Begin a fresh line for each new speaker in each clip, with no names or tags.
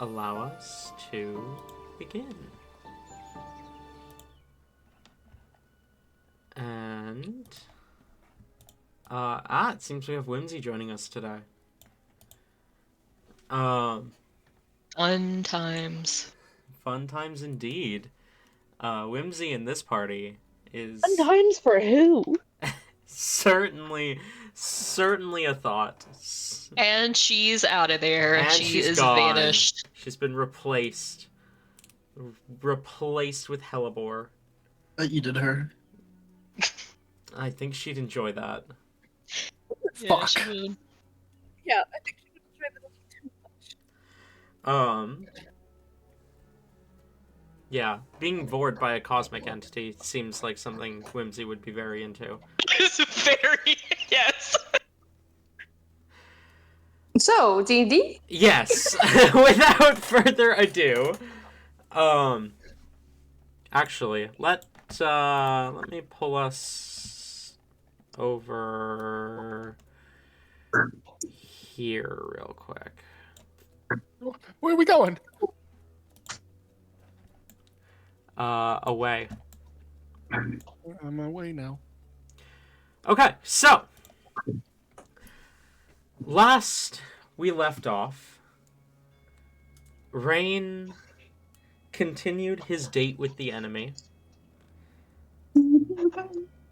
allow us to begin. And it seems we have Whimsy joining us today.
Fun times.
Fun times indeed. Whimsy in this party is
Fun times for who?
certainly a thought.
And she's out of there.
And
she
she's
is
gone.
vanished.
She's been replaced with Hellebore.
You did her.
I think she'd enjoy that.
Yeah,
Fuck.
she would.
Yeah, I think she would enjoy that a little too much.
Yeah, being bored by a cosmic entity seems like something Whimsy would be very into.
It's very yes.
So, D&D?
Yes. Without further ado, actually, let me pull us over here real quick.
Where are we going?
Away.
I'm away now.
Okay, so last we left off, Rain continued his date with the enemy,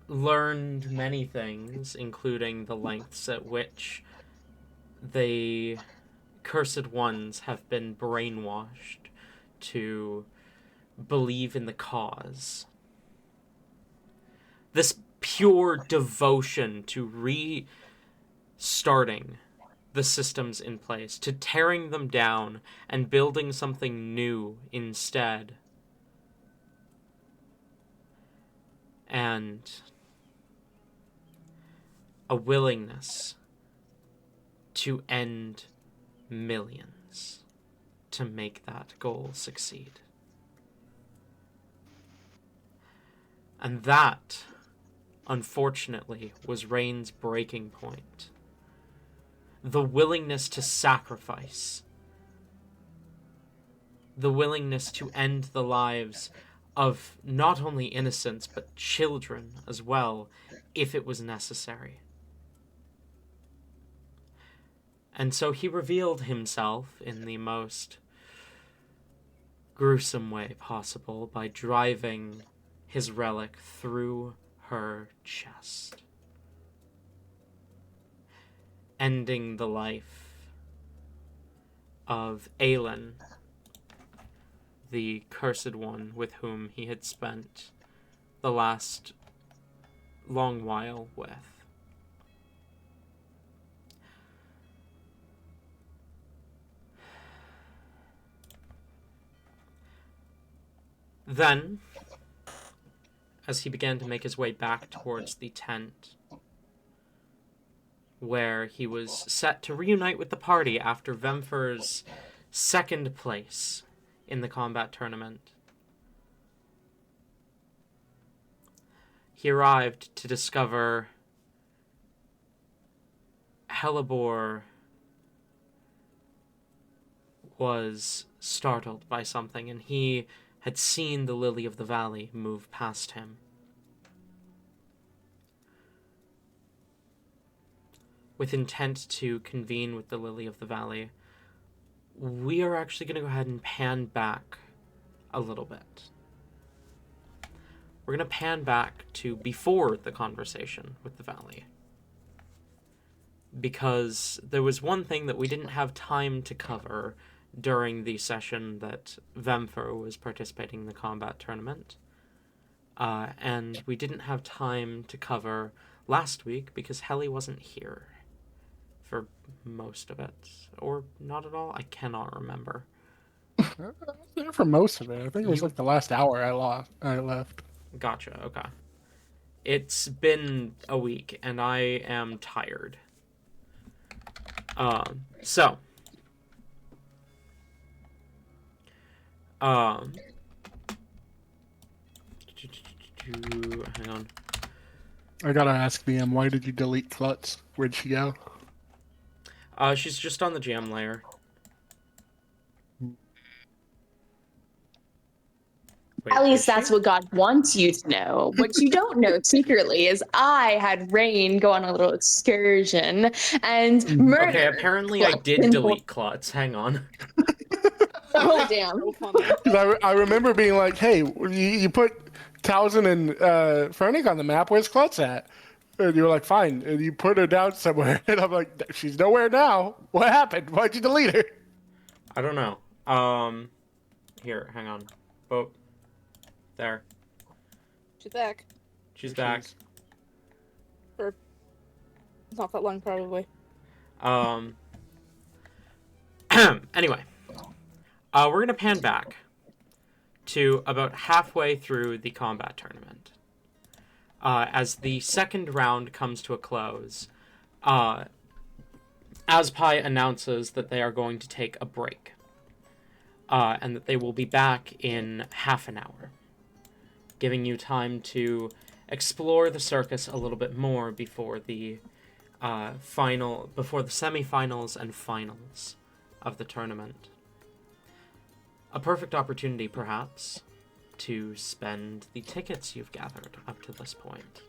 learned many things, including the lengths at which the Cursed Ones have been brainwashed to believe in the cause. This pure devotion to restarting the systems in place, to tearing them down and building something new instead. And a willingness to end millions to make that goal succeed. And that, unfortunately, was Rain's breaking point. The willingness to sacrifice. The willingness to end the lives of not only innocents, but children as well, if it was necessary. And so he revealed himself in the most gruesome way possible by driving his relic through her chest, ending the life of Aelin, the Cursed One with whom he had spent the last long while with. Then, as he began to make his way back towards the tent, where he was set to reunite with the party after Vemfer's second place in the combat tournament, he arrived to discover Hellebore was startled by something, and he had seen the Lily of the Valley move past him. With intent to convene with the Lily of the Valley, we are actually going to go ahead and pan back a little bit. We're going to pan back to before the conversation with the Valley. Because there was one thing that we didn't have time to cover during the session that Vemfer was participating in the combat tournament. And we didn't have time to cover last week because Helly wasn't here for most of it. Or not at all? I cannot remember.
There for most of it. I think it was like the last hour I left.
Gotcha, okay. It's been a week, and I am tired. So... hang on.
I gotta ask BM, why did you delete Klutz? Where'd she go?
She's just on the jam layer. Wait,
At
did
least
she?
that's what God wants you to know. What you don't know secretly is I had Rain go on a little excursion and murder.
Okay, apparently I did
Klutz.
delete Klutz. Hang on.
Oh, damn.
So funny.
'Cause I remember being like, hey, you put Towson and Fernick on the map. Where's Klutz at? And you were like, fine. And you put her down somewhere. And I'm like, she's nowhere now. What happened? Why'd you delete her?
I don't know. Here, hang on. Boat. There.
She's back.
She's back.
Not that long, probably.
Anyway. We're going to pan back to about halfway through the combat tournament. As the second round comes to a close, Azpai announces that they are going to take a break. And that they will be back in half an hour, giving you time to explore the circus a little bit more before the semifinals and finals of the tournament. A perfect opportunity, perhaps, to spend the tickets you've gathered up to this point.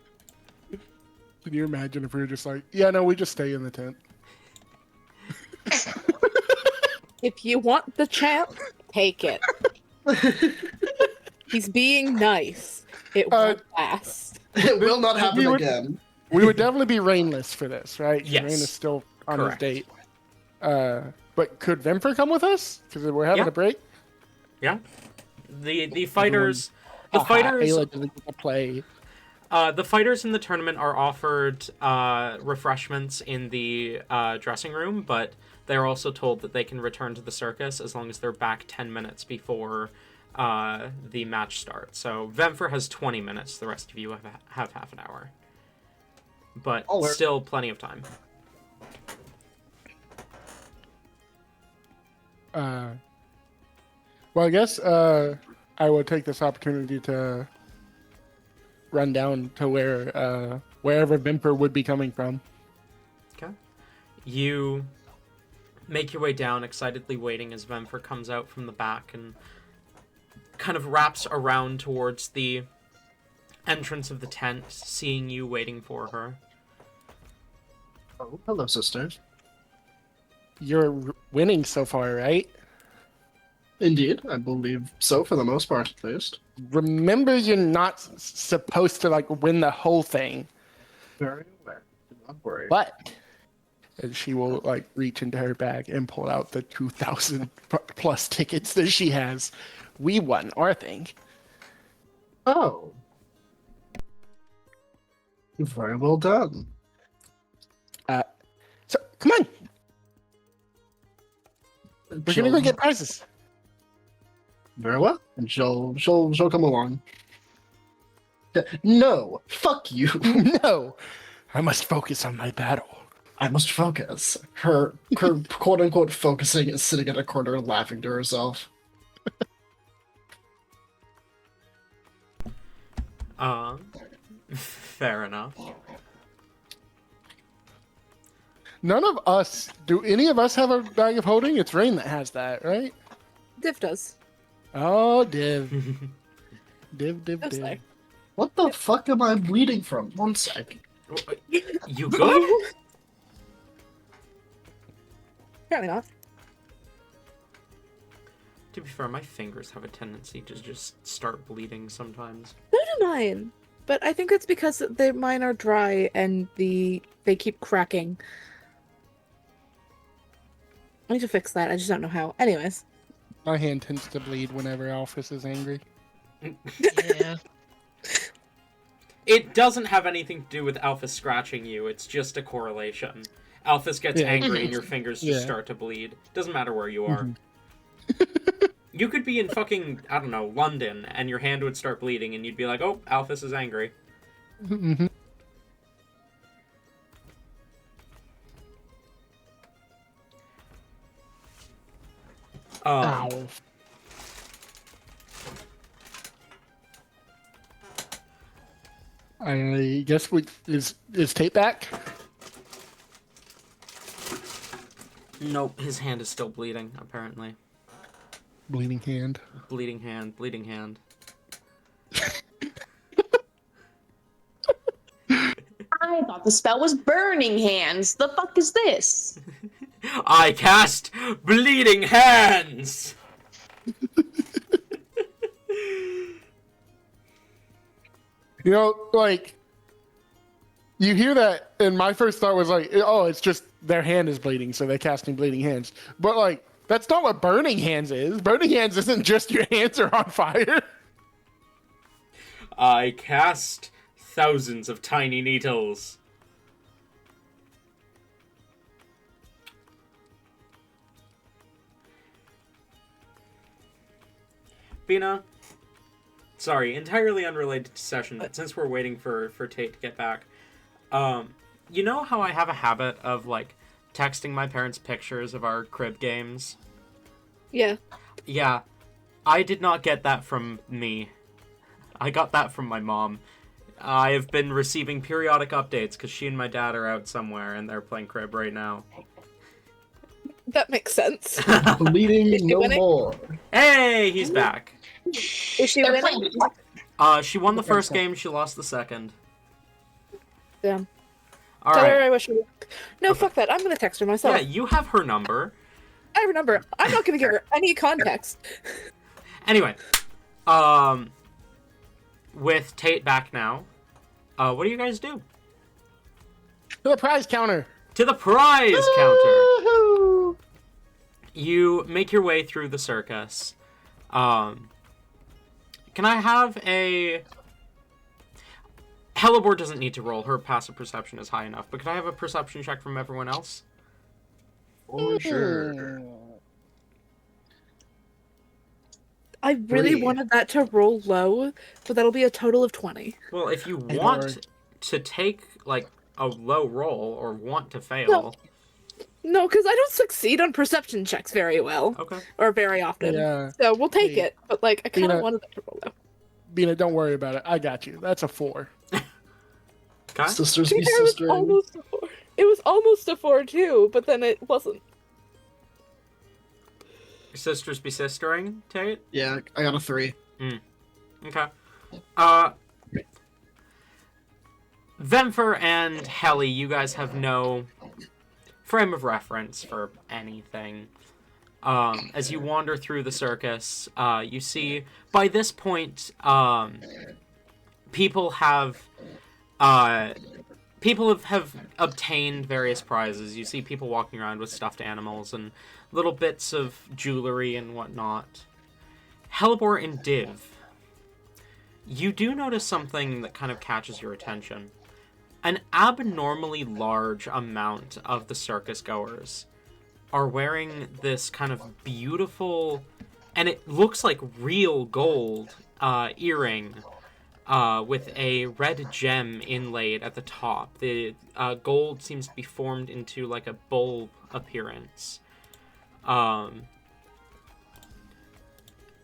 Can you imagine if we were just like, yeah, no, we just stay in the tent?
If you want the champ, take it. He's being nice. It won't last.
It will not happen again.
We would definitely be rainless for this, right? 'Cause
Yes.
Rain is still on
Correct.
his date. But could Vemper come with us? Because we're having
Yeah.
a break.
Yeah, the fighters, the
Aha,
fighters,
Ayla doesn't get to play.
the fighters in the tournament are offered refreshments in the dressing room, but they're also told that they can return to the circus as long as they're back 10 minutes before the match starts. So Vemfer has 20 minutes. The rest of you have half an hour, but still plenty of time.
Well, I guess I would take this opportunity to run down to wherever Vimper would be coming from.
Okay. You make your way down, excitedly waiting as Vemfer comes out from the back and kind of wraps around towards the entrance of the tent, seeing you waiting for her.
Oh, hello, sisters.
You're winning so far, right?
Indeed, I believe so for the most part, at least.
Remember, you're not supposed to like win the whole thing.
Very aware. Do not worry.
But and she will like reach into her bag and pull out the 2,000 plus tickets that she has. We won our thing.
Oh. Very well done.
So come on, we're gonna go get prizes.
Very well. And she'll come along. No, fuck you.
No, I must focus on my battle.
I must focus. Her quote unquote focusing is sitting in a corner and laughing to herself.
Fair enough.
None of us do. Any of us have a bag of holding? It's Rain that has that, right?
Div does.
Oh, Div. Div.
Goes there.
What the fuck am I bleeding from? One sec.
You good?
Apparently not.
To be fair, my fingers have a tendency to just start bleeding sometimes.
So do mine. But I think it's because mine are dry and they keep cracking. I need to fix that. I just don't know how. Anyways.
My hand tends to bleed whenever Alphys is angry.
Yeah.
It doesn't have anything to do with Alphys scratching you. It's just a correlation. Alphys gets
Yeah.
angry and your fingers just
Yeah.
start to bleed. Doesn't matter where you are. You could be in fucking, I don't know, London, and your hand would start bleeding, and you'd be like, oh, Alphys is angry.
Mm-hmm. Ow. I guess is tape back?
Nope, his hand is still bleeding, apparently.
Bleeding hand.
Bleeding hand, bleeding hand.
I thought the spell was Burning Hands. The fuck is this?
I cast Bleeding Hands!
You know, like, you hear that, and my first thought was like, oh, it's just their hand is bleeding, so they're casting Bleeding Hands. But, like, that's not what Burning Hands is. Burning Hands isn't just your hands are on fire.
I cast thousands of tiny needles. Bina, sorry, entirely unrelated to session, but since we're waiting for Tate to get back, you know how I have a habit of, like, texting my parents pictures of our crib games?
Yeah.
Yeah, I did not get that from me. I got that from my mom. I have been receiving periodic updates because she and my dad are out somewhere and they're playing crib right now.
That makes sense.
Bleeding
Is she
no
winning?
more.
Hey, he's back.
Is she
They're
winning?
playing.
She won the first game, she lost the second.
Damn.
All
Tell her
right.
I wish her luck. No,
Okay.
fuck that. I'm gonna text her myself.
Yeah, you have her number.
I remember. I'm not gonna give her any context.
Anyway, with Tate back now, what do you guys do?
To the prize counter.
To the prize counter.
Woohoo!
You make your way through the circus. Can I have a... Hellebore doesn't need to roll. Her passive perception is high enough. But could I have a perception check from everyone else?
For sure.
I really
3.
wanted that to roll low, but that'll be a total of 20.
Well, if you
Hey,
want
Lord.
to take, like, a low roll or want to fail...
No, because I don't succeed on perception checks very well.
Okay.
Or very often.
Yeah.
So we'll take
Hey,
it, but like I kind of
Tina.
wanted that to roll low.
Bina, don't worry about it. I got you. That's a 4.
Okay.
Sisters
To
be
be fair, it was
sistering.
almost a 4. It was almost a 4 too, but then it wasn't.
Sisters be sistering, Tate?
Yeah, I got a 3.
Okay. Vemfer and Helly, you guys have no frame of reference for anything. As you wander through the circus, you see, by this point, people have obtained various prizes. You see people walking around with stuffed animals and little bits of jewelry and whatnot. Hellebore and Div, you do notice something that kind of catches your attention. An abnormally large amount of the circus goers are wearing this kind of beautiful, and it looks like real gold, earring with a red gem inlaid at the top. The gold seems to be formed into like a bulb appearance.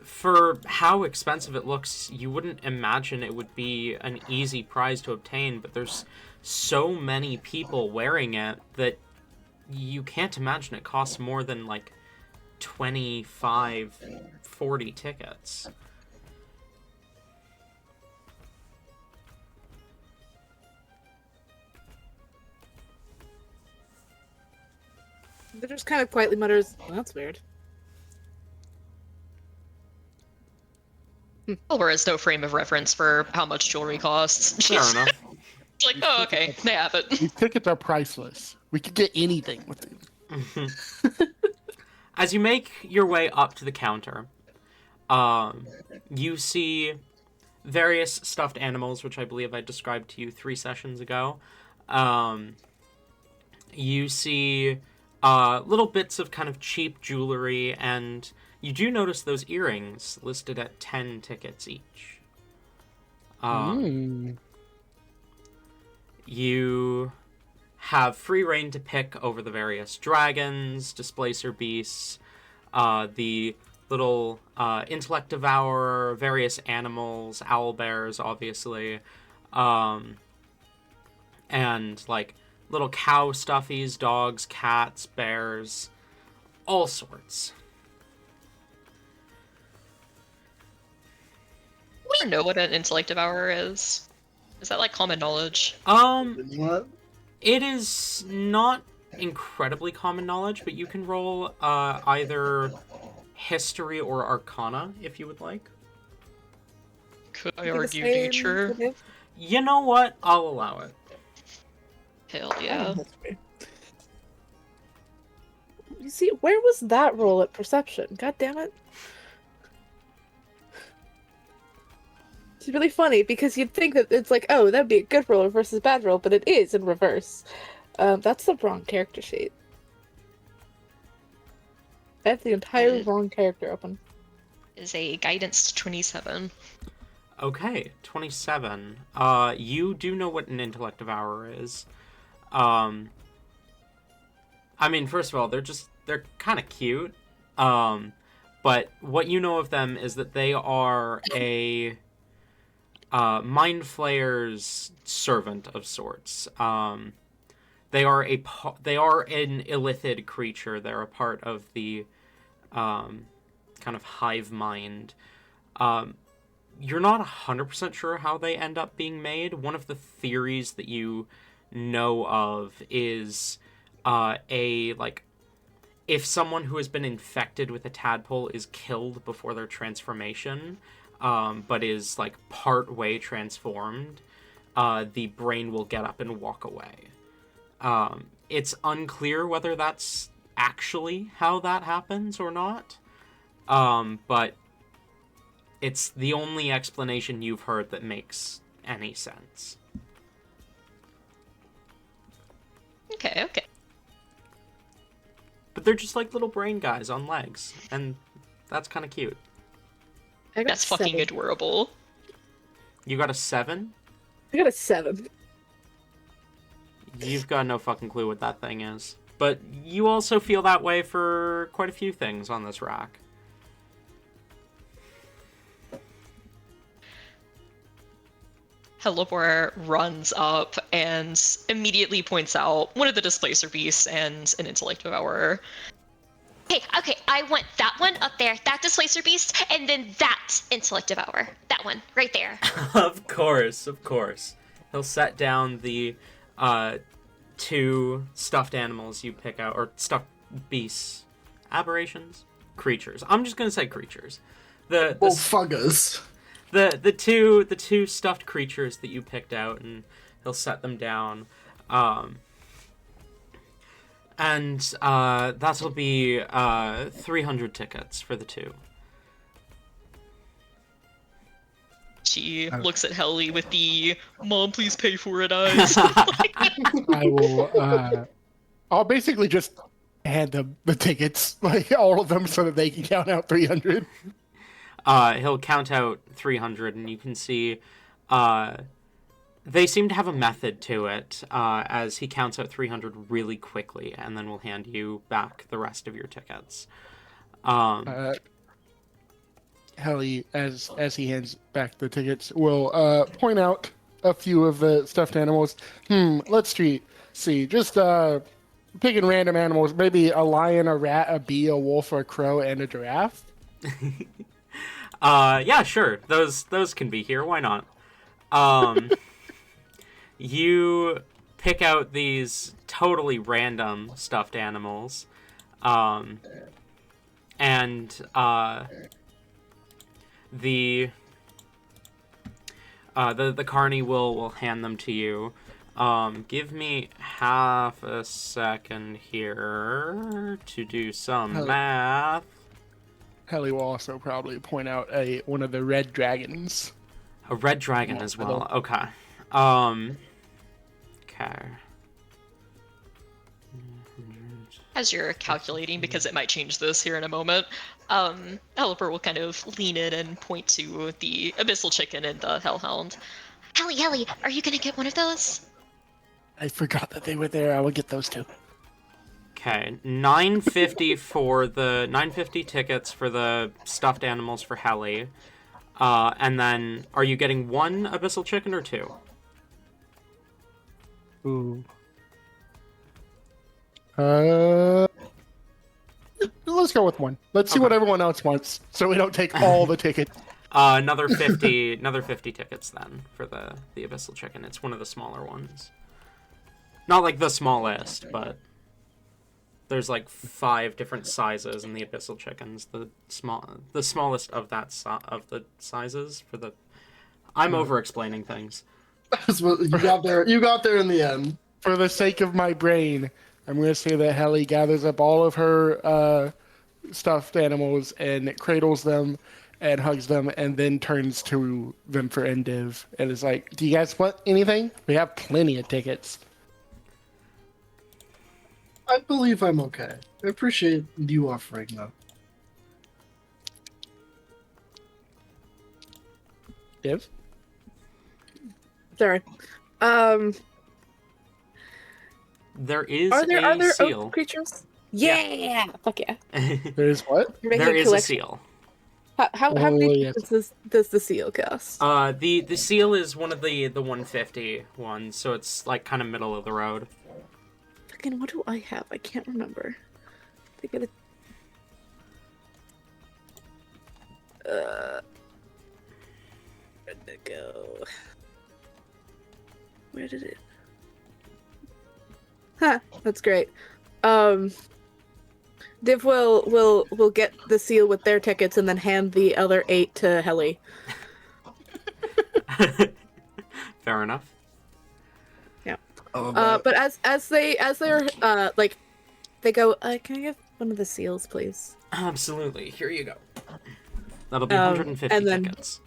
For how expensive it looks, you wouldn't imagine it would be an easy prize to obtain, but there's so many people wearing it that you can't imagine it costs more than like 25, 40 tickets.
They just kind of quietly mutters, well, "That's weird."
Silver has no frame of reference for how much jewelry costs.
Fair
She's
enough.
like, oh, okay, they have it.
These tickets are priceless. We could get anything with them.
As you make your way up to the counter, you see various stuffed animals, which I believe I described to you 3 sessions ago. You see little bits of kind of cheap jewelry, and you do notice those earrings listed at 10 tickets each. You have free reign to pick over the various dragons, displacer beasts, the little intellect devourer, various animals, owl bears, obviously, and like little cow stuffies, dogs, cats, bears, all sorts.
I know what an intellect devourer is. Is that like common knowledge?
What?
It is not incredibly common knowledge, but you can roll either history or arcana if you would like.
Could I
Be the
argue
same
nature?
with it.
You know what? I'll allow it.
Hell
I
yeah.
don't know history. You see, where was that roll at perception? God damn it. It's really funny because you'd think that it's like, oh, that'd be a good roll versus bad roll, but it is in reverse. That's the wrong character sheet. I have the entirely wrong character open.
Is a guidance 27.
Okay, 27. You do know what an intellect devour is. I mean, first of all, they're kind of cute. But what you know of them is that they are a mind flayer's servant of sorts. They are an illithid creature. They're a part of the kind of hive mind. You're not 100% sure how they end up being made. One of the theories that you know of is if someone who has been infected with a tadpole is killed before their transformation, but is like part way transformed, the brain will get up and walk away. It's unclear whether that's actually how that happens or not, but it's the only explanation you've heard that makes any sense.
Okay.
But they're just like little brain guys on legs, and that's kind of cute.
I got
That's fucking
7.
adorable.
You got a 7?
I got a 7.
You've got no fucking clue what that thing is. But you also feel that way for quite a few things on this rack.
Helibor runs up and immediately points out one of the displacer beasts and an intellect devourer.
Okay, I want that one up there, that displacer beast, and then that intellect devourer. That one, right there.
Of course. He'll set down the 2 stuffed animals you pick out, or stuffed beasts. Aberrations? Creatures. I'm just gonna say creatures.
Fuggers.
The two stuffed creatures that you picked out, and he'll set them down. And that'll be 300 tickets for the 2.
She looks at Helly with the "Mom, please pay for it" eyes.
I will. I'll basically just hand them the tickets, like all of them, so that they can count out 300.
He'll count out 300, and you can see they seem to have a method to it, as he counts out 300 really quickly, and then will hand you back the rest of your tickets.
Helly, as he hands back the tickets, will point out a few of the stuffed animals. Let's see. Just picking random animals. Maybe a lion, a rat, a bee, a wolf, a crow, and a giraffe.
Yeah, sure. Those can be here. Why not? You pick out these totally random stuffed animals, and the carny will hand them to you. Give me half a second here to do some math.
Helly will also probably point out one of the red dragons.
A red dragon as well. Okay. Okay.
As you're calculating, because it might change this here in a moment, Helibor will kind of lean in and point to the abyssal chicken and the hellhound.
Helly, are you gonna get one of those?
I forgot that they were there. I will get those 2.
Okay, 950 for the 950 tickets for the stuffed animals for Helly. And then, are you getting 1 abyssal chicken or 2?
Ooh. Let's go with 1. Let's see what everyone else wants, so we don't take all the tickets.
Another 50 tickets then for the abyssal chicken. It's one of the smaller ones. Not like the smallest, but there's like 5 different sizes in the abyssal chickens. The smallest of of the sizes for the. I'm over explaining things.
You got there. You got there in the end.
For the sake of my brain, I'm going to say that Helly gathers up all of her stuffed animals and cradles them and hugs them, and then turns to Vimfer and Div and is like, "Do you guys want anything? We have plenty of tickets."
I believe I'm okay. I appreciate you offering though.
Div?
Sorry.
There is
Are there
a
other
seal.
oak creatures? Yeah. Fuck yeah.
There's what?
You're making
There is a
collection.
seal.
How
Oh,
many
yes.
tickets does the seal cost?
The seal is one of the 150 ones, so it's like kind of middle of the road.
Fucking, what do I have? I can't remember. They got where'd it go? Where did it? Huh, that's great. Div will get the seal with their tickets and then hand the other 8 to Helly.
Fair enough.
But as they're like, they go, can I get one of the seals, please?
Absolutely. Here you go. That'll be 150
and then-
tickets.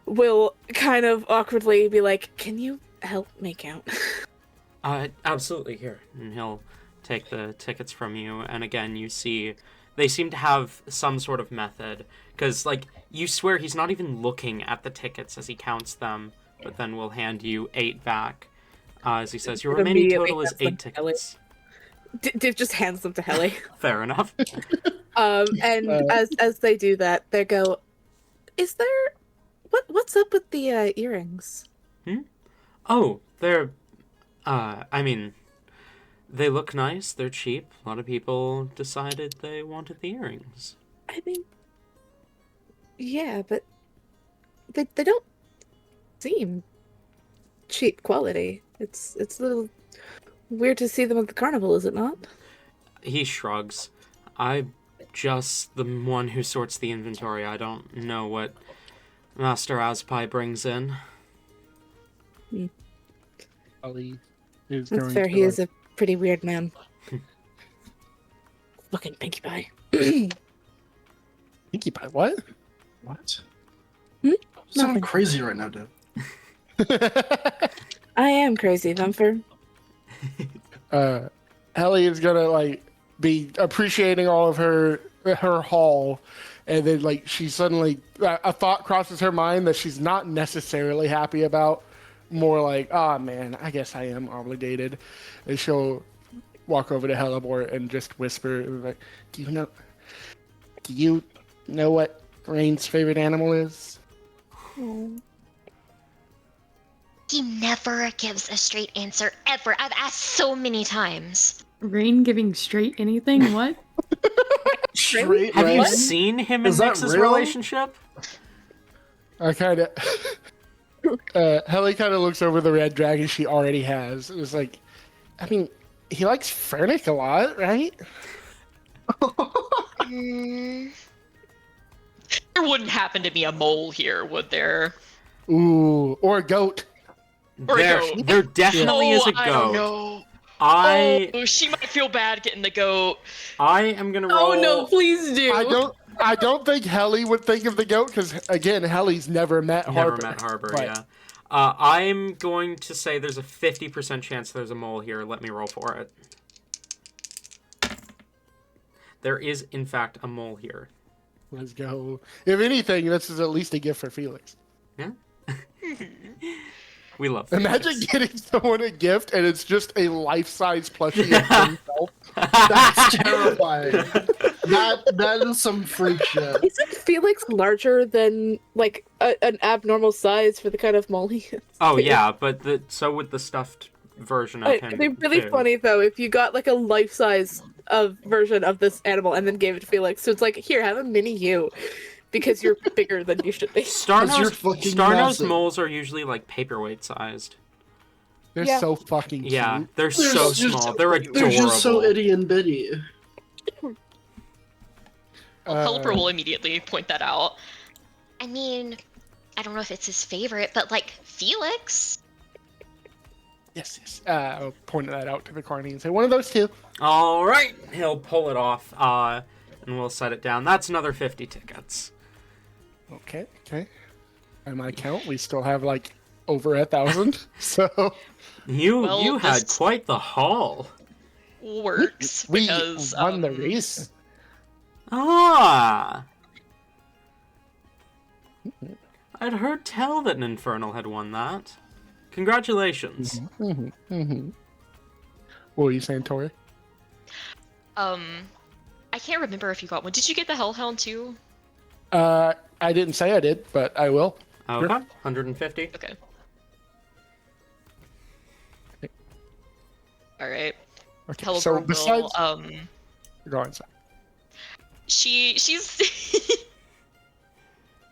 Will kind of awkwardly be like, can you help me count?
Absolutely. Here. And he'll take the tickets from you, and again, you see they seem to have some sort of method, because, like, you swear he's not even looking at the tickets as he counts them, but then will hand you 8 back, as he says, your remaining total is 8 tickets.
Div just hands them to Helly.
Fair enough.
And as they do that, they go, is there... What's up with the earrings?
Oh, they're... I mean... They look nice, they're cheap. A lot of people decided they wanted the earrings.
I mean... Yeah, but... They don't seem cheap quality. It's a little weird to see them at the carnival, is it not?
He shrugs. I'm just the one who sorts the inventory. I don't know what Master Azpai brings in.
Helly is
That's
going
fair,
to,
he is a pretty weird man. Fucking Pinkie Pie.
Pinkie Pie, what?
What?
Hmm?
You sound
Nothing.
crazy right now, dude.
I am crazy, Vamper.
Helly is gonna like be appreciating all of her haul, and then like she suddenly a thought crosses her mind that she's not necessarily happy about. More like, oh man, I guess I am obligated, and she'll walk over to Hellebore and just whisper like, Do you know what Rain's favorite animal is?
He never gives a straight answer ever. I've asked so many times.
Rain giving straight anything? What?
Straight
Have you
right?
seen him
Is
in
that
Nyx's
real?
relationship?
I kind of. Helly kind of looks over the red dragon she already has. It was like, I mean, he likes Fernic a lot, right?
Mm,
There wouldn't happen to be a mole here, would there?
Ooh, or a goat.
Or a
There,
goat.
there definitely is a
I don't
goat.
know.
I
Oh, she might feel bad getting the goat.
am gonna roll.
Oh no, please do.
I don't think Helly would think of the goat because again, Helly's never met Harper.
Never met Harbor,
But
yeah. I'm going to say there's a 50% chance there's a mole here. Let me roll for it. There is, in fact, a mole here.
Let's go. If anything, this is at least a gift for Felix.
Yeah? We love
Imagine
Felix.
getting someone a gift and it's just a life-size plushie of himself.
That's terrifying. That is some freak shit.
Isn't Felix larger than like an abnormal size for the kind of mole he is?
Oh, yeah, but so would the stuffed version of him.
It'd be really
too.
funny though if you got like a life-size version of this animal and then gave it to Felix. So it's like, here, have a mini you. because you're bigger than you should be.
you're fucking
Star-Nose
massive.
moles are usually like paperweight sized.
They're
Yeah.
so fucking cute.
Yeah, they're
They're
so
just-
small. They're adorable.
They're just so itty and bitty.
Helper will immediately point that out.
I mean, I don't know if it's his favorite, but like Felix.
Yes. I'll point that out to the carny and say, one of those two.
All right, he'll pull it off, and we'll set it down. That's another 50 tickets.
Okay. By my count, we still have like over 1,000. So
You had
this-
quite the haul.
Works
we
because
won the race.
Ah. I'd heard tell that an Infernal had won that. Congratulations.
What were you saying, Tori?
I can't remember if you got one. Did you get the Hellhound too?
I didn't say I did, but I will.
Okay, 150.
Okay. All right.
Okay.
Helper
So
will,
besides, go on. Sorry.
she's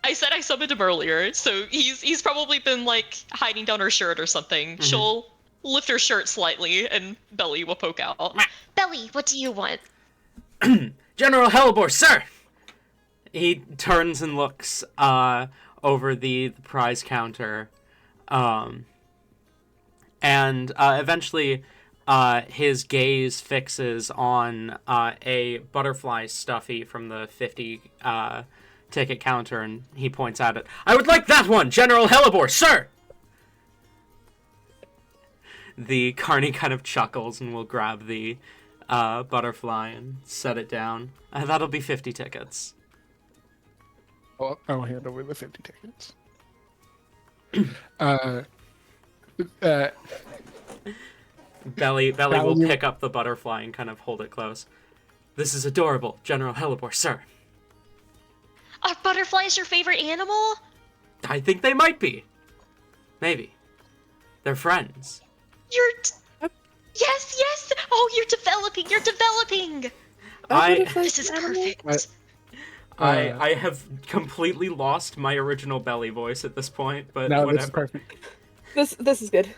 I said I summoned him earlier, so he's probably been like hiding down her shirt or something.
Mm-hmm.
She'll lift her shirt slightly and Belly will poke out.
Belly, what do you want?
General Hellebore, sir! He turns and looks over the prize counter. And eventually his gaze fixes on a butterfly stuffy from the 50 ticket counter, and he points at it. I would like that one, General Hellebore, sir! The carny kind of chuckles and will grab the butterfly and set it down. That'll be 50 tickets.
I'll hand over the 50 tickets.
Belly will
Value.
pick up the butterfly and kind of hold it close. This is adorable, General Hellebore, sir.
Are butterflies your favorite animal?
I think they might be. Maybe. They're friends.
Yes. Oh, you're developing.
This is perfect.
I have completely lost my original Belly voice at this point, but
No,
whatever.
this is perfect.
This is good.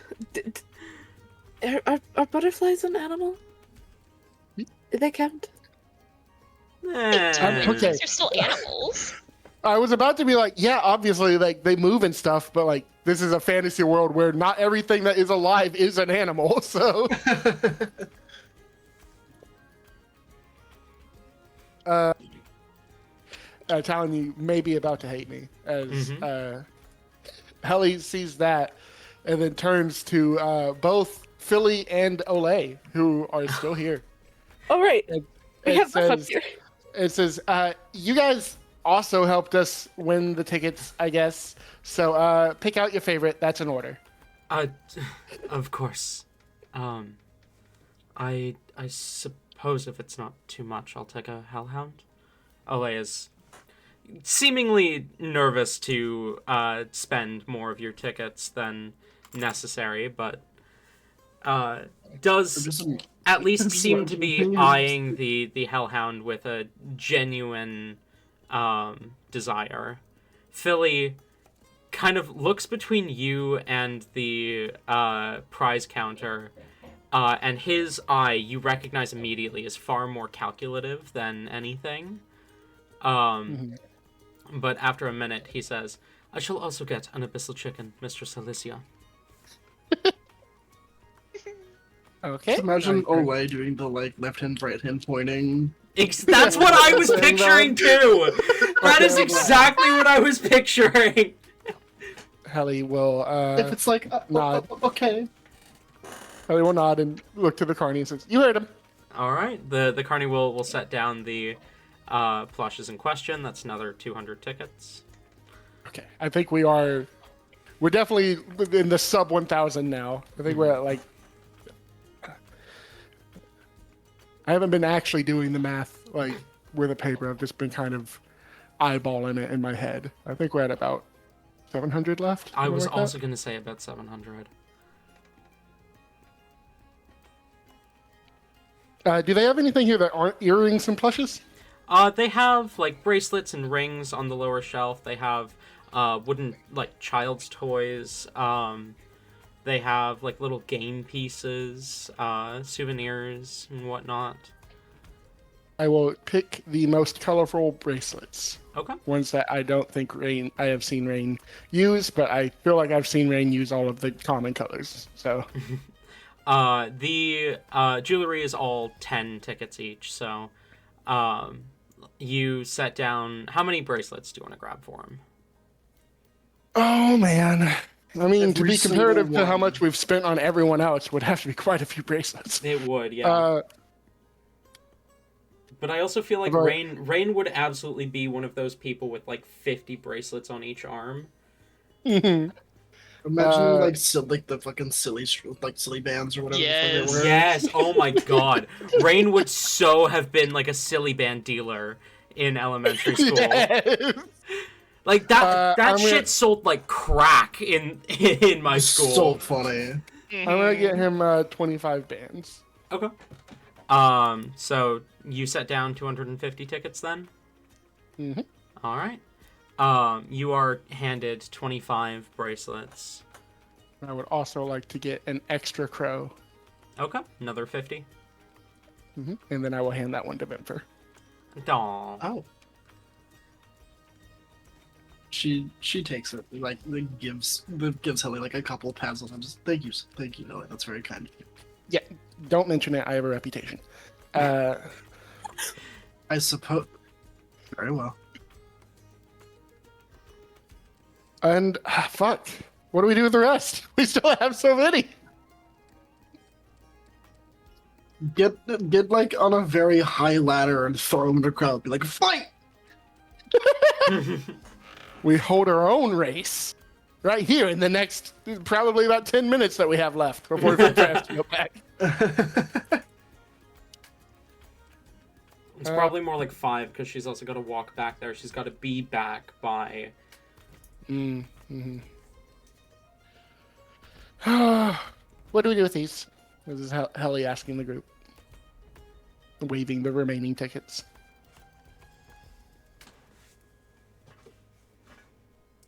Are butterflies an animal? Do they count?
Eh.
Okay.
They're still animals.
I was about to be like, yeah, obviously, like they move and stuff, but like this is a fantasy world where not everything that is alive is an animal. So, telling you may be about to hate me as Helly sees that, and then turns to both Philly and Olay, who are still here.
All right.
It
We have the
says,
here.
it says, you guys also helped us win the tickets, I guess. So pick out your favorite. That's an order.
Of course. I suppose if it's not too much, I'll take a Hellhound. Olay is seemingly nervous to spend more of your tickets than necessary, but does at least seem to be eyeing the Hellhound with a genuine desire. Philly kind of looks between you and the prize counter, and his eye, you recognize immediately, is far more calculative than anything. But after a minute, he says, I shall also get an abyssal chicken, Mistress Alicia.
Okay.
Imagine Olay doing the like left hand, right hand pointing.
That's what I was picturing too! That is exactly what I was picturing!
Helly will
If it's like,
nod.
Okay.
Helly will nod and look to the carny and says, "You heard him."
Alright, the carny will set down the plushes in question. That's another 200 tickets.
Okay. I think we're definitely in the sub 1,000 now. I think we're at like. I haven't been actually doing the math like with a paper. I've just been kind of eyeballing it in my head. I think we're at about 700 left.
I was
something like
also going to say about 700.
that. Do they have anything here that aren't earrings and plushes?
They have, like, bracelets and rings on the lower shelf. They have, wooden, like, child's toys. They have, like, little game pieces, souvenirs, and whatnot.
I will pick the most colorful bracelets.
Okay.
Ones that I don't think I have seen Rain use, but I feel like I've seen Rain use all of the common colors. So
The jewelry is all 10 tickets each, so you set down... How many bracelets do you want to grab for him?
oh man. I mean, to
Every
be
single
comparative to how
one.
much we've spent on everyone else, would have to be quite a few bracelets.
It would, yeah. But I also feel like
But-
Rain would absolutely be one of those people with like 50 bracelets on each arm.
Imagine
Uh,
like the fucking silly bands or whatever. the fuck they
Yes.
were.
Yes, oh my god. Rain would so have been like a silly band dealer in elementary school.
Yes.
Like that
I'm
shit
gonna-
sold like crack in my school.
So funny.
I'm gonna get him 25 bands.
Okay. So you set down 250 tickets then?
Mm-hmm.
All right. You are handed 25 bracelets.
I would also like to get an extra crow,
Okay, another 50.
and then I will hand that one to Vimfer.
Aw.
Oh. She takes it, like gives Helly like a couple of pats on him. Just thank you, Helly. That's very kind of you.
Yeah, don't mention it. I have a reputation.
I suppose. Very well.
And fuck, what do we do with the rest? We still have so many.
Get like on a very high ladder and throw him in the crowd. Be like, fight!
We hold our own race right here in the next probably about 10 minutes that we have left before Vimfer has to go back.
It's probably more like 5 because she's also got to walk back there. She's got to be back by...
Mm-hmm. What do we do with these? This is Helly asking the group. Waving the remaining tickets.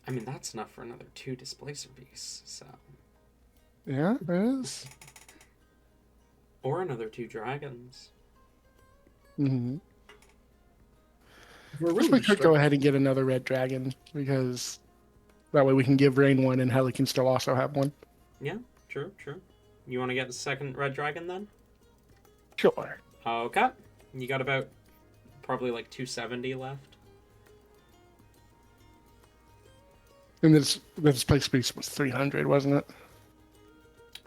I mean, that's enough for another 2 displacer beasts, so...
Yeah, it is.
Or another 2 dragons.
Mm-hmm.
We're
I wish
really
we could go
struggling.
ahead and get another red dragon, because that way we can give Rain one and Helly can still also have one.
Yeah, true. You want to get the second red dragon then?
Sure.
Okay. You got about probably like 270 left.
And this place piece was 300, wasn't it?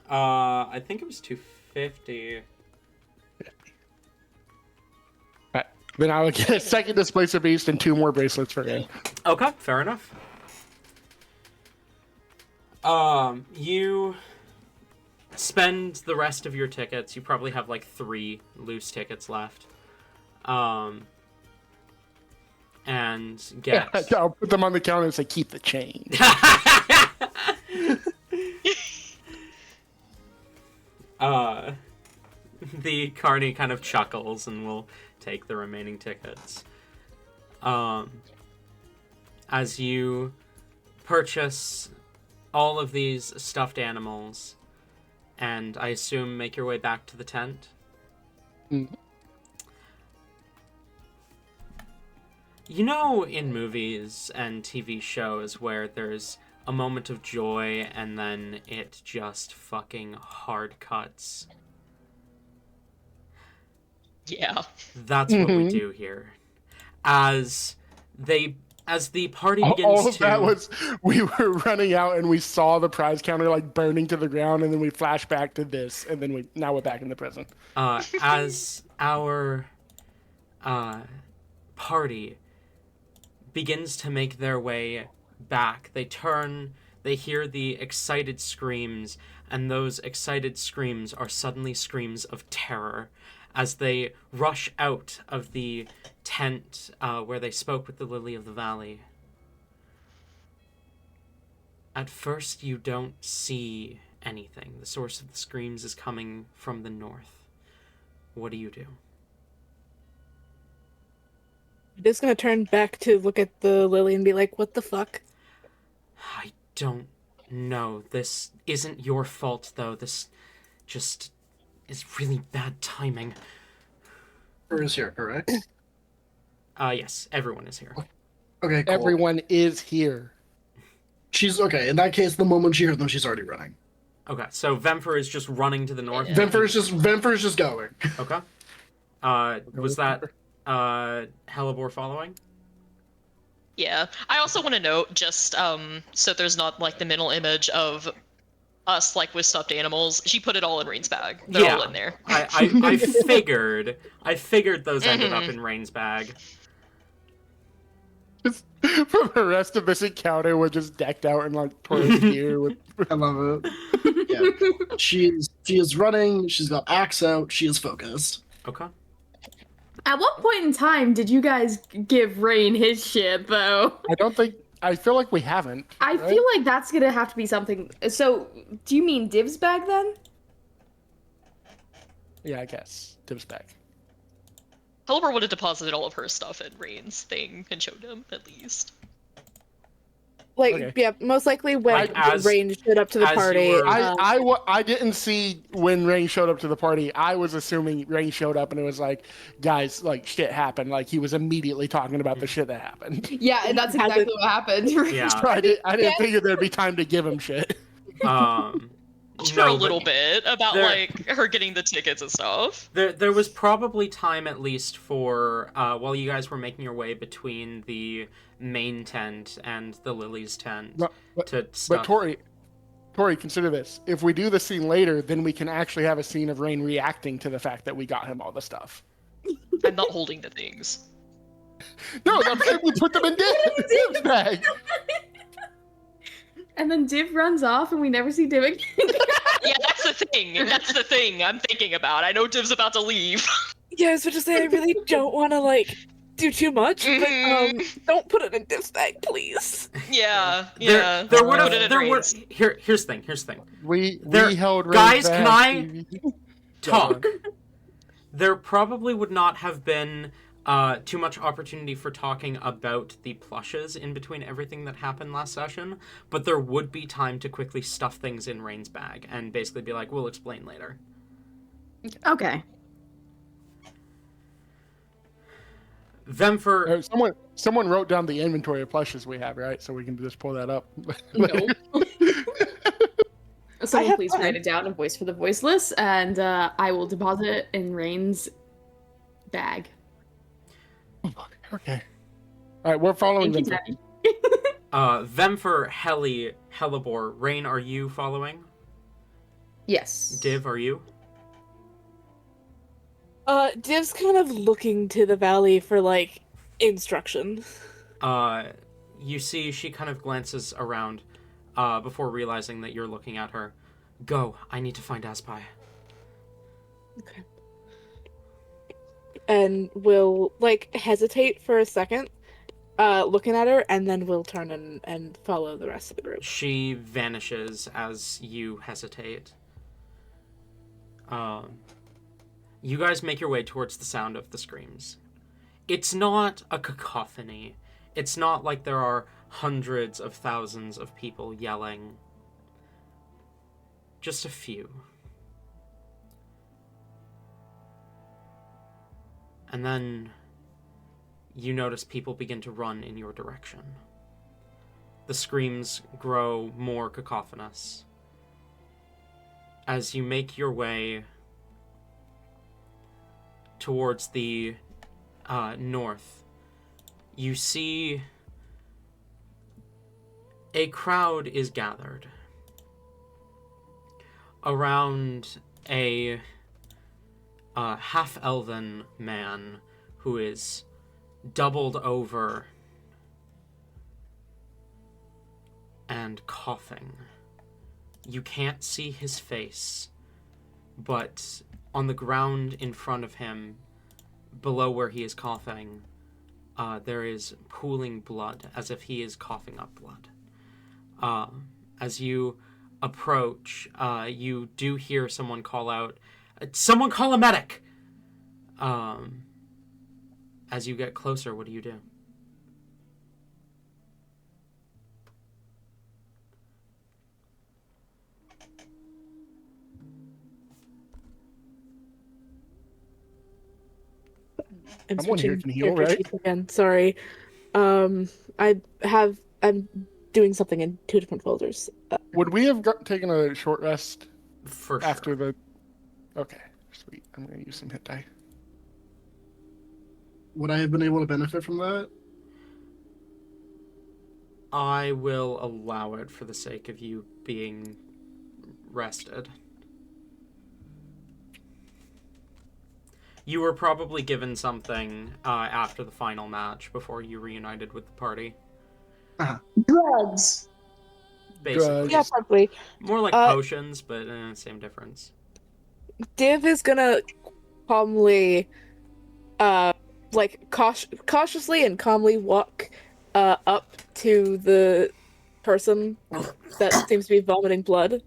I think it was 250.
Right. Then I would get a second Displacer Beast and 2 more bracelets for Rain.
Okay, fair enough. You spend the rest of your tickets. You probably have like 3 loose tickets left. And get...
Yeah, I'll put them on the counter and say, keep the change.
The carny kind of chuckles and will take the remaining tickets. As you purchase all of these stuffed animals, and I assume make your way back to the tent.
Mm.
You know, in movies and TV shows where there's a moment of joy and then it just fucking hard cuts.
Yeah.
That's what we do here. As the party begins
All of
to...
that was, we were running out and we saw the prize counter like burning to the ground, and then we flash back to this, and then now we're back in the present.
As our party begins to make their way back, they hear the excited screams, and those excited screams are suddenly screams of terror as they rush out of the tent where they spoke with the Lily of the Valley. At first, you don't see anything. The source of the screams is coming from the north. What do you do?
Just gonna turn back to look at the lily and be like, what the fuck?
I don't know. This isn't your fault, though. This just is really bad timing.
Her is here, correct?
Yes, everyone is here.
Okay, cool.
Everyone is here.
She's okay. In that case, the moment she hears them, she's already running.
Okay, so Vemfer is just running to the north.
Yeah.
Vemfer is just going.
Okay. Was that Hellebore following?
Yeah. I also want to note, just so there's not like the mental image of us like with stuffed animals. She put it all in Rain's bag. They're all in there.
I figured those ended up in Rain's bag.
From the rest of this encounter, we're just decked out in like tourist gear. With...
I love it. Yeah. She is running. She's got axe out. She is focused.
Okay.
At what point in time did you guys give Rain his shit, though?
I don't think. I feel like we haven't.
I
right?
feel like that's gonna have to be something. So, do you mean Div's bag then?
Yeah, I guess. Div's back.
Hellebore would have deposited all of her stuff in Rain's thing and showed him, at least.
Like,
Okay.
yeah, most likely when
As-
Rain showed up to the
as you
party.
were-
I didn't see when Rain showed up to the party. I was assuming Rain showed up and it was like, guys, like shit happened. Like he was immediately talking about the shit that happened.
Yeah, and that's exactly what happened.
Yeah.
So I didn't figure there'd be time to give him shit.
Just for
No,
a
but
little bit about
there-
like her getting the tickets and stuff.
There was probably time at least for while you guys were making your way between the main tent and the Lily's tent
But
to stuff.
Tori, consider this. If we do the scene later, then we can actually have a scene of Rain reacting to the fact that we got him all the stuff.
I'm not holding the things.
No, I'm saying we put them in Div's bag.
And then Div runs off and we never see Div again.
Yeah, that's the thing. That's the thing I'm thinking about. I know Div's about to leave.
Yeah, I was just say I really don't want to like do too much, but don't put it in Div's bag, please.
Yeah, yeah.
There would
Put it
have.
in
There were.
Rain's.
Here's the thing.
We
There-
held Rain's
guys,
bag.
can I talk? There probably would not have been too much opportunity for talking about the plushes in between everything that happened last session, but there would be time to quickly stuff things in Rain's bag and basically be like, we'll explain later.
Okay.
Vemfer,
Someone wrote down the inventory of plushes we have, right? So we can just pull that up.
Nope. Someone
have
please
fun.
write it down in voice for the voiceless, and I will deposit it in Rain's bag.
Okay. All right, we're following
Thank
them.
you, Daddy.
Vemfer, Hellebore, Rain, are you following?
Yes.
Div, are you?
Div's kind of looking to the valley for like instruction.
You see she kind of glances around before realizing that you're looking at her. Go, I need to find Aspai.
Okay. And we'll like hesitate for a second, looking at her, and then we'll turn and follow the rest of the group.
She vanishes as you hesitate. You guys make your way towards the sound of the screams. It's not a cacophony. It's not like there are hundreds of thousands of people yelling. Just a few. And then you notice people begin to run in your direction. The screams grow more cacophonous. As you make your way towards the north, you see a crowd is gathered around a half-elven man who is doubled over and coughing. You can't see his face, but on the ground in front of him, below where he is coughing, there is pooling blood, as if he is coughing up blood. As you approach, you do hear someone call out, "Someone call a medic!" As you get closer, what do you do?
I'm
Someone here
switching
can heal,
character
right?
sheets again. Sorry. I'm doing something in 2 different folders.
Would we have taken a short rest
For
after
sure.
the? Okay, sweet. I'm gonna use some hit die.
Would I have been able to benefit from that?
I will allow it for the sake of you being rested. You were probably given something after the final match before you reunited with the party.
Drugs.
Basically.
Yeah, probably.
More like potions, but same difference.
Div is gonna calmly, cautiously and calmly walk up to the person that seems to be vomiting blood.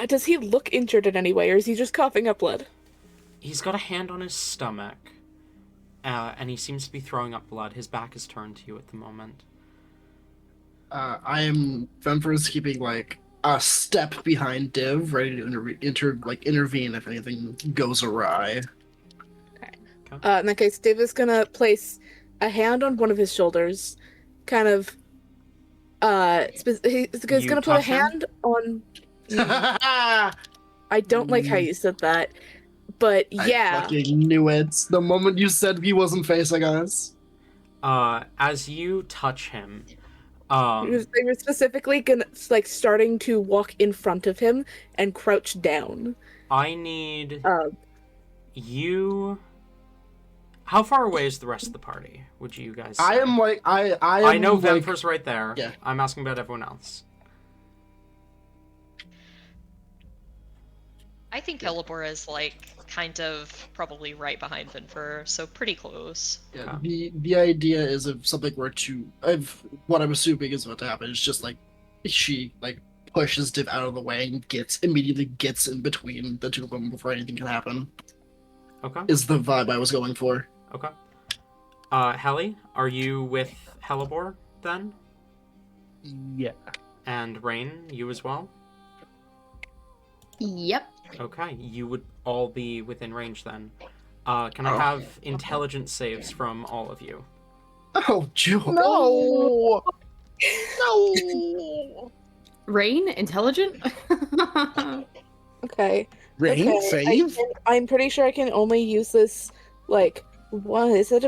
Does he look injured in any way, or is he just coughing up blood?
He's got a hand on his stomach, and he seems to be throwing up blood. His back is turned to you at the moment.
Vemfer is keeping like a step behind Div, ready to intervene if anything goes awry.
In that case, Div is gonna place a hand on one of his shoulders, kind of. He's gonna put a hand on. I don't like how you said that, but yeah.
I fucking knew it. The moment you said he wasn't facing us.
As you touch him,
They were specifically gonna starting to walk in front of him and crouch down.
I need you. How far away is the rest of the party? Would you guys say?
I
know
like,
Vemfer's right there.
Yeah.
I'm asking about everyone else.
I think Helibor is kind of probably right behind Vinfer, so pretty close.
Yeah, the idea is if something were to, what I'm assuming is about to happen is just she pushes Div out of the way and immediately gets in between the two of them before anything can happen.
Okay.
Is the vibe I was going for.
Okay. Helly, are you with Helibor then?
Yeah.
And Rain, you as well?
Yep.
Okay, you would all be within range then. Can I have intelligence saves from all of you?
Oh, Jewel.
No. No.
Rain, intelligent.
Okay.
Rain save.
I'm pretty sure I can only use this one. Is it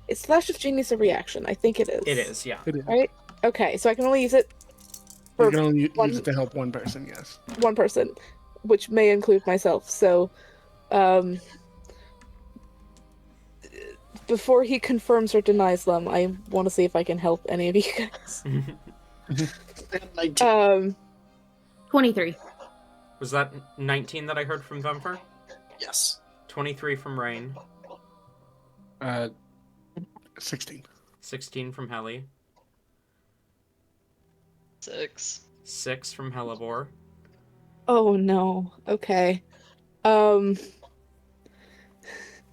It's Flash of Genius a reaction? I think it is.
It is, yeah.
It is.
Right. Okay, so I can only use it
You
for
can only use it to help one person. Yes.
one person, which may include myself. So, before he confirms or denies them, I want to see if I can help any of you guys.
23.
Was that 19 that I heard from Vemfer?
Yes.
23 from Rain.
16.
16 from Helly.
6.
6 from Helibor.
Oh no. Okay.
What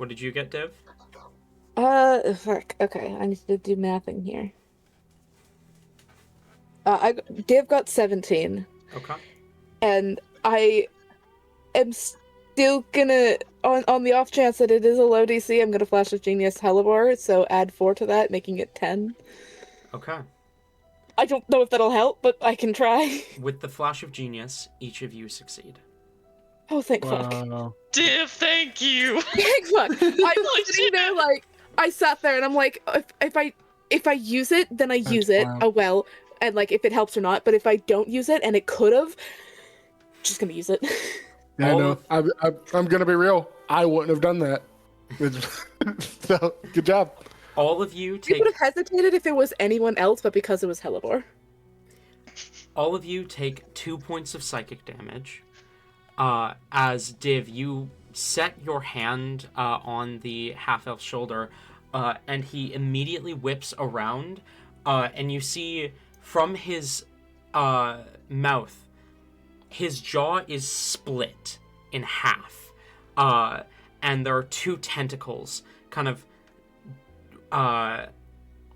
did you get, Div?
Fuck. Okay, I need to do mathing here. Div got 17.
Okay.
And I am still gonna, on the off chance that it is a low DC, I'm gonna Flash of Genius Helibor, so add 4 to that, making it 10.
Okay.
I don't know if that'll help, but I can try.
With the Flash of Genius, each of you succeed.
Oh, thank fuck.
Div, thank you.
Thank fuck. I was sitting there I sat there and I'm like, if I use it, then I use it.
wild.
Oh well. And if it helps or not, but if I don't use it and it could have, just gonna use it.
Yeah, I know. I'm gonna be real. I wouldn't have done that. So good job.
All of you
You
take
would have hesitated if it was anyone else, but because it was Helibor.
all of you take 2 points of psychic damage. As Div, you set your hand on the half-elf's shoulder, and he immediately whips around, and you see from his mouth, his jaw is split in half, and there are two tentacles kind of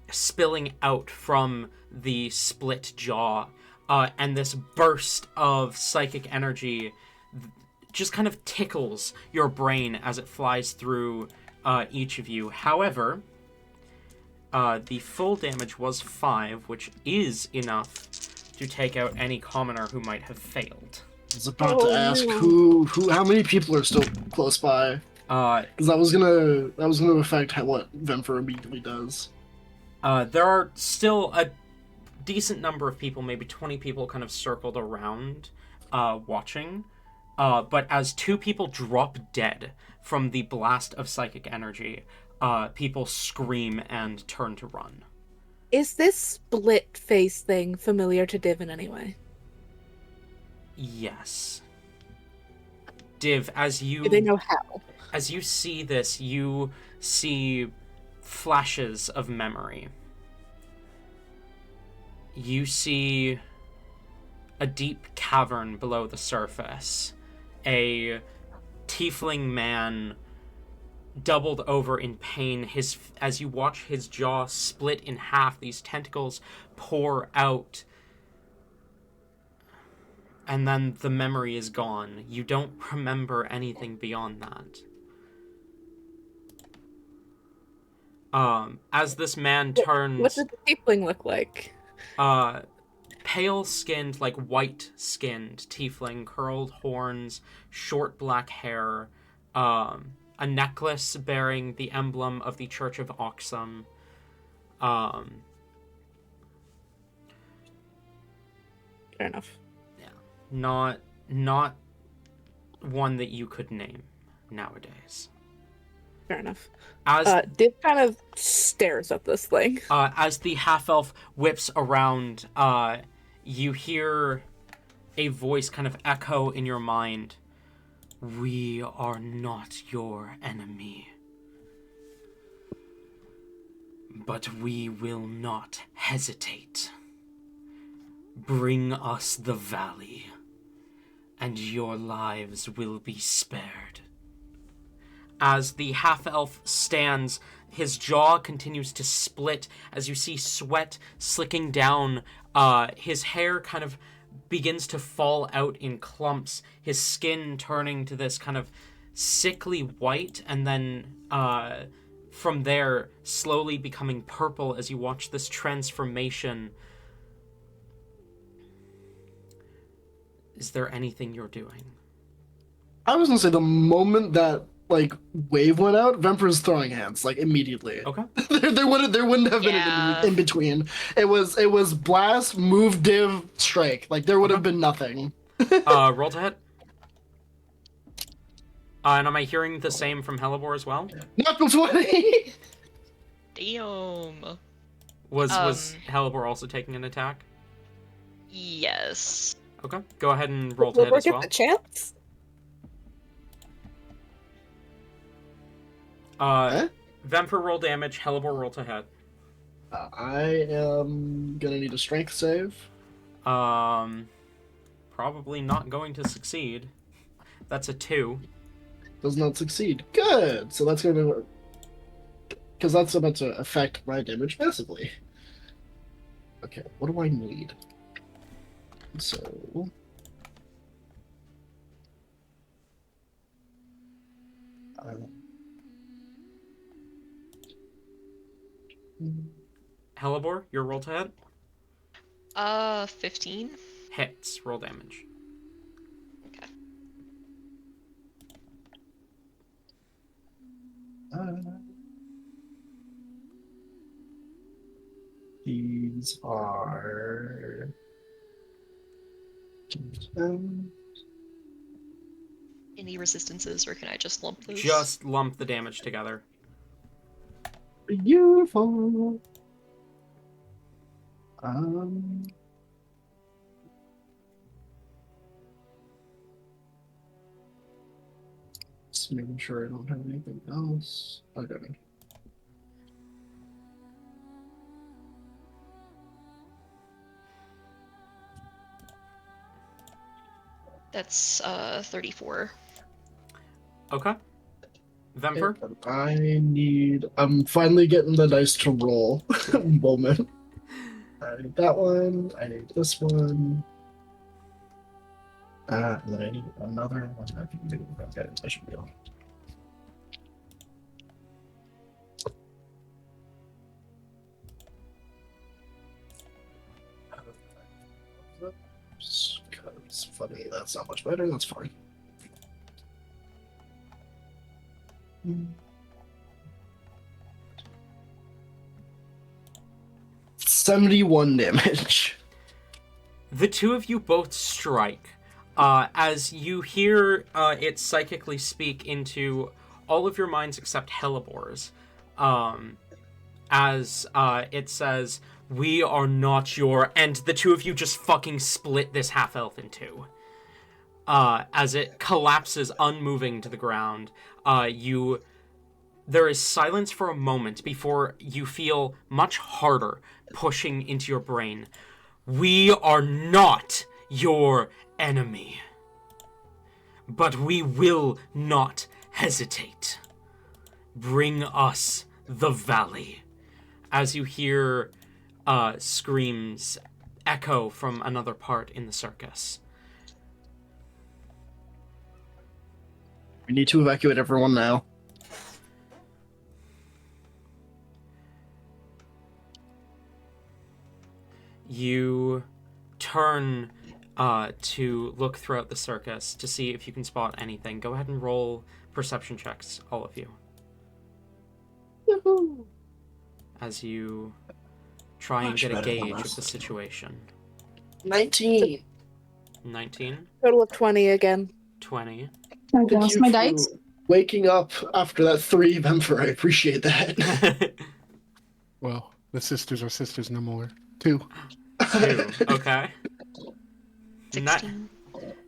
spilling out from the split jaw, and this burst of psychic energy just kind of tickles your brain as it flies through each of you. However, the full damage was 5, which is enough to take out any commoner who might have failed.
I was about to ask how many people are still close by, because that was gonna affect what Vemfer immediately does.
There are still a decent number of people, maybe 20 people, kind of circled around, watching. But as 2 people drop dead from the blast of psychic energy, people scream and turn to run.
Is this split face thing familiar to Div in any way?
Yes. Div,
Do they know how?
as you see this, you see flashes of memory. You see a deep cavern below the surface. A tiefling man doubled over in pain. As you watch his jaw split in half, these tentacles pour out. And then the memory is gone. You don't remember anything beyond that. As this man turns...
What did the tiefling look like?
Pale-skinned, like white-skinned tiefling, curled horns, short black hair, a necklace bearing the emblem of the Church of Oxum.
Fair enough.
Not one that you could name nowadays.
Fair enough.
As
Div kind of stares at this thing.
as the half-elf whips around, you hear a voice kind of echo in your mind. We are not your enemy. But we will not hesitate. Bring us the valley, and your lives will be spared. As the half-elf stands, his jaw continues to split as you see sweat slicking down. His hair kind of begins to fall out in clumps, his skin turning to this kind of sickly white, and then from there slowly becoming purple as you watch this transformation. Is there anything you're doing?
I was gonna say the moment that wave went out, Vemper's throwing hands immediately.
Okay.
there wouldn't have been
Yeah.
an in between. It was blast, move, div, strike. There would have been nothing.
Roll to hit. And am I hearing the same from Hellebore as well?
Natural 20.
Damn.
Was Hellebore also taking an attack?
Yes.
Okay. Go ahead and roll to hit
We'll
as
get
well.
the chance.
Vemper roll damage, Hellebore roll to hit.
I am gonna need a strength save.
Probably not going to succeed. That's a 2.
Does not succeed. Good. So that's gonna, because that's about to affect my damage massively. Okay. What do I need? So.
Hellebore, your roll to hit?
15.
Hits, roll damage.
Okay.
These are.
Any resistances, or can I just lump those?
Just lump the damage together.
Beautiful. Just making sure I don't have anything else. Okay.
That's 34.
Okay. Vemper?
I'm finally getting the dice to roll moment. I need that one. I need this one. And then I need another one. I can do. Okay, I should go. Because funny, that's not much better. That's fine. 71 damage.
The two of you both strike. As you hear it psychically speak into all of your minds except Helibor's. As it says, "We are not your..." And the two of you just fucking split this half-elf in two. As it collapses unmoving to the ground, there is silence for a moment before you feel much harder pushing into your brain. "We are not your enemy. But we will not hesitate. Bring us the valley." As you hear screams echo from another part in the circus.
We need to evacuate everyone now.
You turn to look throughout the circus to see if you can spot anything. Go ahead and roll perception checks, all of you.
Woohoo!
As you try and
Much
get a
better than
gauge of
last
the
time.
situation.
19.
19,
Total of 20 again.
20.
I
Thank
lost
you
my
for
dice.
waking up after that 3 Vemper. I appreciate that.
Well, the sisters are sisters no more. 2.
2, okay.
16.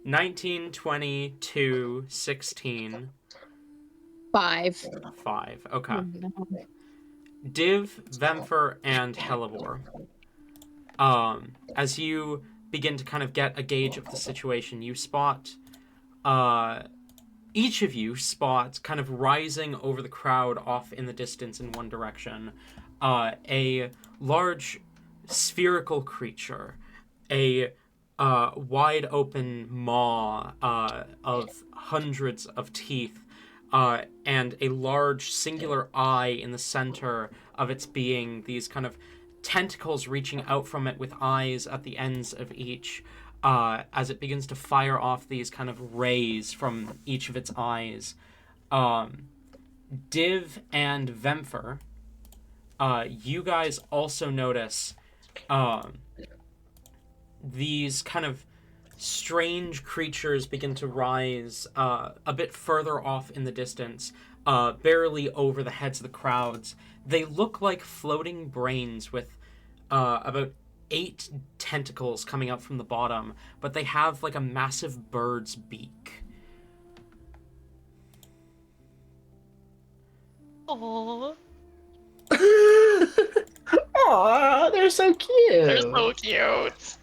19, 22, 16,
5.
5. Okay.
Oh, no.
Div, Vemfer, and Hellebore. As you begin to kind of get a gauge of the situation, you spot, each of you spot kind of rising over the crowd off in the distance in one direction, a large spherical creature, a wide open maw of hundreds of teeth, and a large singular eye in the center of its being, these kind of tentacles reaching out from it with eyes at the ends of each, as it begins to fire off these kind of rays from each of its eyes. Div and Vemfer, you guys also notice these kind of strange creatures begin to rise a bit further off in the distance, barely over the heads of the crowds. They look like floating brains with about 8 tentacles coming out from the bottom, but they have like a massive bird's beak.
Aww,
Aw, they're so cute.
they're so cute.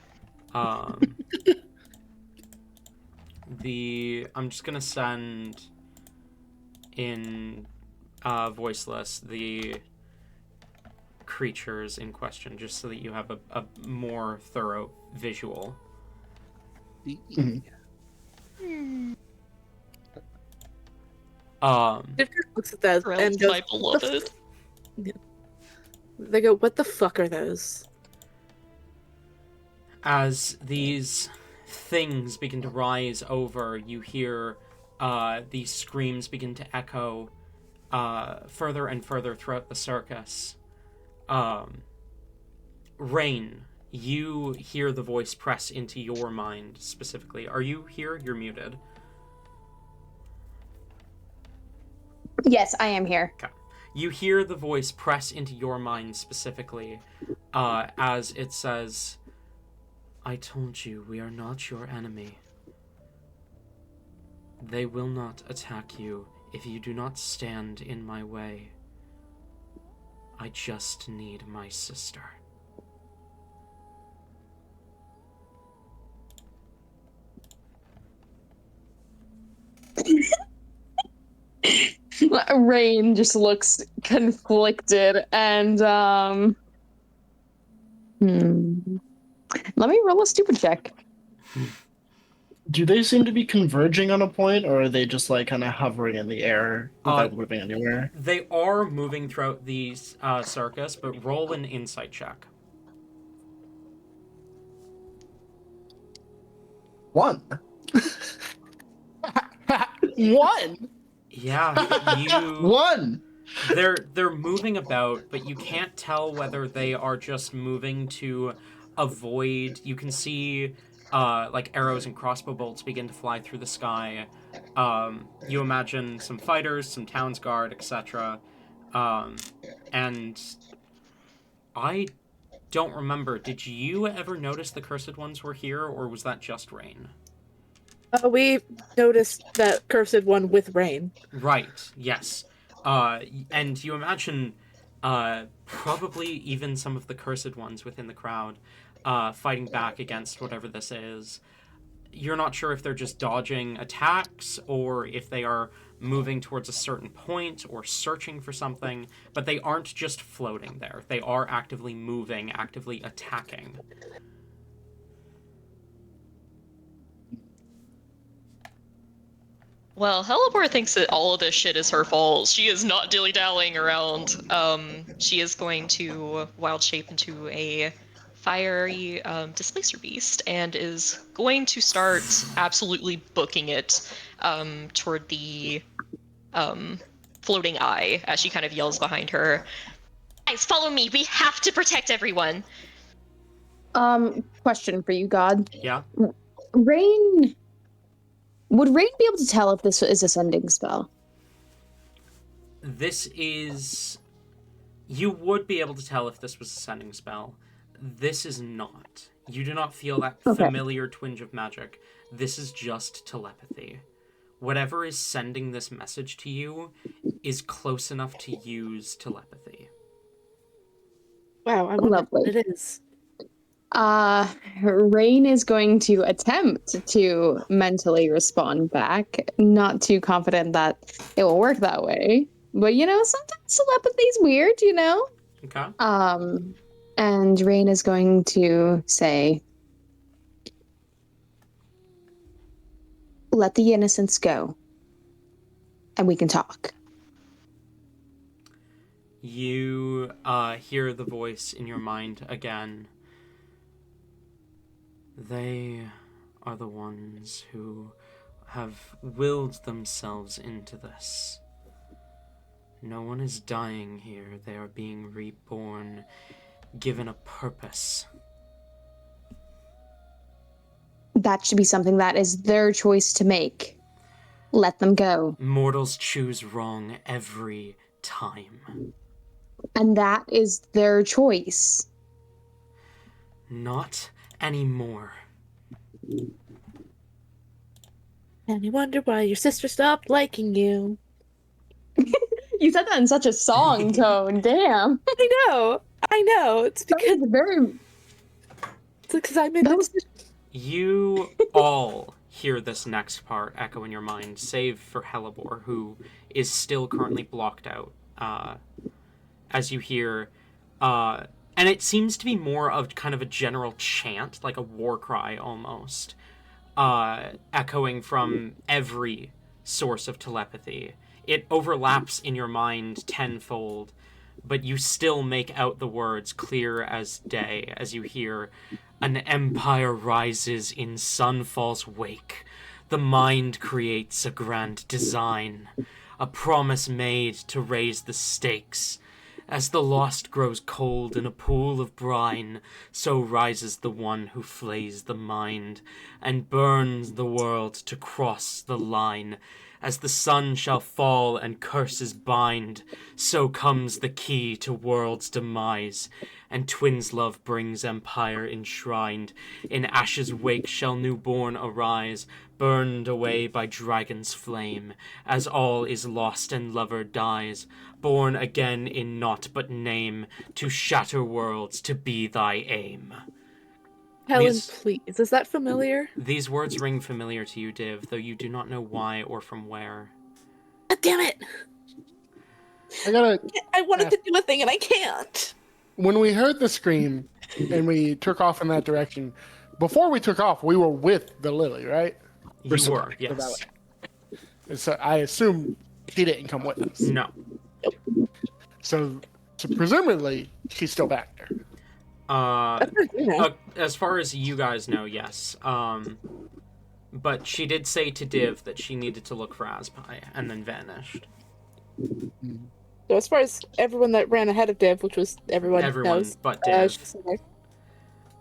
I'm just gonna send in voiceless the creatures in question, just so that you have a more thorough visual.
Mhm.
Different looks at those and
Realms
goes,
my beloved.
they go, "What the fuck are those?"
As these things begin to rise over, you hear these screams begin to echo further and further throughout the circus. Rain, you hear the voice press into your mind specifically. Are you here? You're muted.
Yes, I am here.
Okay. You hear the voice press into your mind specifically, as it says, "I told you we are not your enemy. They will not attack you if you do not stand in my way. I just need my sister."
Rain just looks conflicted and let me roll a stupid check.
Do they seem to be converging on a point, or are they just like kind of hovering in the air without moving anywhere?
They are moving throughout the circus, but roll an insight check.
1. 1.
Yeah, you.
1.
They're moving about, but you can't tell whether they are just moving to avoid. You can see like arrows and crossbow bolts begin to fly through the sky. You imagine some fighters, some towns guard, etc. And I don't remember. Did you ever notice the cursed ones were here, or was that just Rain?
We noticed that cursed one with Rain.
Right. Yes. And you imagine probably even some of the cursed ones within the crowd fighting back against whatever this is. You're not sure if they're just dodging attacks or if they are moving towards a certain point or searching for something, but they aren't just floating there. They are actively moving, actively attacking.
Well, Helibor thinks that all of this shit is her fault. She is not dilly-dallying around. She is going to wild shape into a fiery displacer beast and is going to start absolutely booking it toward the floating eye as she kind of yells behind her.
Guys, follow me. We have to protect everyone.
Question for you, God.
Yeah?
Rain... Would Rain be able to tell if this is a sending spell?
This is... You would be able to tell if this was a sending spell. This is not. You do not feel that familiar twinge of magic. This is just telepathy. Whatever is sending this message to you is close enough to use telepathy.
Wow, I wonder what it is.
Rain is going to attempt to mentally respond back. Not too confident that it will work that way. But, sometimes telepathy's weird,
Okay.
And Rain is going to say, let the innocents go, and we can talk.
You hear the voice in your mind again. They are the ones who have willed themselves into this. No one is dying here. They are being reborn, given a purpose.
That should be something that is their choice to make. Let them go.
Mortals choose wrong every time.
And that is their choice.
Not anymore.
And you wonder why your sister stopped liking you.
You said that in such a song tone. Damn.
I know. It's because I'm in
You all hear this next part echo in your mind, save for Helibor, who is still currently blocked out. As you hear, and it seems to be more of kind of a general chant, like a war cry almost, echoing from every source of telepathy. It overlaps in your mind tenfold, but you still make out the words clear as day as you hear, an empire rises in sunfall's wake. The mind creates a grand design, a promise made to raise the stakes. As the lost grows cold in a pool of brine, so rises the one who flays the mind, and burns the world to cross the line. As the sun shall fall and curses bind, so comes the key to world's demise, and twins' love brings empire enshrined. In ashes' wake shall newborn arise, burned away by dragon's flame, as all is lost and lover dies, born again in naught but name, to shatter worlds to be thy aim.
Helen, please. Is that familiar?
These words ring familiar to you, Div, though you do not know why or from where.
God damn it!
I gotta.
I wanted to do a thing and I can't.
When we heard the scream and we took off in that direction, before we took off, we were with the Lily, right?
You
so-
were, yes.
And so I assume she didn't come with us.
No.
So presumably she's still back there.
That's what you know.
As far as you guys know, yes. But she did say to Div that she needed to look for Aspai and then vanished.
So as far as everyone that ran ahead of Div, which was everyone knows,
but Div.
she's there.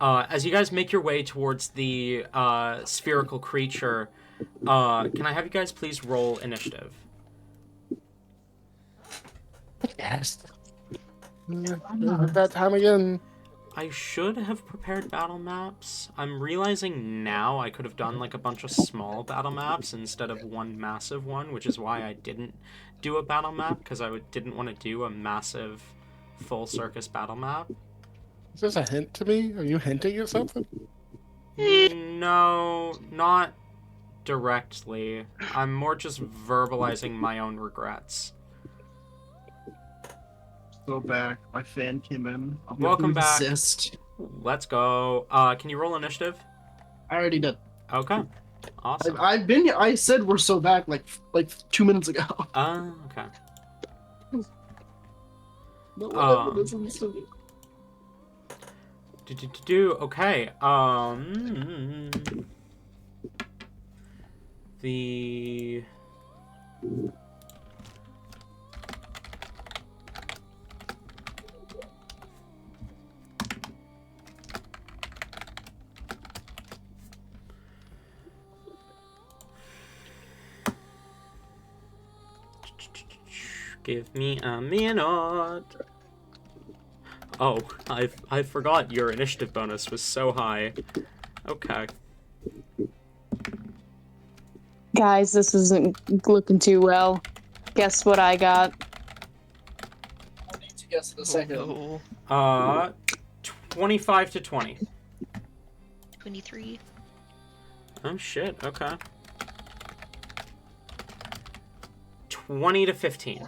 As you guys make your way towards the spherical creature, can I have you guys please roll initiative?
Yes. At that time again.
I should have prepared battle maps. I'm realizing now I could have done like a bunch of small battle maps instead of one massive one, which is why I didn't do a battle map, because I didn't want to do a massive full circus battle map.
Is this a hint to me? Are you hinting at something?
No, not directly. I'm more just verbalizing my own regrets.
Go back. My fan came in. I'll be
Welcome
able to
back.
resist.
Let's go. Can you roll initiative?
I already did.
Okay. Awesome.
I've been. I said we're so back like 2 minutes ago.
Okay.
No one ever listens to me.
Okay. The give me a minute. Oh, I forgot your initiative bonus was so high. Okay.
Guys, this isn't looking too well. Guess what I got?
I need to guess in a second.
Oh,
25 to 20.
23.
Oh shit, okay. 20 to 15.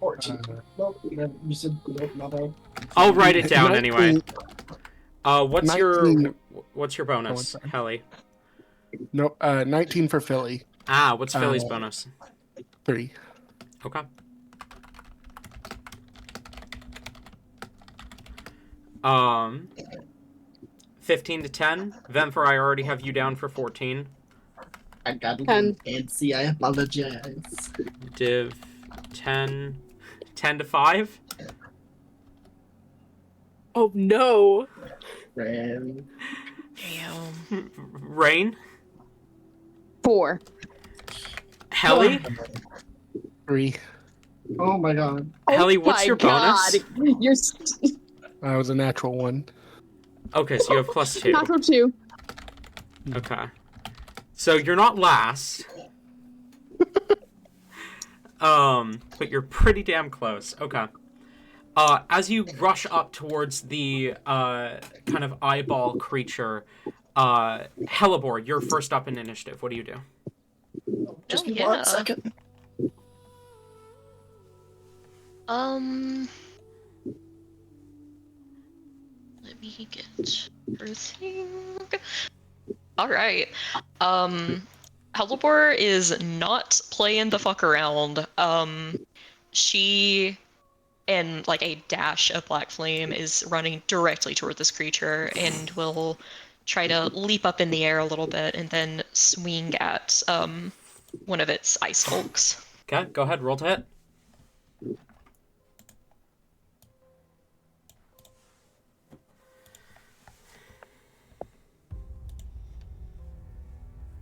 14. Nope, you said nope, not bad.
I'll write it down anyway.
19.
What's
19.
your bonus, Helly?
Nope. 19 for Philly.
What's Philly's bonus?
3.
Okay. Um, 15 to 10. Vemfer, I already have you down for 14.
I got a
10.
little fancy. I apologize.
Div, 10. 10 to 5.
Oh no!
Ram.
Damn.
Rain,
4.
Helly,
3.
Oh my god.
Helly,
Oh
what's
my
your bonus?
God. You're
That was a natural 1.
Okay, so you have plus 2.
natural 2.
Okay. So you're not last. But you're pretty damn close. Okay. As you rush up towards the kind of eyeball creature, Hellebore, you're first up in initiative. What do you do?
Just
Oh,
1
yeah.
second.
Let me get her thing. All right. Hellebore is not playing the fuck around. She and like a dash of black flame is running directly toward this creature and will try to leap up in the air a little bit and then swing at one of its ice hulks.
Okay, go ahead, roll to hit.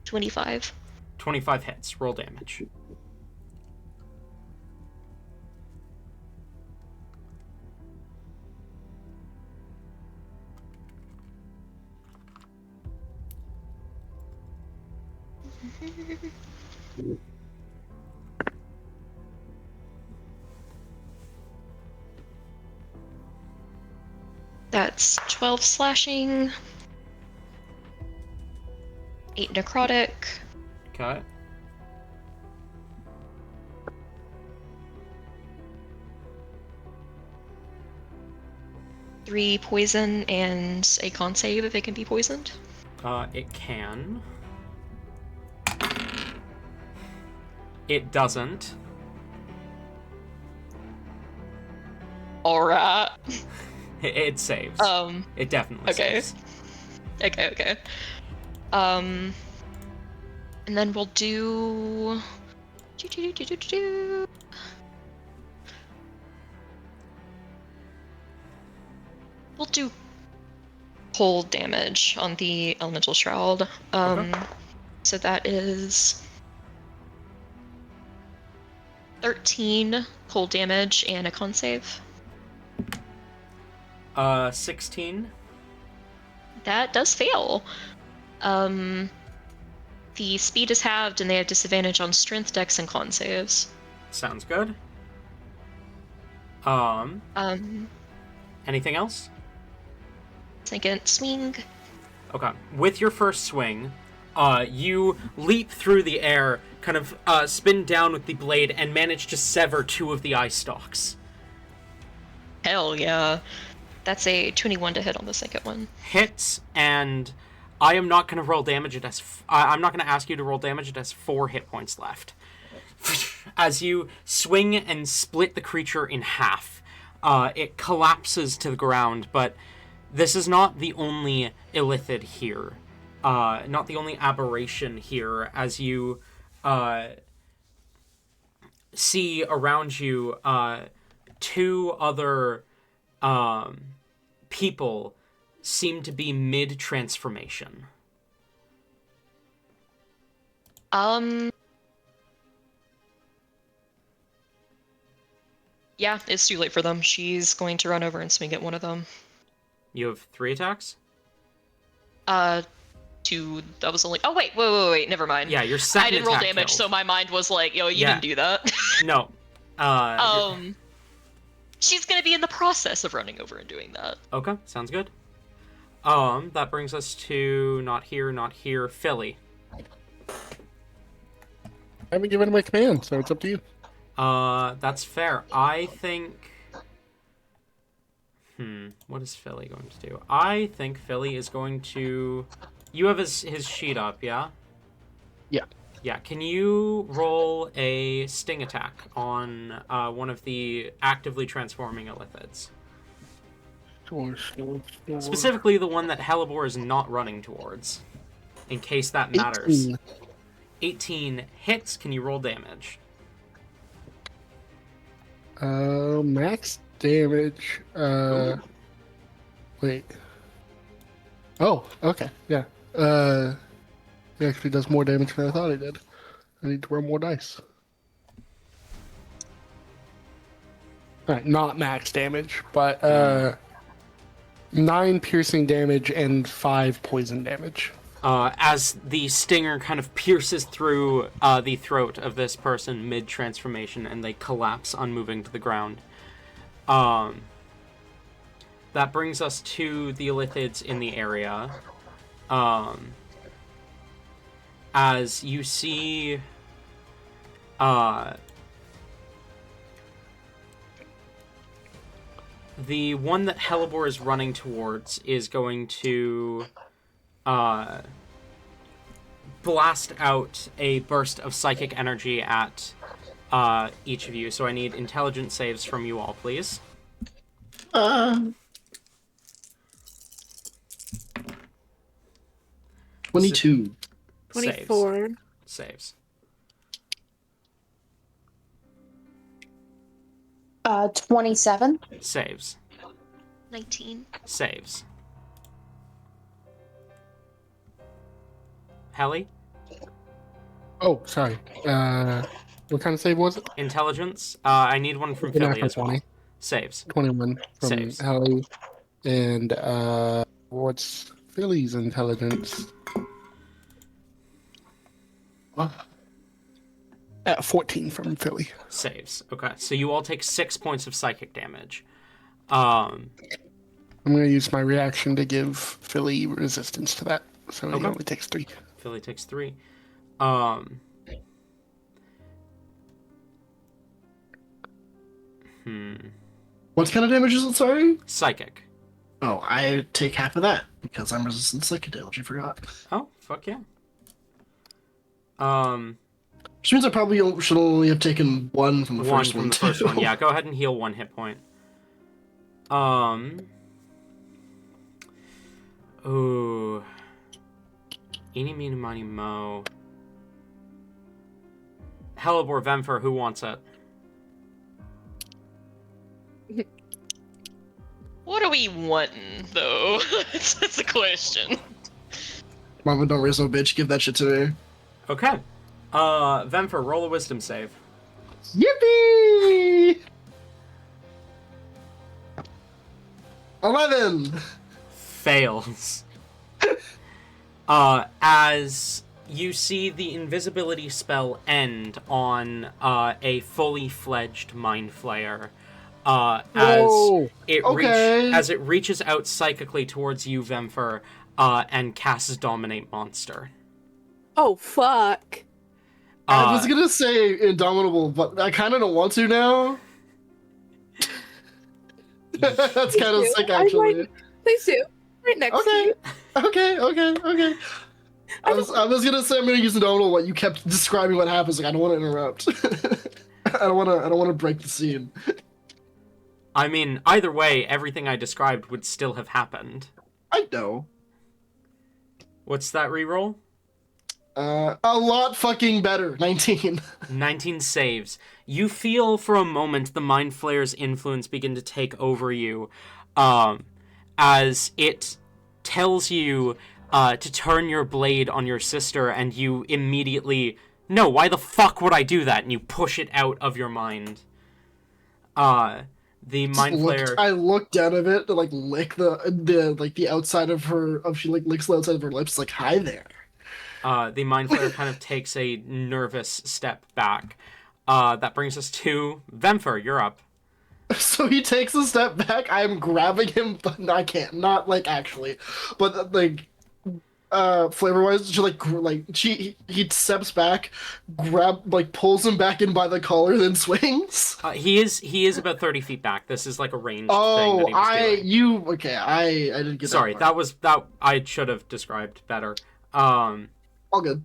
$25.
25 hits. Roll damage.
That's 12 slashing, 8 necrotic,
Okay.
3 poison and a con save if it can be poisoned.
It can. It doesn't.
Alright.
It saves. It definitely
Okay.
saves.
Okay. And then we'll do... We'll do cold damage on the Elemental Shroud.
Okay.
So that is 13 cold damage and a con save.
16.
That does fail. The speed is halved and they have disadvantage on strength, dex, and con saves.
Sounds good. Anything else?
Second swing.
Okay. With your first swing, you leap through the air, kind of spin down with the blade, and manage to sever 2 of the eye stalks.
Hell yeah. That's a 21 to hit on the second one.
Hits, and I am not going to roll damage. I'm not going to ask you to roll damage. It has 4 hit points left. As you swing and split the creature in half, it collapses to the ground, but this is not the only illithid here. Not the only aberration here, as you see around you 2 other people seem to be mid-transformation.
Yeah, it's too late for them. She's going to run over and swing at one of them.
You have 3 attacks?
2, that was only... Oh, wait, never mind.
Yeah, your second
I didn't roll
attack
damage,
killed.
so my mind was like, yo, you
Yeah.
didn't do that.
No.
She's gonna be in the process of running over and doing that.
Okay, sounds good. That brings us to not here, Philly.
I haven't given my command, so it's up to you.
That's fair. I think... what is Philly going to do? I think Philly is going to... You have his sheet up, yeah?
Yeah.
Yeah, can you roll a sting attack on one of the actively transforming illithids?
Sure.
Specifically the one that Hellebore is not running towards, in case that matters. 18 hits. Can you roll damage?
Max damage. Wait. Oh, okay. Yeah. It actually does more damage than I thought it did. I need to roll more dice. Alright, not max damage, but 9 piercing damage and 5 poison damage.
As the stinger kind of pierces through the throat of this person mid-transformation, and they collapse, unmoving to the ground. That brings us to the illithids in the area. As you see... the one that Hellebore is running towards is going to blast out a burst of psychic energy at each of you. So I need intelligence saves from you all, please.
22.
24.
Saves.
27.
Saves.
19.
Saves. Helly?
Oh, sorry. What kind of save was it?
Intelligence? I need one from
Natural
Philly as well.
20.
Saves.
21 from
Saves.
Hallie. And what's Philly's intelligence? 14 from Philly.
Saves. Okay, so you all take 6 points of psychic damage. Um,
I'm going to use my reaction to give Philly resistance to that. So he
Okay.
only takes 3.
Philly takes 3.
What kind of damage is it, sorry?
Psychic.
Oh, I take half of that because I'm resistant to psychic damage. You forgot.
Oh, fuck yeah.
Which means I probably should only have taken one from the
One
first
from
one.
the first one. Yeah, go ahead and heal 1 hit point. Ooh. Eeny, meeny, miny, mo. Hellebore, Vemfer, who wants it?
What are we wanting, though? That's the question.
Mama, don't raise no bitch. Give that shit to me.
Okay. Vemfer, roll a wisdom save.
Yippee! 11.
Fails. As you see the invisibility spell end on a fully fledged mind flayer,
Whoa,
as it reaches out psychically towards you, Vemfer, and casts Dominate Monster.
Oh, fuck.
I was gonna say Indomitable, but I kind of don't want to now. That's kind of sick, actually.
Please do. Right next to you.
Okay. I was gonna say I'm gonna use Indomitable, but you kept describing what happens. Like I don't want to interrupt. I don't want to break the scene.
I mean, either way, everything I described would still have happened.
I know.
What's that reroll?
A lot fucking better. 19.
19 saves. You feel for a moment the Mind Flayer's influence begin to take over you, as it tells you to turn your blade on your sister, and you immediately, no, why the fuck would I do that? And you push it out of your mind. The Mind Flayer...
I look down at it to like lick the outside of her. She like licks the outside of her lips. Like hi there.
The Mind Flayer kind of takes a nervous step back. That brings us to Vemfer. You're up.
So he takes a step back. I'm grabbing him, but I can't. Not like actually, but like flavor wise, he steps back, pulls him back in by the collar, then swings.
He is about 30 feet back. This is like a ranged thing
Oh,
that he was doing.
I didn't get.
Sorry, that I should have described better.
All good.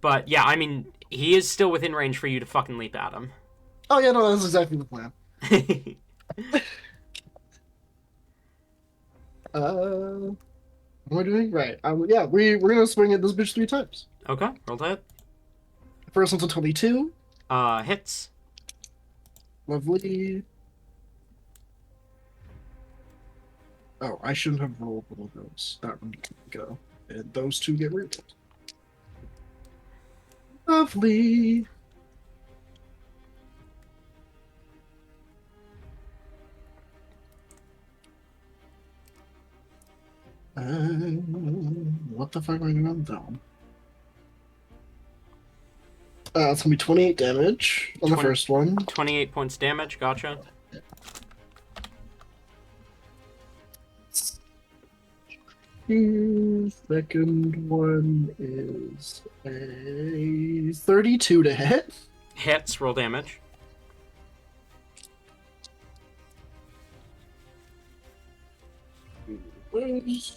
But yeah, I mean, he is still within range for you to fucking leap at him.
Oh yeah, no, that's exactly the plan. What am I doing? Right. Yeah, we're gonna swing at this bitch 3 times.
Okay, roll to hit.
First one's a 22.
Hits.
Lovely. Oh, I shouldn't have rolled one of those. That one can go. And those 2 get rerolled. Lovely. What the fuck am I doing on that one? It's gonna be 28 damage on the first one.
28 points damage, gotcha.
The second one is a 32 to hit.
Hits, roll damage.
Where's...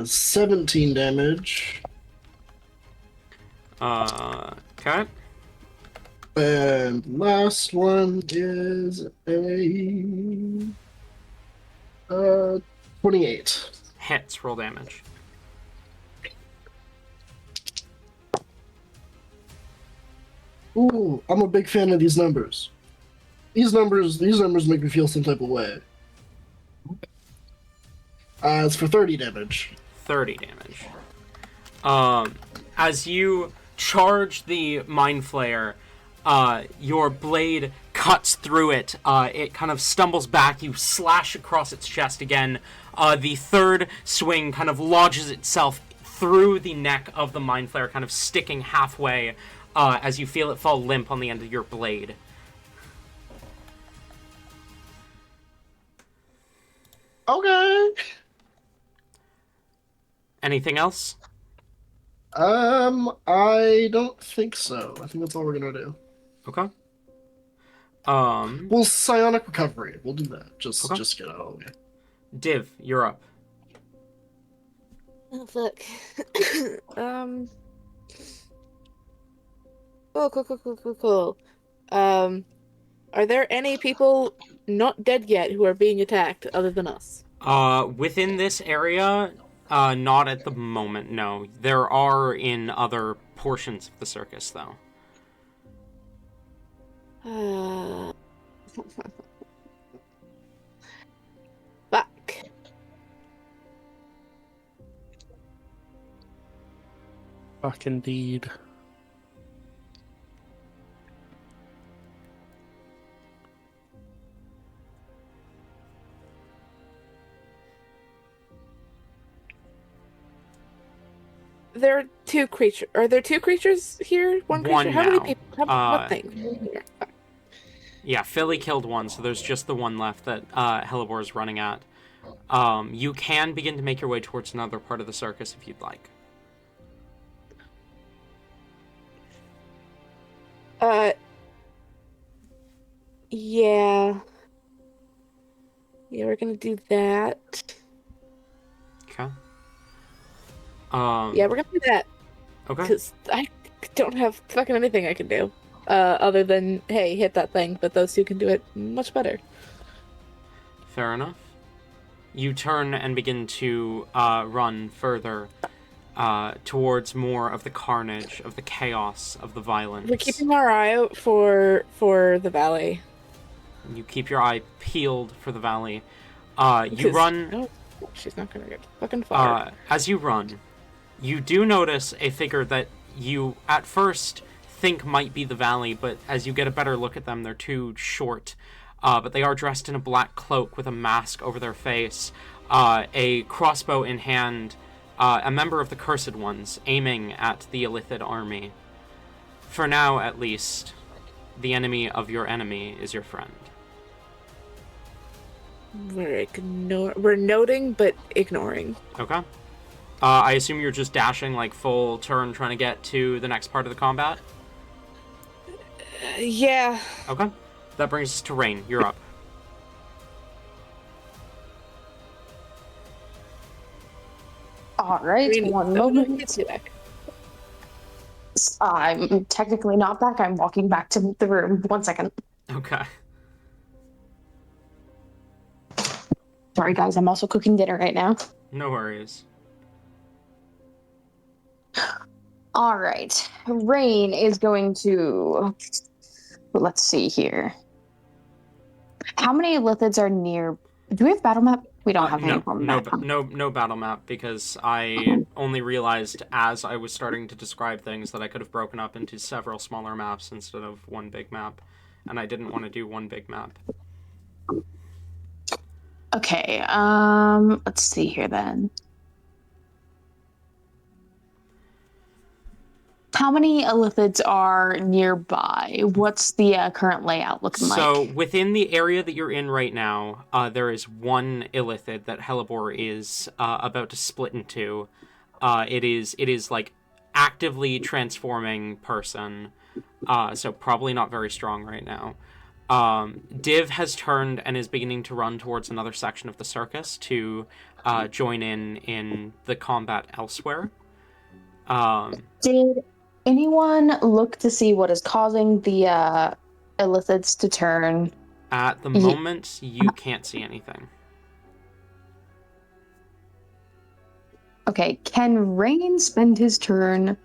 17 damage.
Okay.
And last one is a 28.
Hits, roll damage.
Ooh, I'm a big fan of these numbers. These numbers make me feel some type of way. It's for 30 damage.
30 damage. As you charge the Mind Flayer, your blade cuts through it. It kind of stumbles back. You slash across its chest again. The third swing kind of lodges itself through the neck of the Mind Flayer, kind of sticking halfway as you feel it fall limp on the end of your blade.
Okay.
Anything else?
I don't think so. I think that's all we're gonna do.
Okay.
Well, psionic recovery. We'll do that.
Okay.
Just get out of the way.
Div, you're up.
Oh, fuck. Cool. Are there any people not dead yet who are being attacked other than us?
Within this area, not at the moment, no. There are in other portions of the circus, though.
Fuck.
Fuck indeed.
There are two creatures. Are there two creatures here? One creature?
One
How many
now.
people? What thing?
Yeah, Philly killed one, so there's just the one left that Hellebore is running at. You can begin to make your way towards another part of the circus if you'd like.
Yeah. Yeah, we're gonna do that.
Okay.
Yeah, we're gonna do that.
Okay.
Because I don't have fucking anything I can do. Other than, hey, hit that thing, but those two can do it much better.
Fair enough. You turn and begin to run further towards more of the carnage, of the chaos, of the violence.
We're keeping our eye out for the valley.
You keep your eye peeled for the valley. You run...
No, she's not gonna get fucking fired.
As you run, you do notice a figure that you, at first, think might be the valley, but as you get a better look at them, they're too short. But they are dressed in a black cloak with a mask over their face, a crossbow in hand, a member of the Cursed Ones, aiming at the Illithid army. For now, at least, the enemy of your enemy is your friend.
We're noting, but ignoring.
Okay. I assume you're just dashing, like, full turn, trying to get to the next part of the combat?
Yeah.
Okay. That brings us to Rain. You're up.
All right, one moment. I'm technically not back. I'm walking back to the room. 1 second.
Okay.
Sorry, guys. I'm also cooking dinner right now.
No worries.
All right. Rain is going to... Let's see here. How many lithids are near... Do we have battle map? We don't have any form of map.
No battle map, because I only realized as I was starting to describe things that I could have broken up into several smaller maps instead of one big map, and I didn't want to do one big map.
Okay, let's see here then. How many illithids are nearby? What's the current layout looking like?
So, within the area that you're in right now, there is one illithid that Hellebore is about to split into. It is like actively transforming person, so probably not very strong right now. Div has turned and is beginning to run towards another section of the circus to join in the combat elsewhere.
Did anyone look to see what is causing the illithids to turn?
At the moment, you can't see anything.
Okay, can Rain spend his turn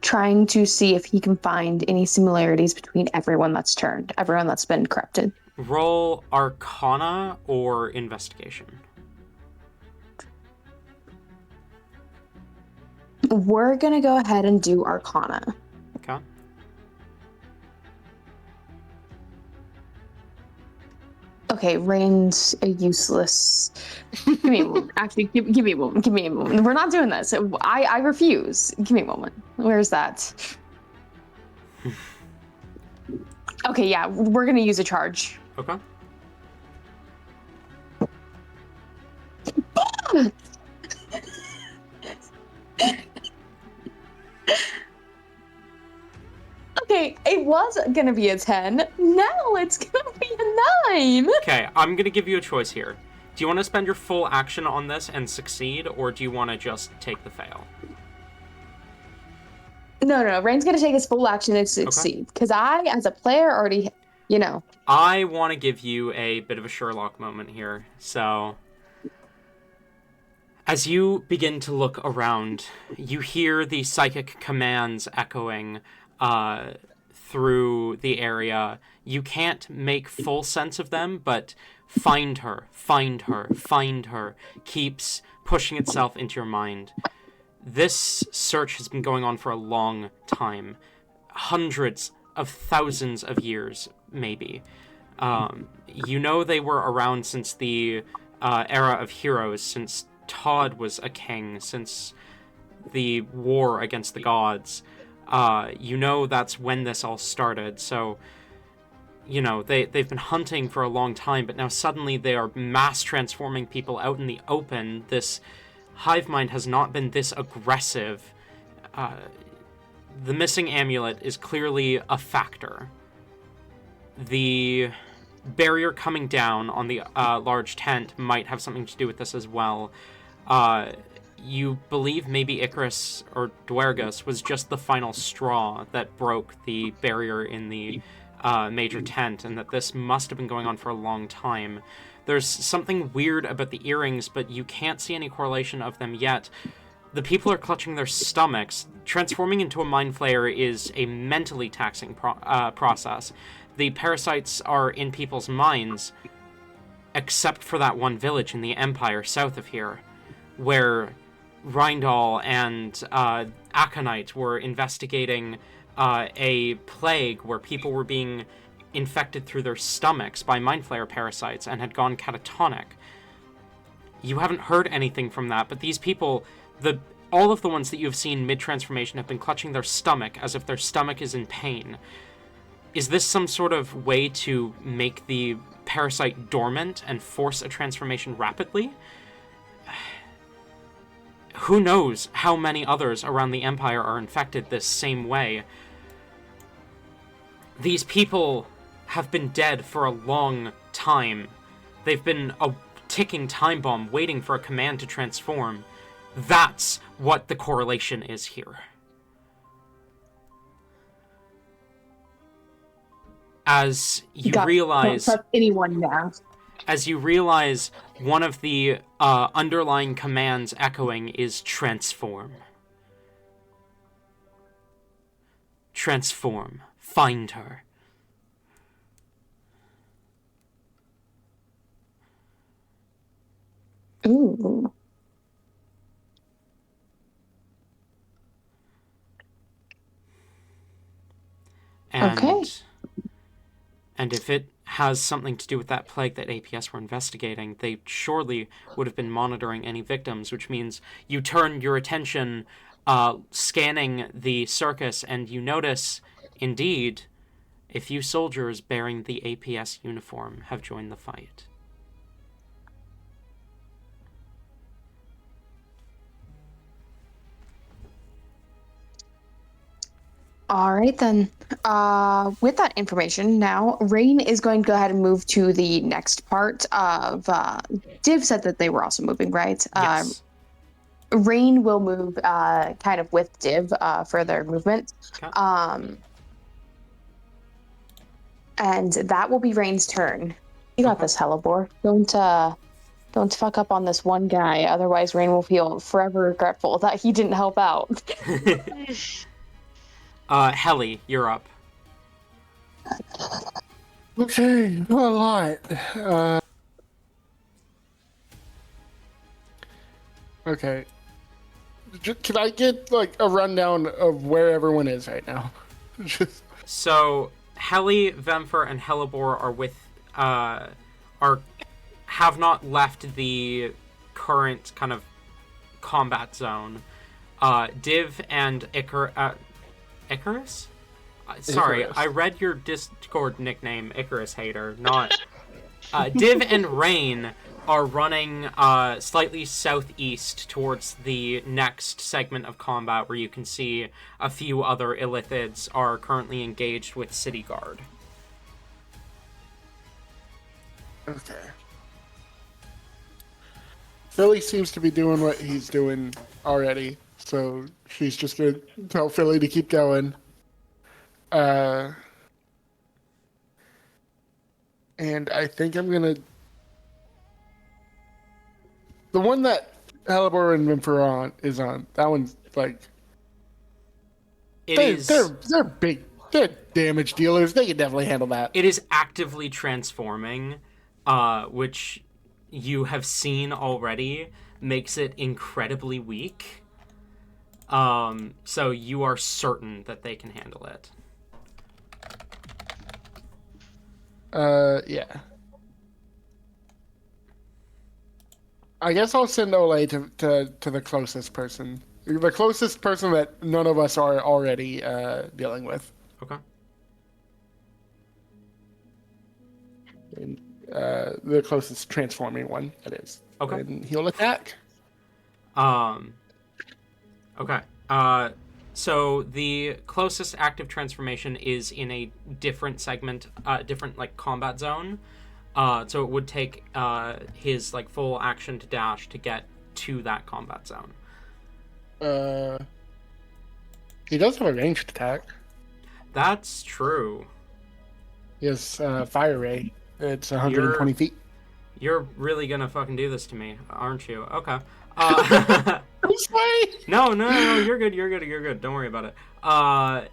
trying to see if he can find any similarities between everyone that's turned, everyone that's been corrupted?
Roll Arcana or Investigation.
We're gonna go ahead and do Arcana.
Okay.
Okay, Rain's a useless. Give me a moment. Actually, give me a moment. Give me a moment. We're not doing this. I refuse. Give me a moment. Where's that? Okay, yeah, we're gonna use a charge.
Okay.
was gonna be a 10. Now it's gonna be a 9.
Okay, I'm gonna give you a choice here. Do you want to spend your full action on this and succeed, or do you want to just take the fail?
No. Rain's gonna take his full action and succeed. Because I, as a player, already,
I want to give you a bit of a Sherlock moment here. So, as you begin to look around, you hear the psychic commands echoing through the area. You can't make full sense of them, but find her, find her, find her keeps pushing itself into your mind. This search has been going on for a long time. Hundreds of thousands of years, maybe. You know they were around since the era of heroes, since Todd was a king, since the war against the gods. You know that's when this all started, so they've been hunting for a long time, but now suddenly they are mass transforming people out in the open. This hive mind has not been this aggressive. The missing amulet is clearly a factor. The barrier coming down on the large tent might have something to do with this as well. You believe maybe Icarus or Duergus was just the final straw that broke the barrier in the major tent, and that this must have been going on for a long time. There's something weird about the earrings, but you can't see any correlation of them yet. The people are clutching their stomachs. Transforming into a mind flayer is a mentally taxing process. The parasites are in people's minds, except for that one village in the Empire south of here, where Rindal and Aconite were investigating a plague where people were being infected through their stomachs by mind flayer parasites and had gone catatonic. You haven't heard anything from that, but these people, all of the ones that you've seen mid-transformation, have been clutching their stomach as if their stomach is in pain. Is this some sort of way to make the parasite dormant and force a transformation rapidly? Who knows how many others around the Empire are infected this same way? These people have been dead for a long time. They've been a ticking time bomb waiting for a command to transform. That's what the correlation is here. As you realize...
Don't trust anyone now.
As you realize, one of the underlying commands echoing is transform. Transform. Find her.
Ooh.
And,
okay.
And if it has something to do with that plague that APS were investigating, they surely would have been monitoring any victims, which means you turn your attention scanning the circus, and you notice, indeed, a few soldiers bearing the APS uniform have joined the fight.
All right, then. With that information now, Rain is going to go ahead and move to the next part of... Div said that they were also moving, right?
Yes.
Rain will move kind of with Div for their movement.
Okay.
And that will be Rain's turn. You got this, Hellebore. Don't fuck up on this one guy, otherwise Rain will feel forever regretful that he didn't help out.
Helly, you're up.
Okay, a lot. Okay. Can I get like a rundown of where everyone is right now?
So Helly, Vemfer, and Hellebore are with have not left the current kind of combat zone. Div and Icarus? Sorry,
Icarus.
I read your Discord nickname, Icarus Hater, not... Div and Rain are running slightly southeast towards the next segment of combat, where you can see a few other Illithids are currently engaged with City Guard.
Okay. Philly seems to be doing what he's doing already, so she's just gonna tell Philly to keep going. And I think I'm gonna... The one that Halibor and Nympher is on, that one's like... They're big. They're damage dealers. They can definitely handle that.
It is actively transforming, which you have seen already makes it incredibly weak. So you are certain that they can handle it.
Yeah. I guess I'll send Olay to the closest person. The closest person that none of us are already dealing with.
Okay.
And, the closest transforming one, that is.
Okay.
And he'll attack.
Okay. So the closest active transformation is in a different segment, different like combat zone. So it would take his like full action to dash to get to that combat zone.
He does have a ranged attack.
That's true.
He has fire ray. It's 120 feet.
You're really gonna fucking do this to me, aren't you? Okay.
I'm sorry.
No, you're good. Don't worry about it.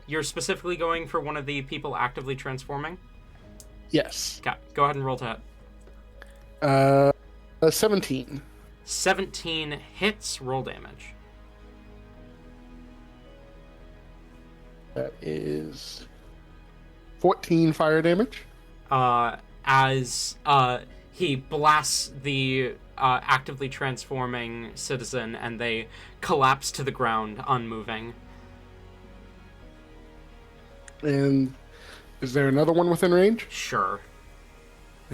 You're specifically going for one of the people actively transforming?
Yes.
Okay, go ahead and roll to hit.
17.
17 hits, roll damage.
That is 14 fire damage.
As he blasts the actively transforming citizen, and they collapse to the ground, unmoving.
And is there another one within range?
Sure.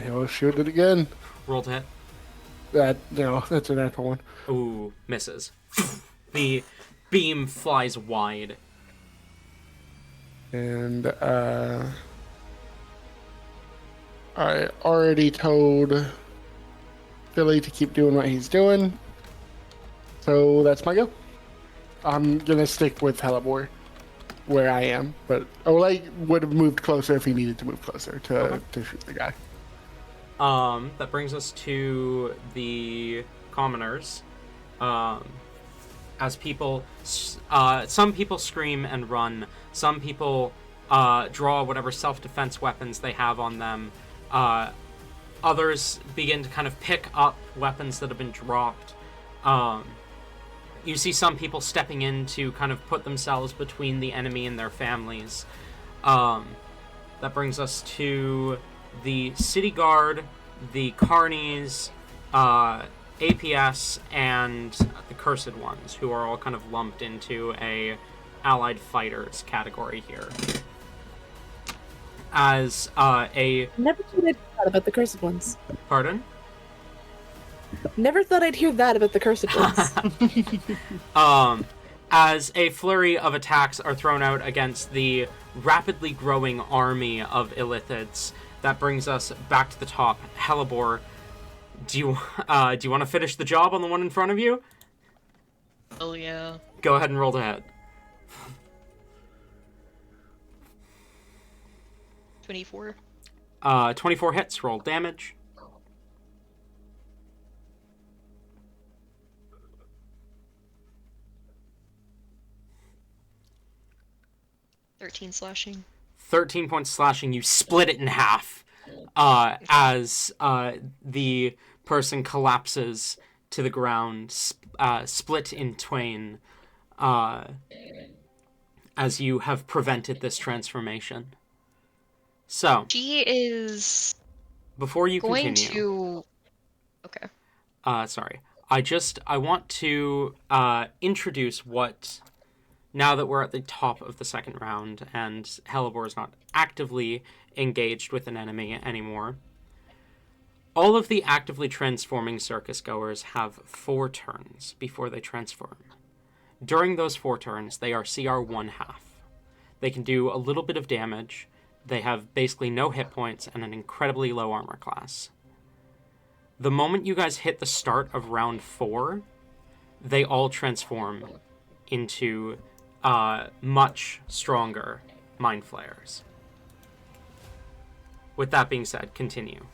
He'll shoot it again.
Roll to hit.
That's a natural one.
Ooh, misses. The beam flies wide.
And I already told Billy to keep doing what he's doing. So that's my go. I'm gonna stick with Halibor where I am, but Oleg would have moved closer if he needed to move closer to shoot the guy.
That brings us to the commoners. As people, some people scream and run. Some people draw whatever self-defense weapons they have on them. Others begin to kind of pick up weapons that have been dropped. You see some people stepping in to kind of put themselves between the enemy and their families. That brings us to the City Guard, the Carnies, APS, and the Cursed Ones, who are all kind of lumped into a allied fighters category here. As
Never thought I'd hear that about the Cursed Ones.
Pardon?
Never thought I'd hear that about the Cursed Ones.
As a flurry of attacks are thrown out against the rapidly growing army of Illithids, that brings us back to the top. Halibor, do you want to finish the job on the one in front of you?
Oh yeah.
Go ahead and roll to hit.
24.
24 hits, roll damage.
Slashing.
13 points slashing. You split it in half as the person collapses to the ground, split in twain, as you have prevented this transformation. So,
She is
before you
going
continue...
to... Okay.
Sorry. I want to introduce what... Now that we're at the top of the second round and Halibor is not actively engaged with an enemy anymore, All of the actively transforming circus goers have 4 turns before they transform. During those 4 turns, they are CR 1/2. They can do a little bit of damage. They have basically no hit points and an incredibly low armor class. The moment you guys hit the start of round 4, they all transform into much stronger mind flayers. With that being said, continue.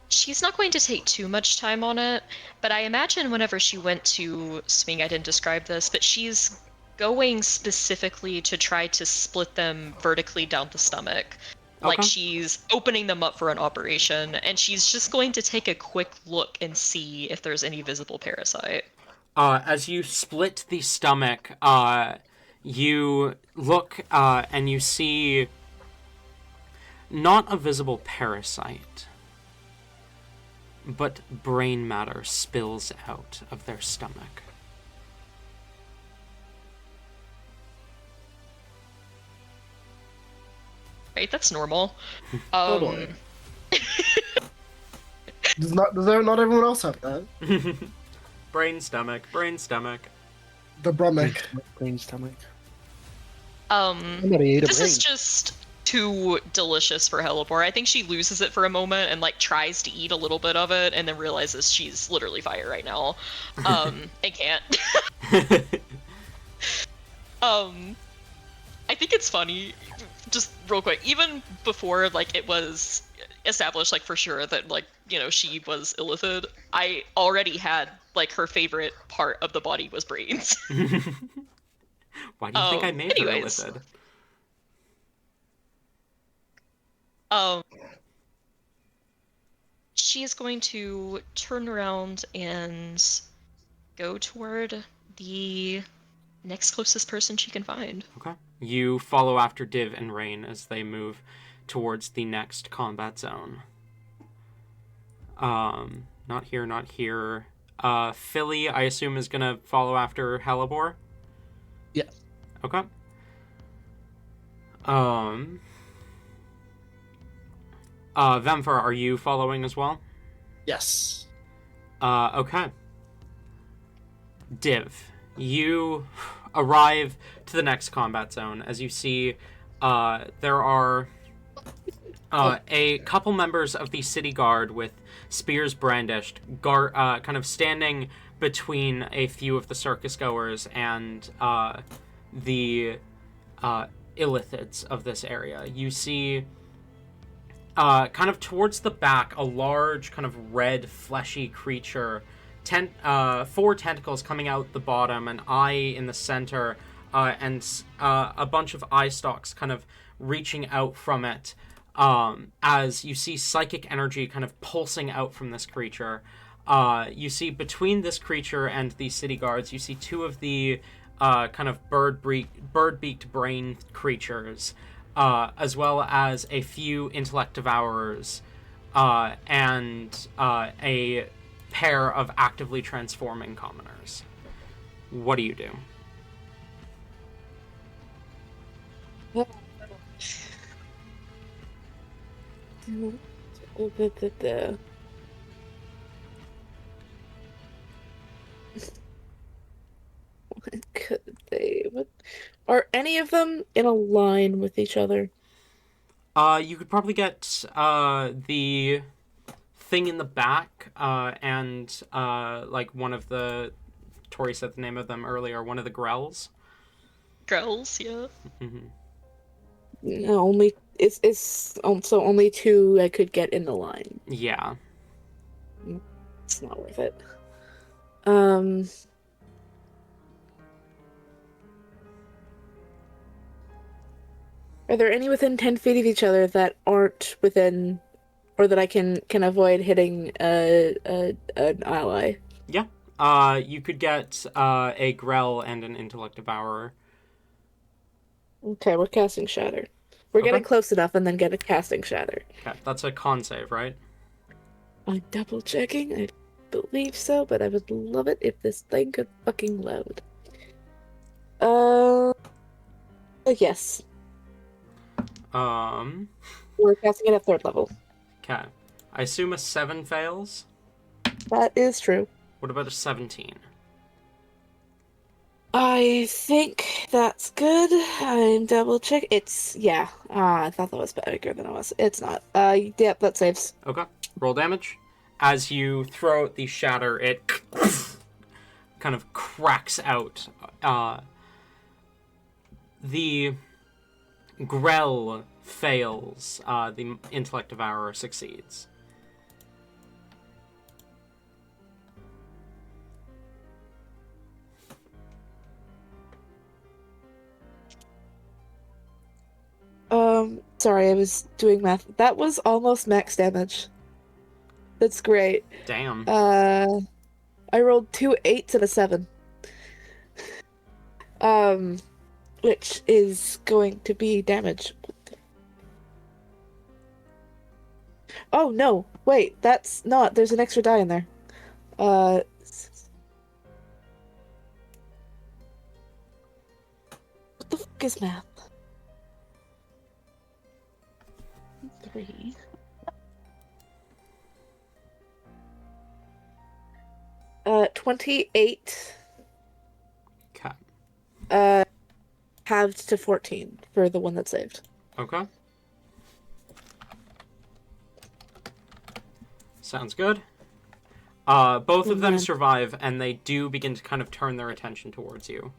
She's not going to take too much time on it, but I imagine whenever she went to swing, I didn't describe this, but she's going specifically to try to split them vertically down the stomach. Like
Okay.
she's opening them up for an operation, and she's just going to take a quick look and see if there's any visible parasite.
As you split the stomach, you look and you see not a visible parasite, but brain matter spills out of their stomach.
Right, that's normal.
Totally. Does not everyone else have that?
Brain stomach, brain stomach.
The Brumic.
Brain stomach.
Somebody ate a
This
brain.
is just too delicious for Hellebore. I think she loses it for a moment and like tries to eat a little bit of it and then realizes she's literally fire right now. And can't. I think it's funny, just real quick, even before like it was established like for sure that like, you know, she was illithid, I already had like her favorite part of the body was brains.
Why do you think I made
anyways.
her illithid?
She is going to turn around and go toward the next closest person she can find.
Okay. You follow after Div and Rain as they move towards the next combat zone. Not here, not here. Philly, I assume, is gonna follow after Hellebore?
Yes.
Okay. Vemfer, are you following as well?
Yes.
Okay. Div, you arrive to the next combat zone as you see there are a couple members of the city guard with spears brandished, kind of standing between a few of the circus goers and the illithids of this area. You see kind of towards the back a large kind of red fleshy creature, 4 tentacles coming out the bottom, an eye in the center, and a bunch of eye stalks kind of reaching out from it, as you see psychic energy kind of pulsing out from this creature. You see between this creature and the city guards, you see 2 of the kind of bird-beaked brain creatures, as well as a few intellect devourers, and a pair of actively transforming commoners. What do you do?
What could they? What are any of them in a line with each other?
You could probably get the thing in the back, and like one of the Tori said the name of them earlier, one of the Grells.
Grells, yeah.
Mm-hmm.
No, only it's so only 2 I could get in the line.
Yeah.
It's not worth it. Are there any within 10 feet of each other that aren't within, or that I can avoid hitting an ally?
Yeah. You could get a Grell and an Intellect Devourer.
Okay, we're casting Shatter. We're getting close enough and then get a casting Shatter.
Okay, that's a con save, right?
I'm double checking. I believe so, but I would love it if this thing could fucking load. Yes.
Um,
We're casting it at 3rd level.
Okay. I assume a 7 fails?
That is true.
What about a 17?
I think that's good. I'm double check. It's yeah. I thought that was bigger than it was. It's not. Yep, that saves.
Okay. Roll damage. As you throw out the shatter, it kind of cracks out. The Grell fails. The Intellect Devourer succeeds.
Sorry, I was doing math. That was almost max damage. That's great.
Damn.
I rolled 2 8s and a 7. Which is going to be damage. Oh no, wait, that's not. There's an extra die in there. What the fuck is math? 3. 28.
Okay.
Halved to 14 for the one that saved.
Okay. Sounds good. Both of them survive, and they do begin to kind of turn their attention towards you.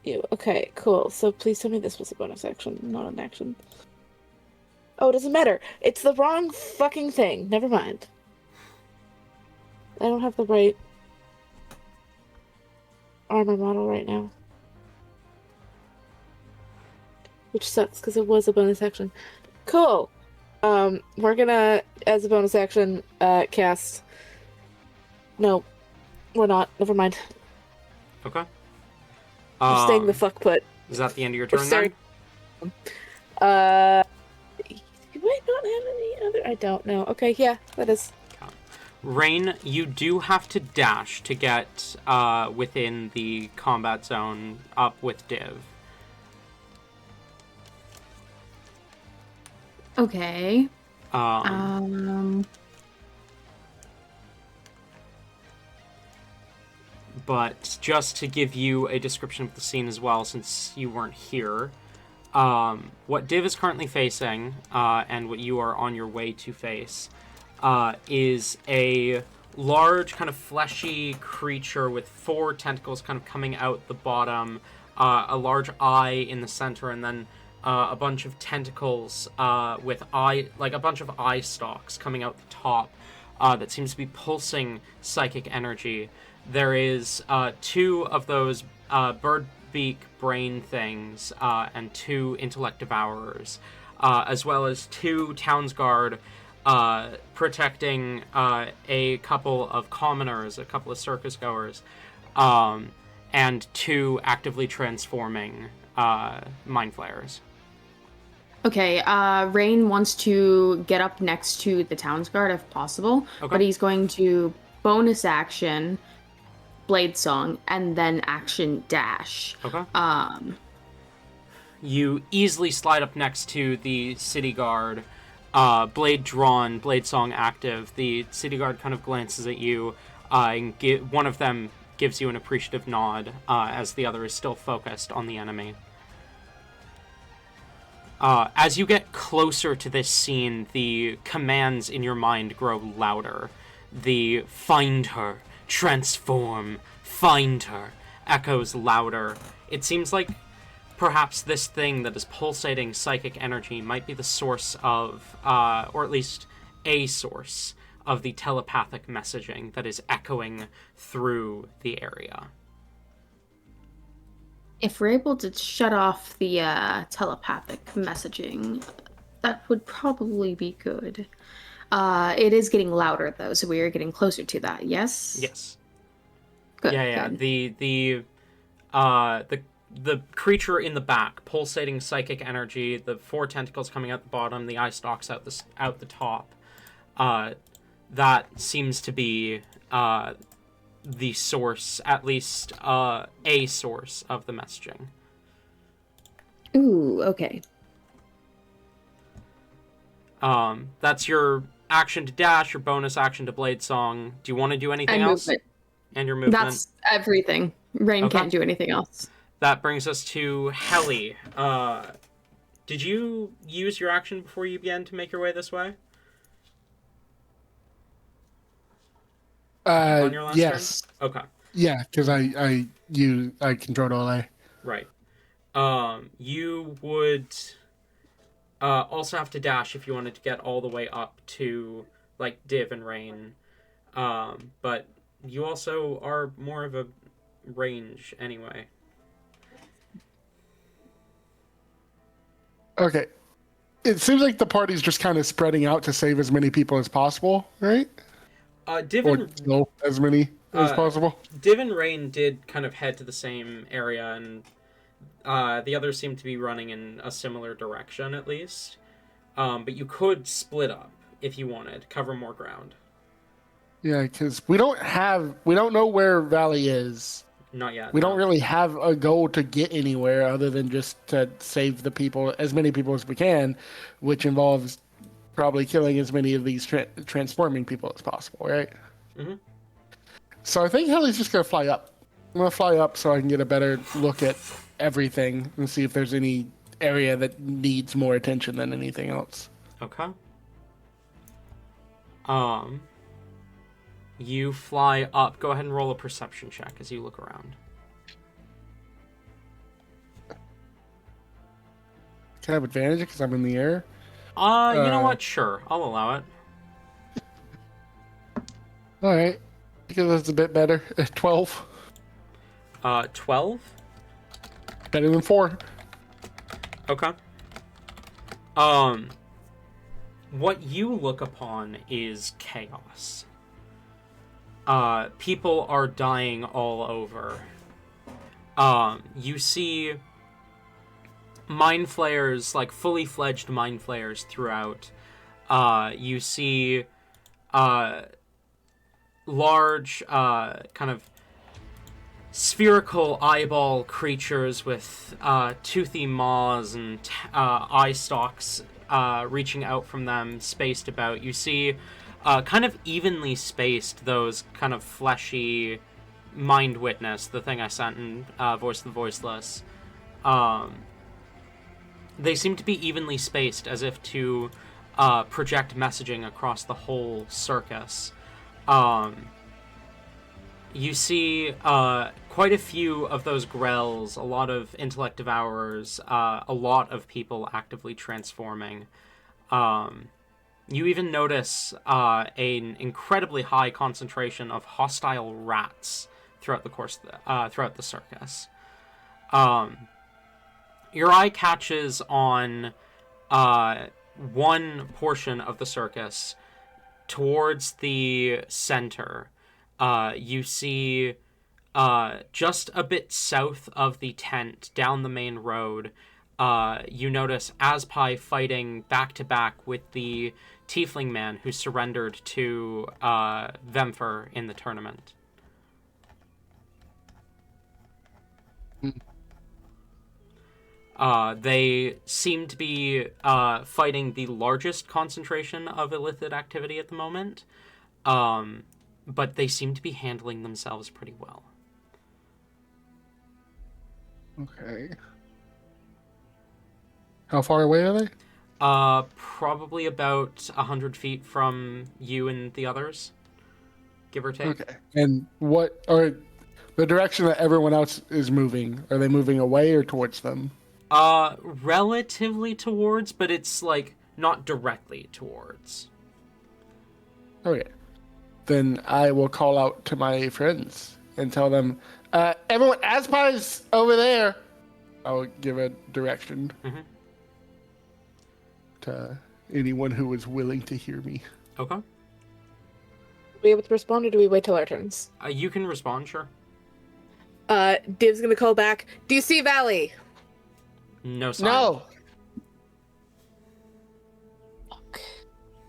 Ew, okay, cool. So please tell me this was a bonus action, not an action. Oh, it doesn't matter. It's the wrong fucking thing. Never mind. I don't have the right armor model right now. Which sucks, because it was a bonus action. Cool. We're gonna, as a bonus action, cast... No, we're not. Never mind.
Okay.
We're staying the fuck put.
Is that the end of your turn,
staring...
then?
Do I not have any other... I don't know. Okay, yeah, that is...
Rain, you do have to dash to get within the combat zone up with Div.
Okay.
But just to give you a description of the scene as well, since you weren't here, what Div is currently facing, and what you are on your way to face, is a large, kind of fleshy creature with 4 tentacles kind of coming out the bottom, a large eye in the center, and then a bunch of tentacles with a bunch of eye stalks coming out the top that seems to be pulsing psychic energy. There is 2 of those bird beak brain things and 2 intellect devourers, as well as 2 townsguard protecting a couple of commoners, a couple of circus goers, and 2 actively transforming mind flayers.
Okay, Rain wants to get up next to the Townsguard if possible, but he's going to bonus action, Blade Song, and then action dash.
Okay. You easily slide up next to the city guard, blade drawn, Blade Song active. The city guard kind of glances at you, and one of them gives you an appreciative nod, as the other is still focused on the enemy. As you get closer to this scene, the commands in your mind grow louder. The "find her," "transform," "find her" echoes louder. It seems like perhaps this thing that is pulsating psychic energy might be the source of, or at least a source of the telepathic messaging that is echoing through the area.
If we're able to shut off the telepathic messaging, that would probably be good. It is getting louder, though, so we are getting closer to that, yes?
Yes.
Good,
Yeah.
good.
The creature in the back, pulsating psychic energy, the 4 tentacles coming out the bottom, the eye stalks out the top. That seems to be the source, at least a source of the messaging.
Ooh, okay.
That's your action to dash, your bonus action to blade song. Do you want to do anything
And
else?
movement.
And your movement.
That's everything. Rain
Okay.
can't do anything else.
That brings us to Helly. Did you use your action before you began to make your way this way? On your last
Yes.
turn? Okay.
Yeah, because I controlled all A.
Right. You would also have to dash if you wanted to get all the way up to like Div and Rain. But you also are more of a range anyway.
Okay. It seems like the party's just kind of spreading out to save as many people as possible, right?
Div
Or
and
kill as many as possible.
Div and Rain did kind of head to the same area, and the others seem to be running in a similar direction, at least. But you could split up if you wanted, cover more ground.
Yeah, because we don't know where Valley is.
Not yet.
We don't really have a goal to get anywhere other than just to save the people, as many people as we can, which involves probably killing as many of these transforming people as possible, right?
Mm-hmm.
So I think Helly's just going to fly up. I'm going to fly up so I can get a better look at everything and see if there's any area that needs more attention than anything else.
Okay. You fly up. Go ahead and roll a perception check as you look around.
Can I have advantage because I'm in the air?
You know what? Sure. I'll allow it.
All right. Because that's a bit better. 12.
12?
Better than 4.
Okay. What you look upon is chaos. People are dying all over. You see mind flayers, like fully fledged mind flayers throughout. You see large kind of spherical eyeball creatures with toothy maws and eye stalks reaching out from them, spaced about. You see kind of evenly spaced those kind of fleshy mind witness, the thing I sent in Voice of the Voiceless. They seem to be evenly spaced as if to project messaging across the whole circus. You see quite a few of those grells, a lot of intellect devourers, a lot of people actively transforming. You even notice an incredibly high concentration of hostile rats throughout the course, throughout the circus. Your eye catches on one portion of the circus towards the center. You see just a bit south of the tent, down the main road, you notice Azpai fighting back-to-back with the tiefling man who surrendered to Vemfer in the tournament. They seem to be fighting the largest concentration of illithid activity at the moment, but they seem to be handling themselves pretty well.
Okay. How far away are they?
Probably about 100 feet from you and the others, give or take.
Okay. And what are the direction that everyone else is moving? Are they moving away or towards them?
Relatively towards, but it's like not directly towards.
Okay. Then I will call out to my friends and tell them, everyone, Azpai's over there. I'll give a direction to anyone who is willing to hear me.
Okay.
Are we able to respond, or do we wait till our turns?
You can respond, sure.
Div's gonna call back. Do you see Valley?
No sign.
No.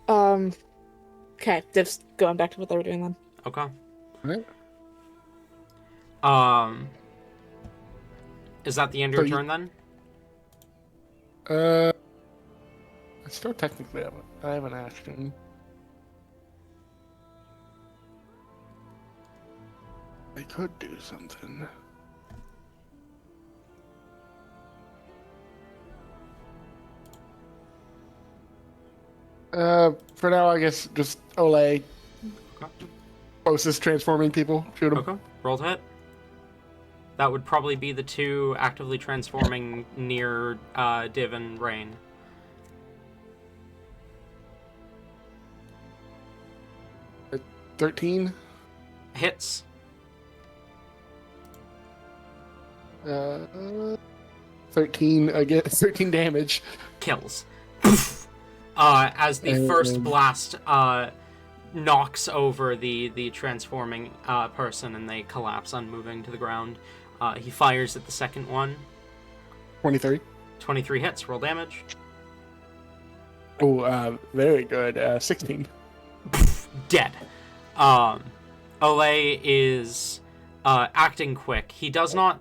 Okay, Div's going back to what they were doing then.
Okay.
Right.
Is that the end of your turn then?
I still technically I have an action. I could do something. For now, I guess just Olay.
Okay.
Closest transforming people. Shoot 'em.
Okay. Roll to hit. That would probably be the two actively transforming near Div and Rain.
13.
Hits.
13 again. 13 damage.
Kills. As the first blast knocks over the transforming person and they collapse, unmoving to the ground. He fires at the second one.
23.
23 hits. Roll damage.
Oh, very good. 16.
Dead. Olay is acting quick. He does not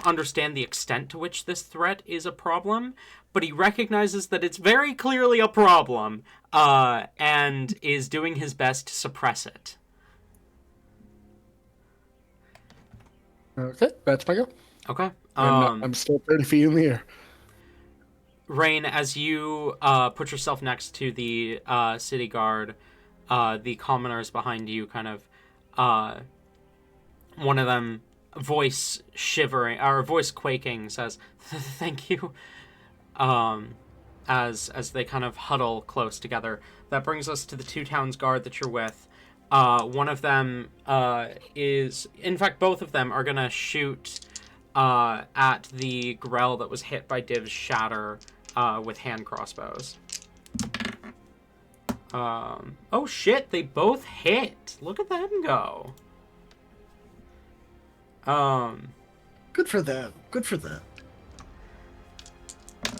understand the extent to which this threat is a problem, but he recognizes that it's very clearly a problem, and is doing his best to suppress it.
Okay, that's my go.
Okay.
I'm still 30 feet in the air.
Rain, as you put yourself next to the city guard, the commoners behind you kind of, one of them, voice shivering, or voice quaking, says, "Thank you," as they kind of huddle close together. That brings us to the two towns guard that you're with. One of them is, in fact, both of them are gonna shoot at the Grell that was hit by Div's shatter with hand crossbows. Oh shit, they both hit. Look at them go.
Good for them. Good for them.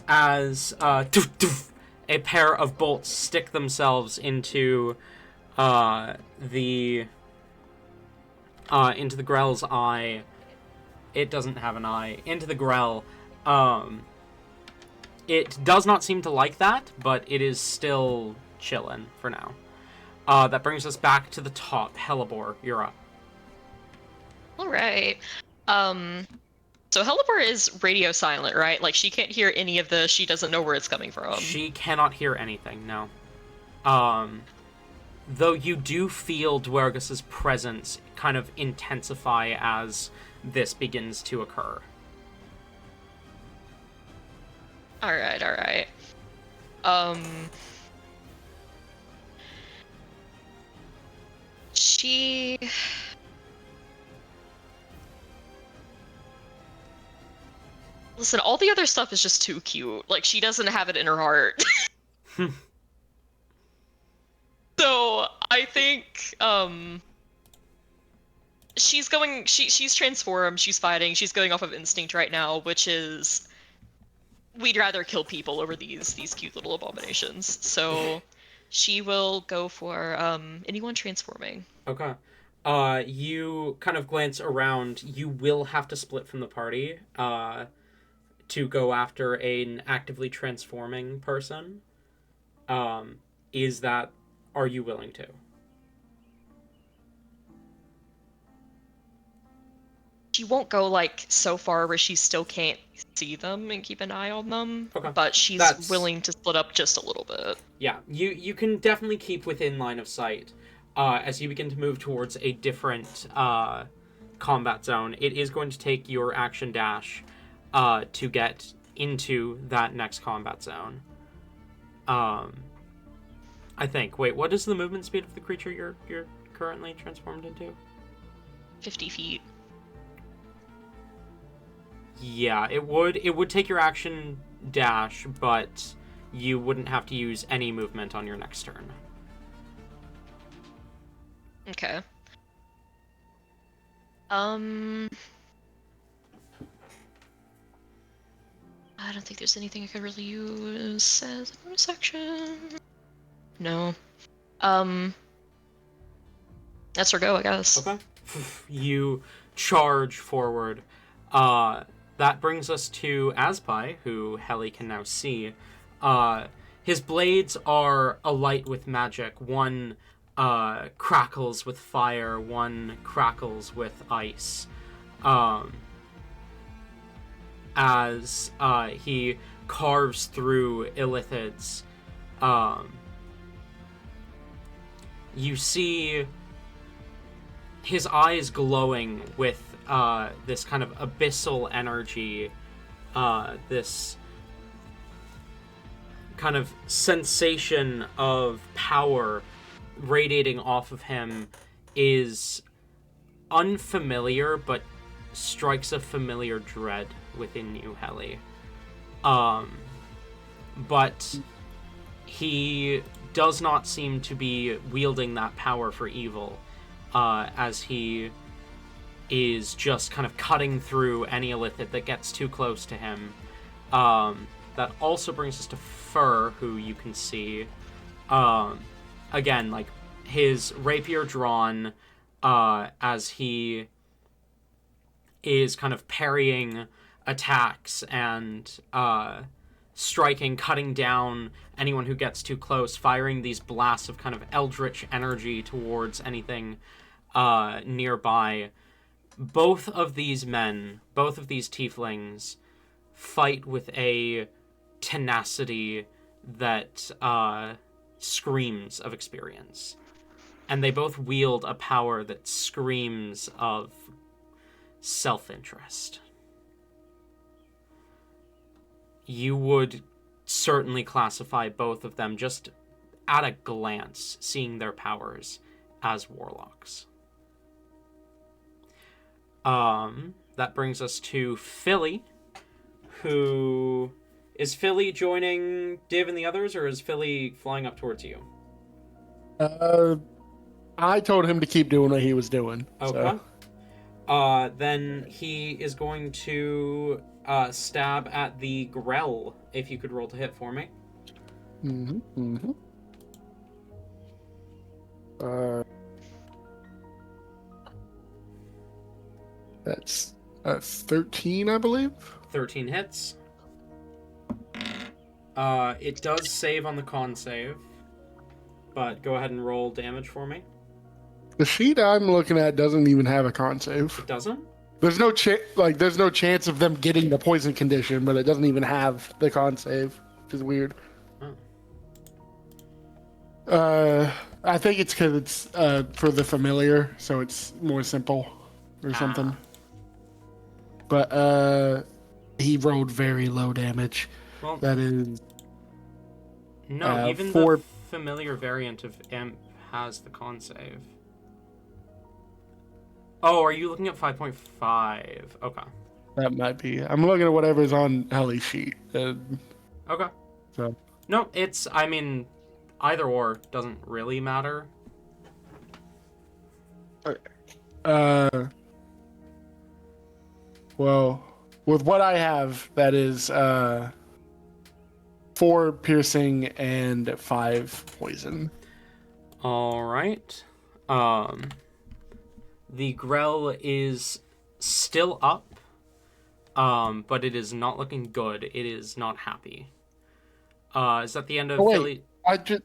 As a pair of bolts stick themselves into the Grell's eye. It doesn't have an eye. Into the Grell. It does not seem to like that, but it is still chillin' for now. That brings us back to the top. Hellebore, you're up.
All right. So Hellebore is radio silent, right? Like, she can't hear any of this. She doesn't know where it's coming from.
She cannot hear anything, no. Though you do feel Dwergus's presence kind of intensify as this begins to occur.
All right. She... Listen, all the other stuff is just too cute. Like, she doesn't have it in her heart. So, I think, she's transformed, she's fighting, she's going off of instinct right now, which is, we'd rather kill people over these cute little abominations. So, she will go for, anyone transforming.
Okay. You kind of glance around. You will have to split from the party, to go after an actively transforming person. Are you willing to?
She won't go, like, so far where she still can't see them and keep an eye on them,
Okay.
but she's willing to split up just a little bit.
Yeah, you can definitely keep within line of sight. As you begin to move towards a different combat zone, it is going to take your action dash to get into that next combat zone. I think. Wait, what is the movement speed of the creature you're currently transformed into?
50 feet.
Yeah, it would take your action dash, but you wouldn't have to use any movement on your next turn.
Okay. I don't think there's anything I could really use as a bonus action. No. That's her go, I guess.
Okay. You charge forward. that brings us to Aspai, who Heli can now see. His blades are alight with magic. One crackles with fire, one crackles with ice. As he carves through illithids, you see his eyes glowing with this kind of abyssal energy, this kind of sensation of power radiating off of him is unfamiliar, but strikes a familiar dread within you, Heli. But he does not seem to be wielding that power for evil, as he is just kind of cutting through any illithid that gets too close to him. That also brings us to Fur, who you can see. Again, like, his rapier drawn, as he is kind of parrying attacks and striking, cutting down anyone who gets too close, firing these blasts of kind of eldritch energy towards anything nearby. Both of these men, both of these tieflings, fight with a tenacity that screams of experience. And they both wield a power that screams of self-interest. You would certainly classify both of them, just at a glance, seeing their powers, as warlocks. That brings us to Philly, who... Is Philly joining Div and the others, or is Philly flying up towards you?
I told him to keep doing what he was doing.
Okay.
So.
Then he is going to stab at the Grell, if you could roll to hit for me.
That's 13, I believe.
13 hits. It does save on the con save, but go ahead and roll damage for me.
The sheet I'm looking at doesn't even have a con save.
It doesn't?
There's no chance of them getting the poison condition, but it doesn't even have the con save, which is weird.
Oh.
I think it's because it's for the familiar, so it's more simple or something. But he rolled very low damage.
Well,
that is...
No, even the familiar variant of Imp has the con save. Oh, are you looking at 5.5? Okay.
That might be. I'm looking at whatever's on Heli's sheet.
Okay.
So.
No, it's, I mean, either or doesn't really matter.
Well, with what I have, that is 4 piercing and 5 poison.
All right. The Grell is still up, but it is not looking good. It is not happy. Is that the end of Philly?
I just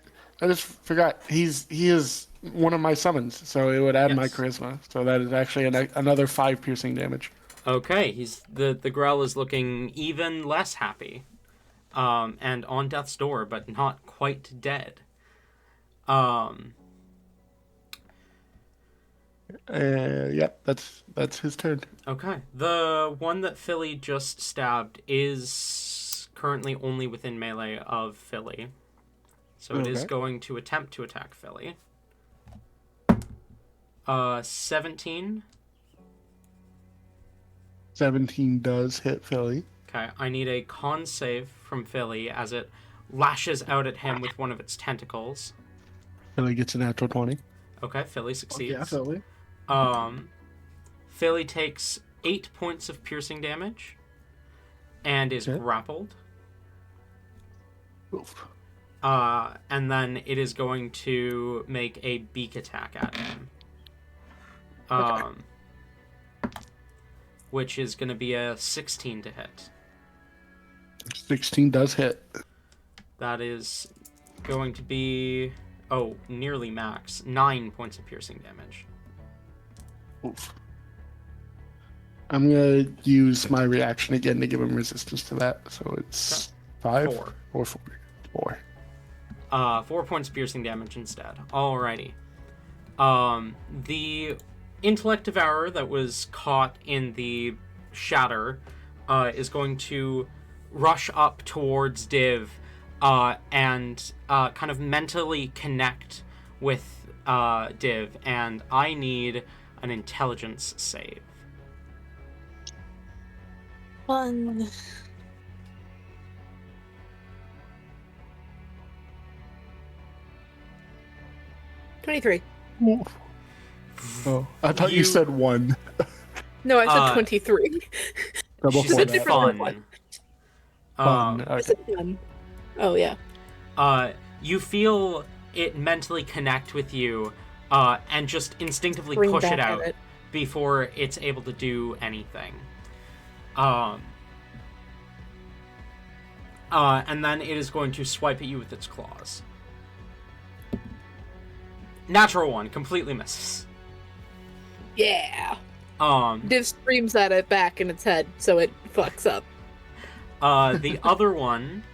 forgot. He is one of my summons, so it would add my
Yes.
charisma. So that is actually another 5 piercing damage.
Okay, the Grell is looking even less happy, and on death's door, but not quite dead.
Yep, that's his turn.
Okay, the one that Philly just stabbed is currently only within melee of Philly, so it is going to attempt to attack Philly. 17.
17 does hit Philly.
Okay, I need a con save from Philly as it lashes out at him with one of its tentacles.
Philly gets a natural 20.
Okay, Philly succeeds.
Yeah, Philly.
Philly takes 8 points of piercing damage and is grappled.
Oof.
And then it is going to make a beak attack at him. which is going to be a 16 to hit.
16 does hit.
That is going to be, nearly max. 9 points of piercing damage.
Oof. I'm gonna use my reaction again to give him resistance to that. So it's 5
4.
or 4.
4 points of piercing damage instead. Alrighty. The intellect devourer that was caught in the shatter is going to rush up towards Div and kind of mentally connect with Div, and I need an intelligence save.
Fun. $23.
Oh, I thought you said 1.
No, I said 23.
Double
She
for
said
that.
fun.
Fun.
I
Okay.
said fun. Oh, yeah.
You feel it mentally connect with you and just instinctively
Bring
push
back
it
at
out
it.
before it's able to do anything. And then it is going to swipe at you with its claws. Natural 1, completely misses.
Yeah.
Um,
Div screams at it back in its head, so it fucks up.
the other one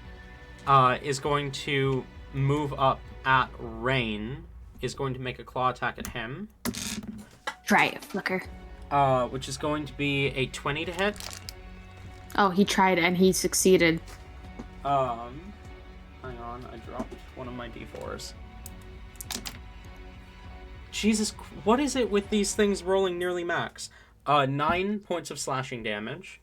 is going to move up at Rain, is going to make a claw attack at him,
Try it, Flicker.
which is going to be a 20 to hit.
Oh, he tried and he succeeded.
Hang on, I dropped one of my d4s. Jesus, what is it with these things rolling nearly max? 9 points of slashing damage.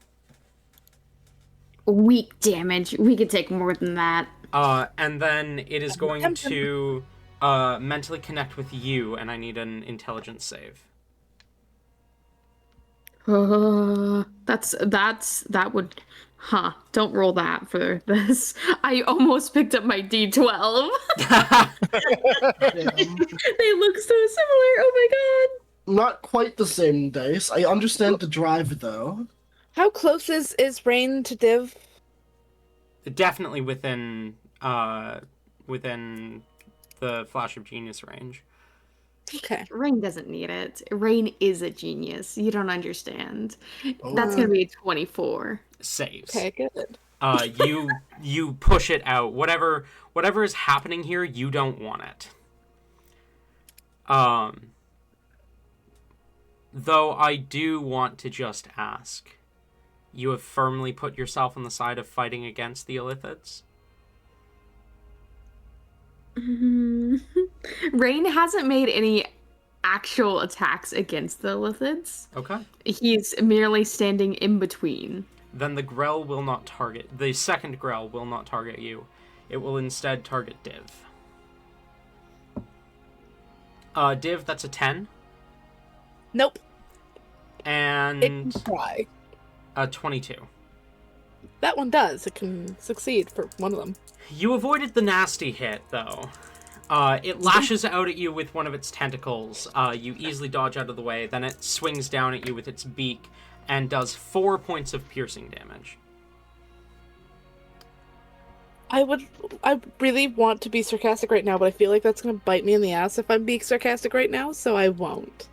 Weak damage. We could take more than that.
And then it is going to mentally connect with you, and I need an intelligence save.
That would, don't roll that for this. I almost picked up my D12. They look so similar. Oh my god.
Not quite the same dice. I understand the drive, though.
How close is Rain to Div?
Definitely within the Flash of Genius range.
Okay.
Rain doesn't need it. Rain is a genius. You don't understand.
Oh.
That's gonna be a 24.
Saves.
Okay, good.
You push it out. Whatever is happening here, you don't want it. Though I do want to just ask, you have firmly put yourself on the side of fighting against the Illithids?
Rain hasn't made any actual attacks against the Lithids.
Okay.
He's merely standing in between.
Then the Grell will not target... The second Grell will not target you. It will instead target Div. Div, that's a 10.
Nope.
And
It can try.
a 22.
That one does. It can succeed for one of them.
You avoided the nasty hit, though. It lashes out at you with one of its tentacles. You easily dodge out of the way. Then it swings down at you with its beak and does 4 points of piercing damage.
I really want to be sarcastic right now, but I feel like that's going to bite me in the ass if I'm being sarcastic right now, so I won't.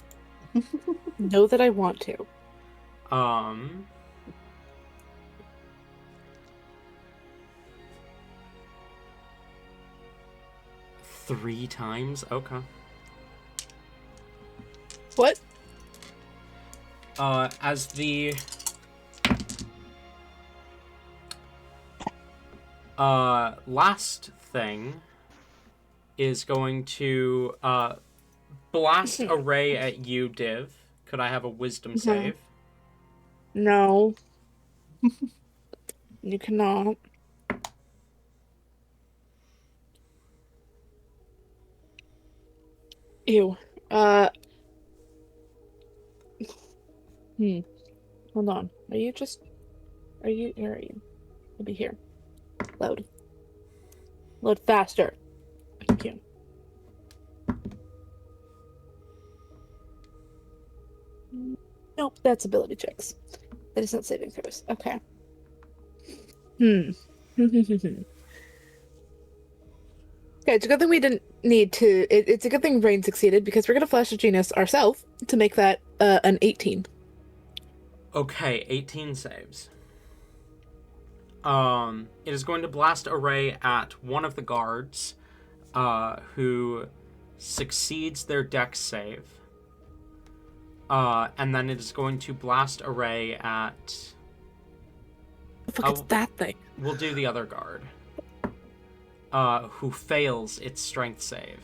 Know that I want to.
Three times? Okay.
What?
As the... last thing is going to, blast a ray at you, Div. Could I have a wisdom save?
No. You cannot. Ew. Hold on. Are you? Where are you? I'll be here. Load. Load faster. Thank you. Nope, that's ability checks. It is not saving throws. Okay. Okay, it's a good thing we didn't need to. It's a good thing Rain succeeded because we're gonna flash a genius ourselves to make that an 18.
Okay, 18 saves. It is going to blast a ray at one of the guards, who succeeds their dex save. And then it is going to blast a ray at...
The fuck is that thing?
We'll do the other guard, who fails its strength save.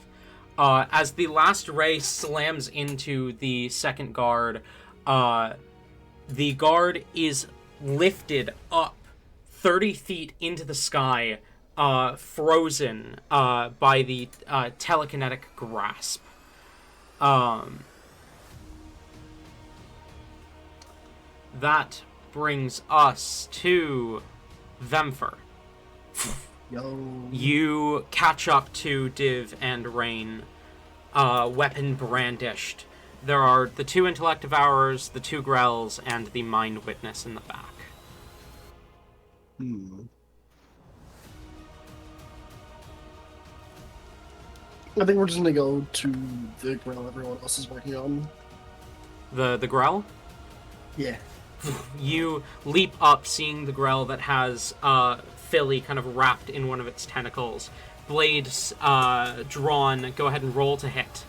As the last ray slams into the second guard, the guard is lifted up 30 feet into the sky, frozen by the telekinetic grasp. That brings us to Vemfer.
Yo.
You catch up to Div and Rain, weapon brandished. There are the 2 Intellect Devourers, the 2 Grells, and the Mind Witness in the back.
I think we're just gonna go to the grill everyone else is working on.
The Grell?
Yeah.
You leap up, seeing the Grell that has Philly kind of wrapped in one of its tentacles. Blades drawn. Go ahead and roll to hit.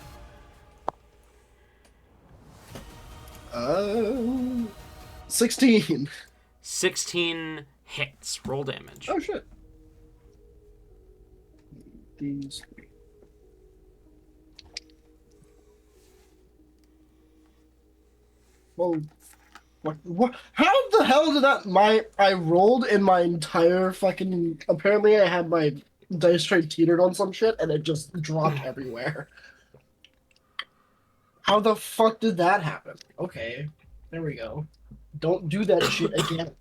16.
16 hits. Roll damage.
Oh shit. These 3. Well, what? How the hell did that? I rolled in my entire fucking. Apparently, I had my dice tray teetered on some shit, and it just dropped everywhere. How the fuck did that happen? Okay, there we go. Don't do that shit again.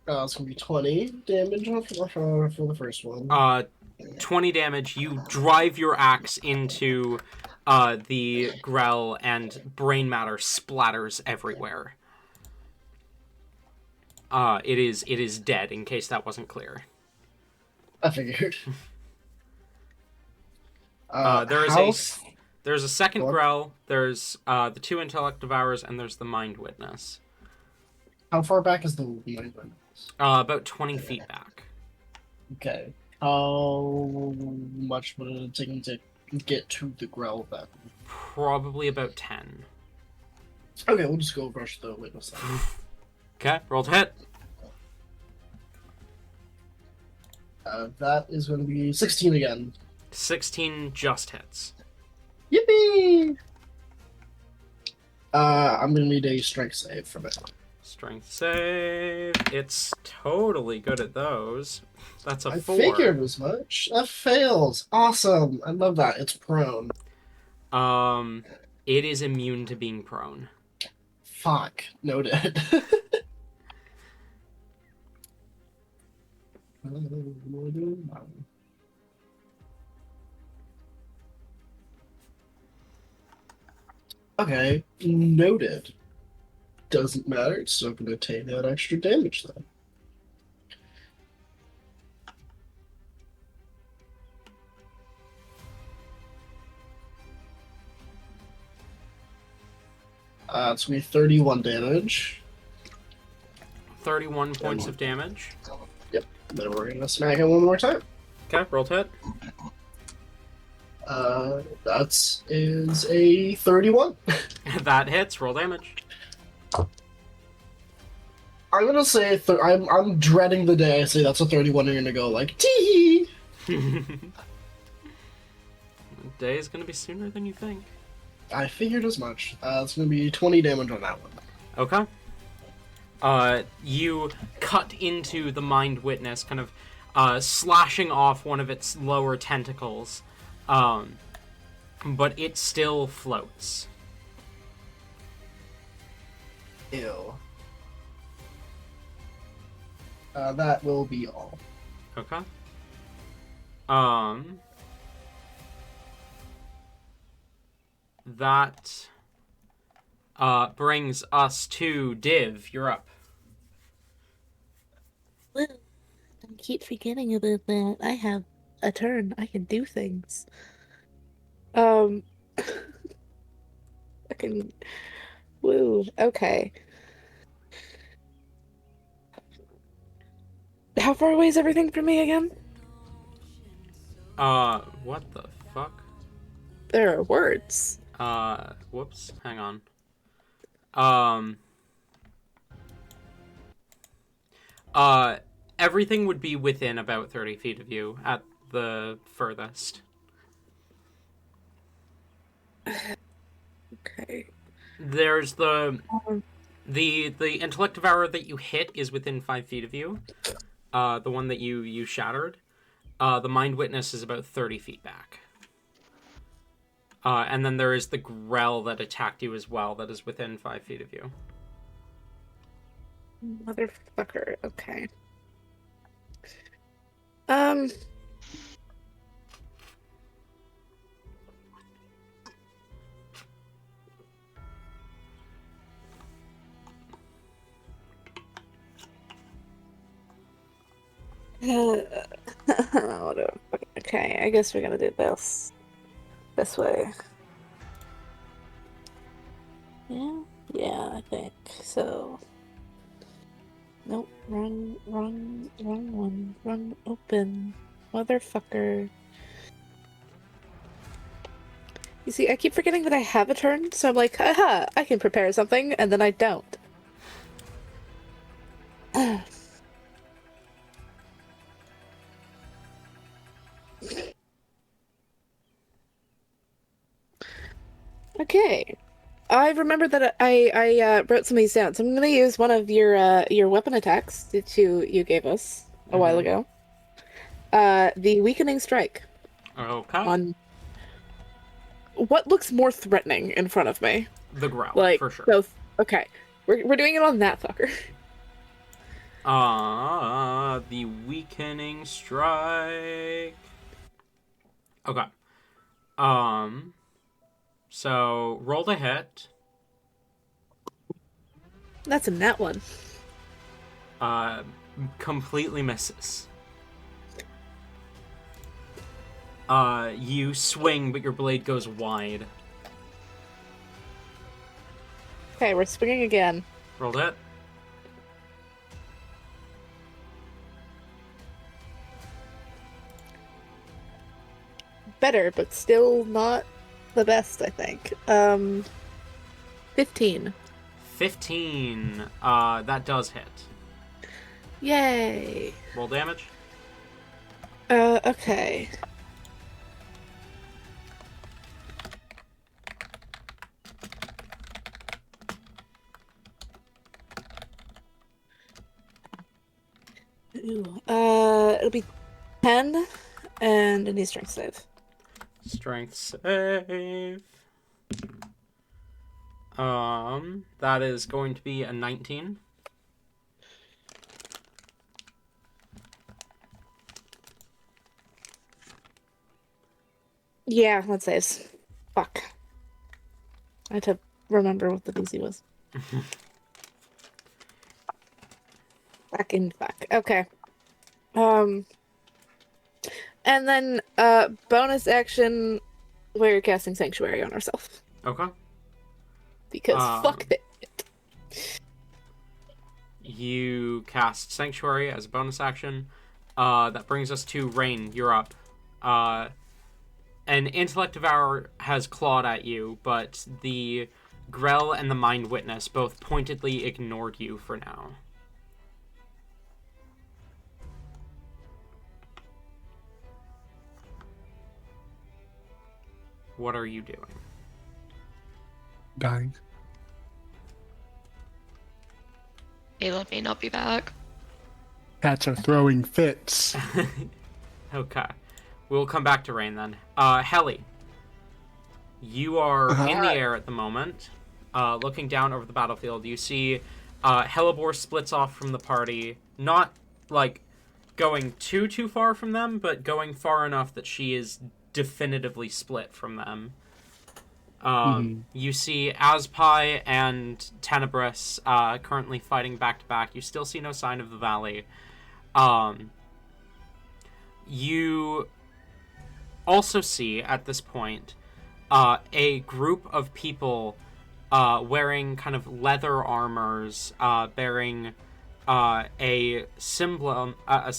It's gonna be 20 damage for the first one.
20 damage. You drive your axe into the Grell, and brain matter splatters everywhere. It is dead, in case that wasn't clear.
I figured.
There's a second Grell, there's the 2 Intellect Devourers, and there's the Mind Witness.
How far back is the Mind Witness?
About 20 feet back.
Okay. How much would it take him to get to the Grell then?
Probably about 10.
Okay, we'll just go rush the witness then.
Okay, roll to hit.
That is going to be 16 again.
16 just hits.
Yippee! I'm going to need a strength save from it.
Strength save. It's totally good at those. That's a 4.
I figured as much. That fails. Awesome. I love that. It's prone.
It is immune to being prone.
Fuck. Noted. Okay. Noted. Doesn't matter. It's still going to take that extra damage then. It's going to be 31 damage.
31 points of damage.
Yep. Then we're going to smack it one more time.
Okay, roll to hit.
That is a 31.
That hits. Roll damage.
I'm gonna say I'm dreading the day I say that's a 31. You're gonna go like tee.
The day is gonna be sooner than you think.
I figured as much. It's gonna be 20 damage on that one.
Okay. You cut into the Mind Witness, kind of slashing off one of its lower tentacles, but it still floats.
Ew. That will be all.
Okay. That brings us to Div. You're up.
Well, I keep forgetting about that. I have a turn. I can do things. I can. Woo. Okay. How far away is everything from me again?
What the fuck?
There are words.
Whoops. Hang on. Everything would be within about 30 feet of you at the furthest.
Okay.
There's the intellect devourer that you hit is within 5 feet of you. The one that you shattered. The mind witness is about 30 feet back. And then there is the grell that attacked you as well that is within 5 feet of you.
Motherfucker. Okay. Okay, I guess we're gonna do this way. Yeah, I think so. Nope, wrong one. Wrong open. Motherfucker. You see, I keep forgetting that I have a turn, so I'm like, haha, I can prepare something, and then I don't. Okay. I remember that I wrote some of these down, so I'm gonna use one of your weapon attacks that you gave us a while ago. The weakening strike.
Okay.
On what looks more threatening in front of me.
The growl,
Like,
for sure.
So, okay. We're doing it on that fucker.
The weakening strike. Okay. So roll to hit.
That's a nat one.
Completely misses. You swing, but your blade goes wide.
Okay, we're swinging again.
Roll to hit.
Better, but still not the best, I think. 15.
15. That does hit.
Yay.
Roll damage.
Okay. Ooh. It'll be 10 and a knee strength save.
Strength save. That is going to be a 19.
Yeah, that saves. Fuck. I had to remember what the DC was. Fucking fuck. Okay. And then, bonus action, we're casting Sanctuary on ourselves.
Okay.
Because fuck it.
You cast Sanctuary as a bonus action. That brings us to Rain. You're up. An Intellect Devourer has clawed at you, but the Grell and the Mind Witness both pointedly ignored you for now. What are you doing?
Dying.
Ayla may not be back.
Cats are throwing fits.
Okay. We'll come back to Rain then. Helly. You are in the air at the moment. Looking down over the battlefield, you see Hellebore splits off from the party. Not like going too far from them, but going far enough that she is definitively split from them. You see Aspai and Tenebris currently fighting back to back. You still see no sign of the valley. You also see at this point a group of people wearing kind of leather armors, bearing a symbol, a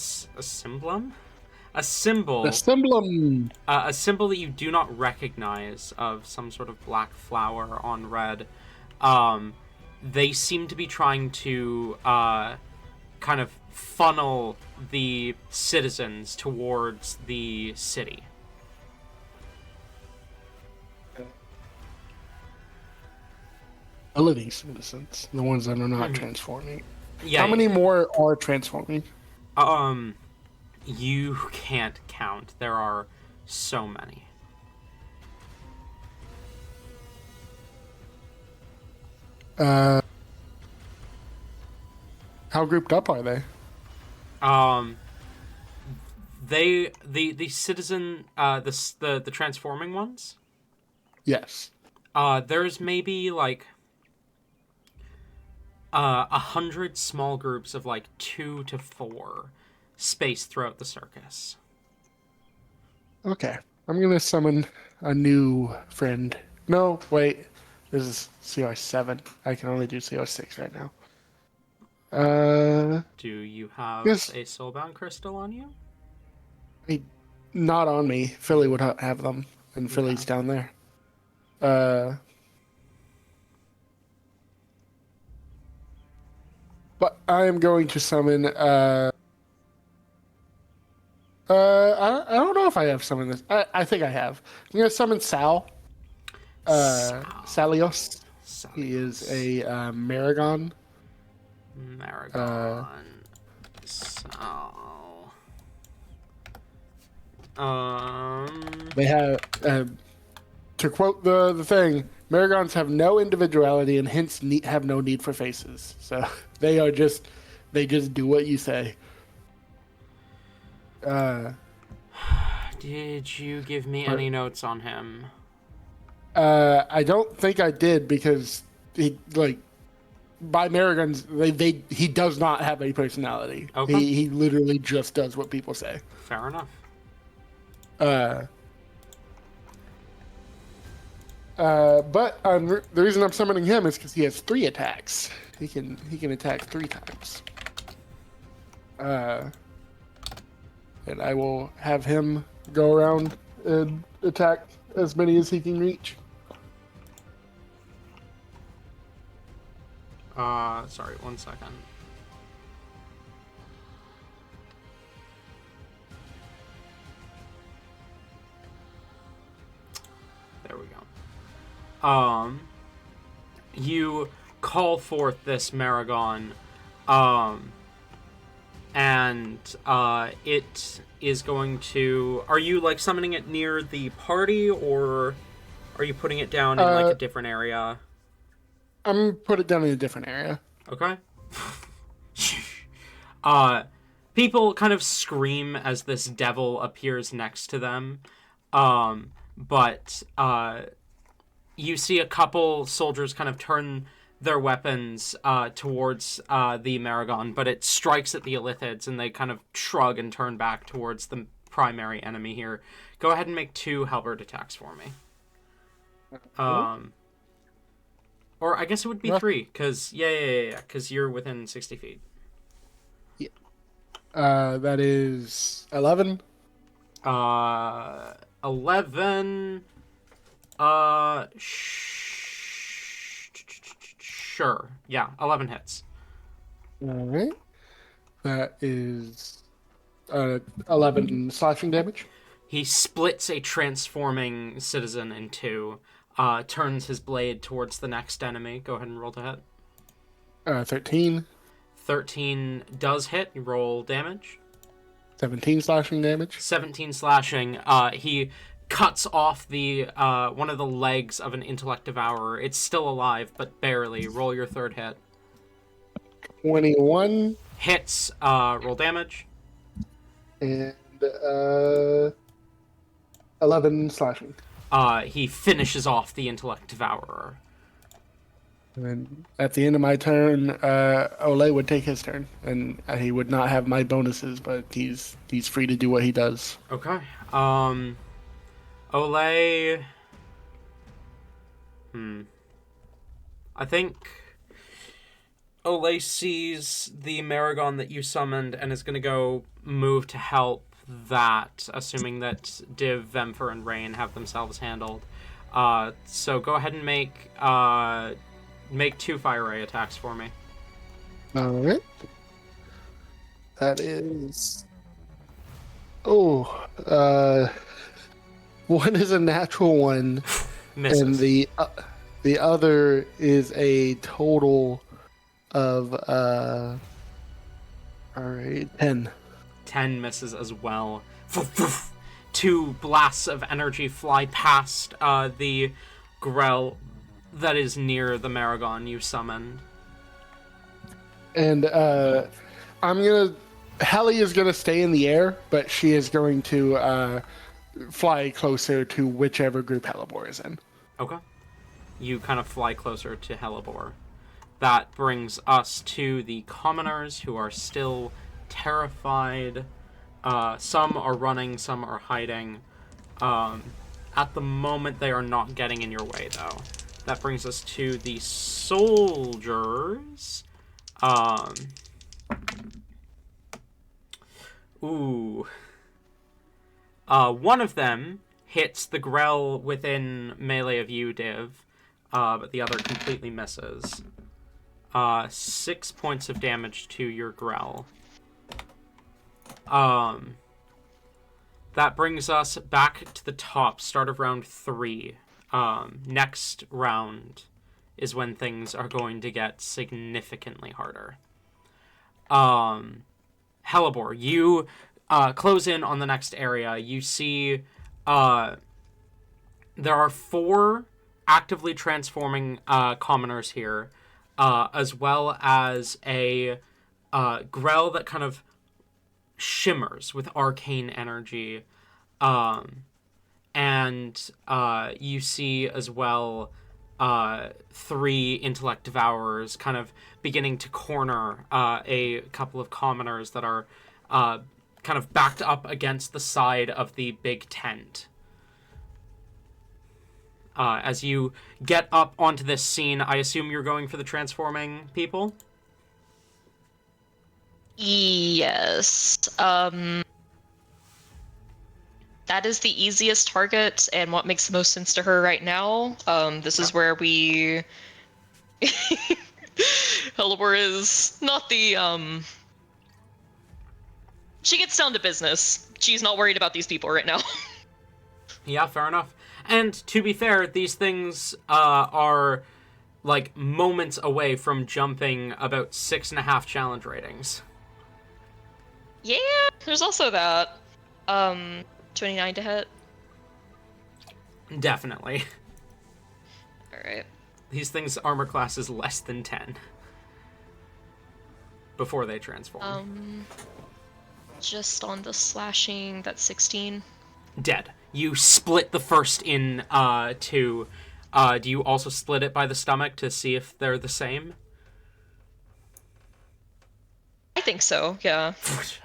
symbol that you do not recognize, of some sort of black flower on red. They seem to be trying to kind of funnel the citizens towards the city.
A living citizens, the ones that are not transforming.
Yeah.
How many more are transforming?
You can't count. There are so many.
How grouped up are they?
The citizen, the transforming ones.
Yes.
There's maybe like 100 small groups of like 2 to 4 spaced throughout the circus.
Okay. I'm gonna summon a new friend. No, wait. This is CR7. I can only do CR6 right now.
Do you have
yes.
a soulbound crystal on you?
Not on me. Philly would have them, and Philly's down there. But I am going to summon. I don't know if I have summoned this. I think I have. I'm going to summon Sal. Salios. He is a Maragon.
Maragon. Sal.
They have, to quote the thing, Maragons have no individuality and hence have no need for faces. So they just do what you say.
Did you give me any notes on him?
I don't think I did, because he, like, by Maragons, he does not have a personality.
Okay.
He literally just does what people say.
Fair enough.
But the reason I'm summoning him is because he has 3 attacks. He can attack 3 times. And I will have him go around and attack as many as he can reach.
Sorry, 1 second. There we go. You call forth this Maragon, and it is going to... Are you, like, summoning it near the party, or are you putting it down in, like, a different area?
I'm put it down in a different area.
Okay. People kind of scream as this devil appears next to them. But you see a couple soldiers kind of turn their weapons towards the Maragon, but it strikes at the Illithids, and they kind of shrug and turn back towards the primary enemy here. Go ahead and make 2 halberd attacks for me. Or I guess it would be 3, because because you're within 60 feet.
Yeah. That is 11.
11. Sure. Yeah, 11 hits.
All right. That is 11 slashing damage.
He splits a transforming citizen in 2. Turns his blade towards the next enemy. Go ahead and roll to hit.
13.
13 does hit. You roll damage.
17 slashing damage.
17 slashing. He cuts off the one of the legs of an intellect devourer. It's still alive, but barely. Roll your 3rd hit.
21.
Hits. Roll damage.
And 11 slashing.
He finishes off the Intellect Devourer.
And then at the end of my turn, Ole would take his turn, and he would not have my bonuses, but he's free to do what he does.
Okay. Ole. I think Ole sees the Maragon that you summoned and is going to go move to help that, assuming that Div, Vemfer, and Rain have themselves handled. So go ahead and make 2 fire ray attacks for me.
All right. That is. Oh, one is a natural one,
Misses.
and the other is a total of all right, 10.
10 misses as well. 2 blasts of energy fly past the Grell that is near the Maragon you summoned.
And Helly is gonna stay in the air, but she is going to fly closer to whichever group Hellebore is in.
Okay. You kind of fly closer to Hellebore. That brings us to the commoners, who are still terrified. Some are running, some are hiding. At the moment, they are not getting in your way, though. That brings us to the soldiers. One of them hits the Grell within melee of you, Div, but the other completely misses. 6 points of damage to your Grell. That brings us back to the top, start of round 3. Next round is when things are going to get significantly harder. Hellebore, you close in on the next area. You see there are 4 actively transforming commoners here, as well as a Grell that kind of shimmers with arcane energy. And you see as well 3 intellect devourers kind of beginning to corner a couple of commoners that are kind of backed up against the side of the big tent. As you get up onto this scene, I assume you're going for the transforming people?
Yes. That is the easiest target and what makes the most sense to her right now. This is where we... Hellebore is not the, She gets down to business. She's not worried about these people right now.
Yeah, fair enough. And to be fair, these things are like moments away from jumping about 6.5 challenge ratings.
Yeah, there's also that. 29 to hit.
Definitely.
Alright.
These things' armor class is less than 10. Before they transform.
Just on the slashing, that's 16.
Dead. You split the first in 2. Do you also split it by the stomach to see if they're the same?
I think so, yeah.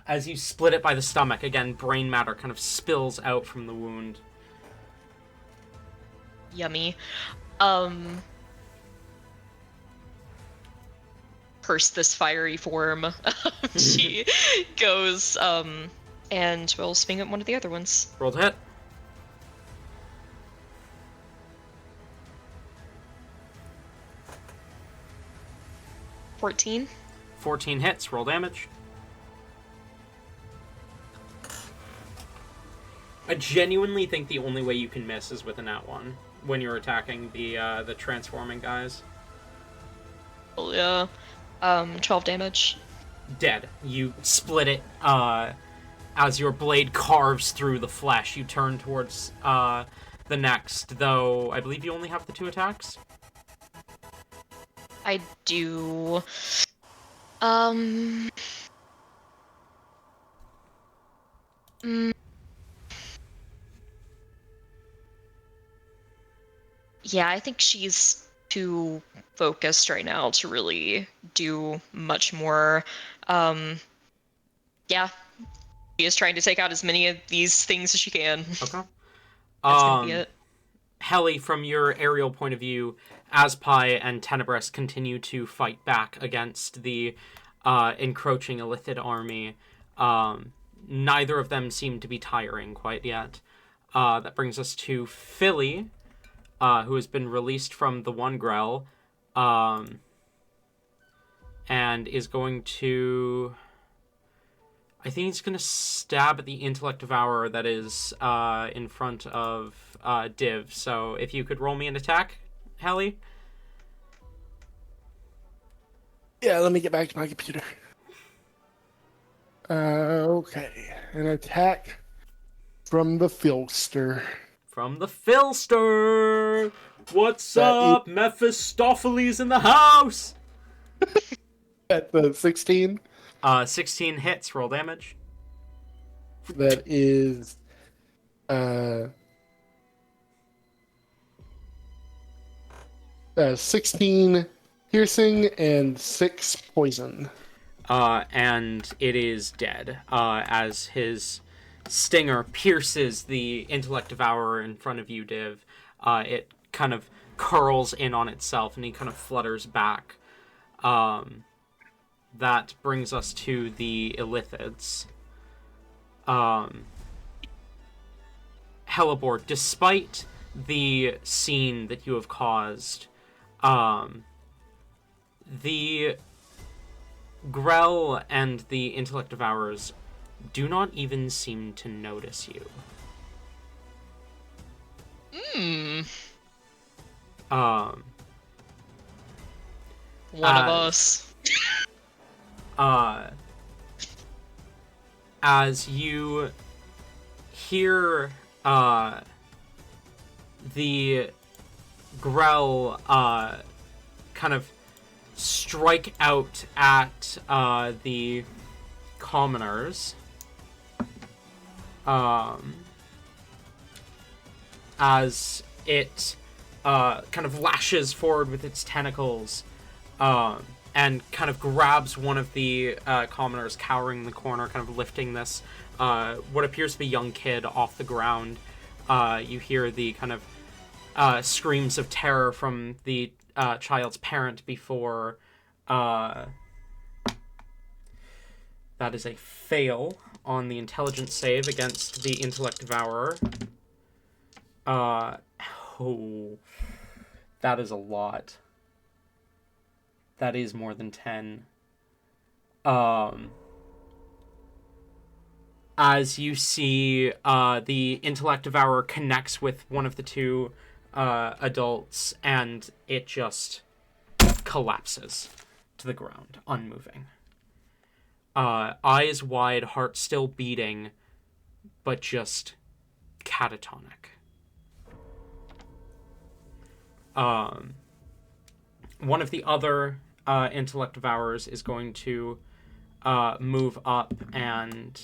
As you split it by the stomach, again, brain matter kind of spills out from the wound.
Yummy. Curse this fiery form. She goes, and we'll swing at one of the other ones.
Roll to hit.
$14.
14 hits. Roll damage. I genuinely think the only way you can miss is with a nat 1 when you're attacking the transforming guys.
Oh, yeah. 12 damage.
Dead. You split it as your blade carves through the flesh. You turn towards the next, though I believe you only have the 2 attacks?
I do. Um. mm, Yeah, I think she's too focused right now to really do much more. Yeah, she is trying to take out as many of these things as she can.
Okay.
That's gonna be it.
Heli, from your aerial point of view, Aspai and Tenebris continue to fight back against the encroaching Illithid army. Neither of them seem to be tiring quite yet. That brings us to Philly, who has been released from the one Grell, and is going to... I think he's going to stab at the Intellect Devourer that is in front of Div. So if you could roll me an attack, Heli.
Yeah, let me get back to my computer. Okay. An attack from the Filster.
From the Filster! What's
That
up? Mephistopheles in the house!
At the 16.
16 hits, roll damage.
That is 16 piercing and 6 poison.
And it is dead, as his stinger pierces the Intellect Devourer in front of you, Div. It kind of curls in on itself, and he kind of flutters back. That brings us to the Illithids. Hellebore, despite the scene that you have caused, the Grell and the Intellect Devourers do not even seem to notice you.
One of us.
As you hear the Grell kind of strike out at the commoners, as it kind of lashes forward with its tentacles, and kind of grabs one of the commoners cowering in the corner, kind of lifting this what appears to be a young kid off the ground. You hear the kind of screams of terror from the child's parent before that is a fail on the intelligence save against the Intellect Devourer. Oh, that is a lot. That is more than 10. As you see, the Intellect Devourer connects with one of the two adults, and it just collapses to the ground, unmoving. Eyes wide, heart still beating, but just catatonic. One of the other Intellect Devourers is going to move up, and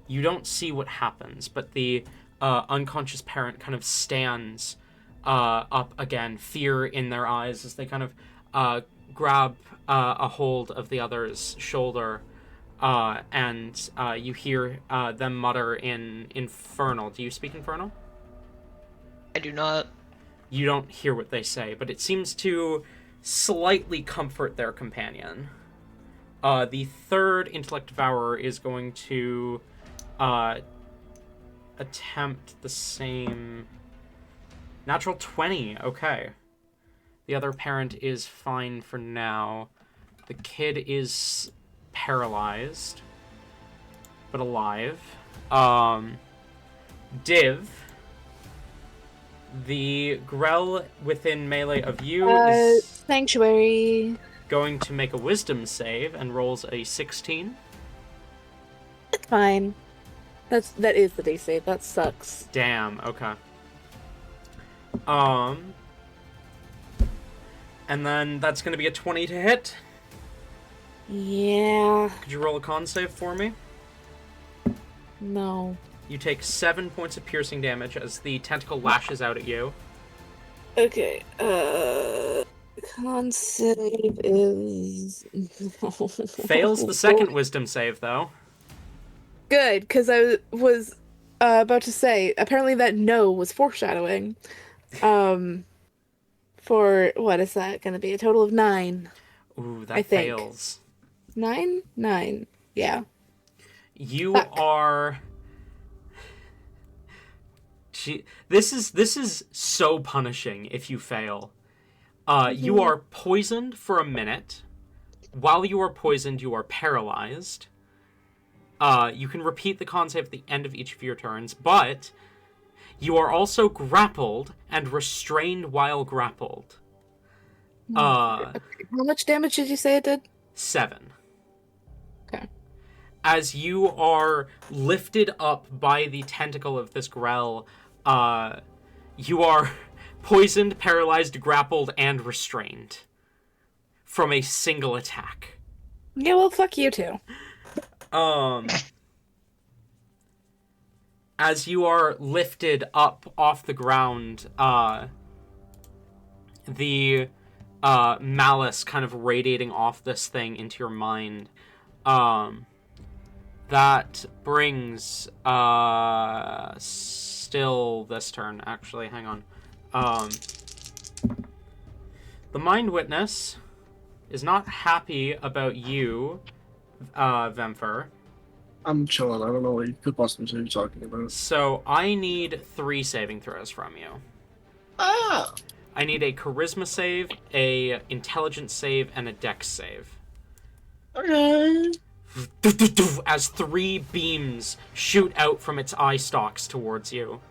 you don't see what happens, but the unconscious parent kind of stands up again, fear in their eyes, as they kind of grab a hold of the other's shoulder, and you hear them mutter in Infernal. Do you speak Infernal?
I do not.
You don't hear what they say, but it seems to slightly comfort their companion. The third Intellect Devourer is going to attempt the same... Natural 20, okay. The other parent is fine for now. The kid is paralyzed, but alive. Div, the Grell within melee of you is
Sanctuary.
going to make a wisdom save and rolls a 16.
It's fine. That is the DC. That sucks.
Damn, okay. And then that's going to be a 20 to hit.
Yeah.
Could you roll a con save for me?
No.
You take 7 points of piercing damage as the tentacle lashes out at you.
Okay. Con save is
Fails the second wisdom save, though.
Good, because I was about to say, apparently that no was foreshadowing. For what is that going to be? A total of 9.
Ooh, that
I think.
fails.
9? 9. Yeah.
You
Fuck.
are... This is so punishing if you fail. You are poisoned for a minute. While you are poisoned, you are paralyzed. You can repeat the con save at the end of each of your turns, but you are also grappled and restrained while grappled.
How much damage did you say it did?
7.
Okay.
As you are lifted up by the tentacle of this grell, you are poisoned, paralyzed, grappled, and restrained from a single attack.
Yeah, well, fuck you too.
As you are lifted up off the ground, the malice kind of radiating off this thing into your mind, that brings still this turn, actually. Hang on. The Mind Witness is not happy about you, Vemfer.
I'm chilling. I don't know what you could possibly be talking about.
So I need 3 saving throws from you.
Ah!
I need a charisma save, a intelligence save, and a dex save.
Okay.
As 3 beams shoot out from its eye stalks towards you.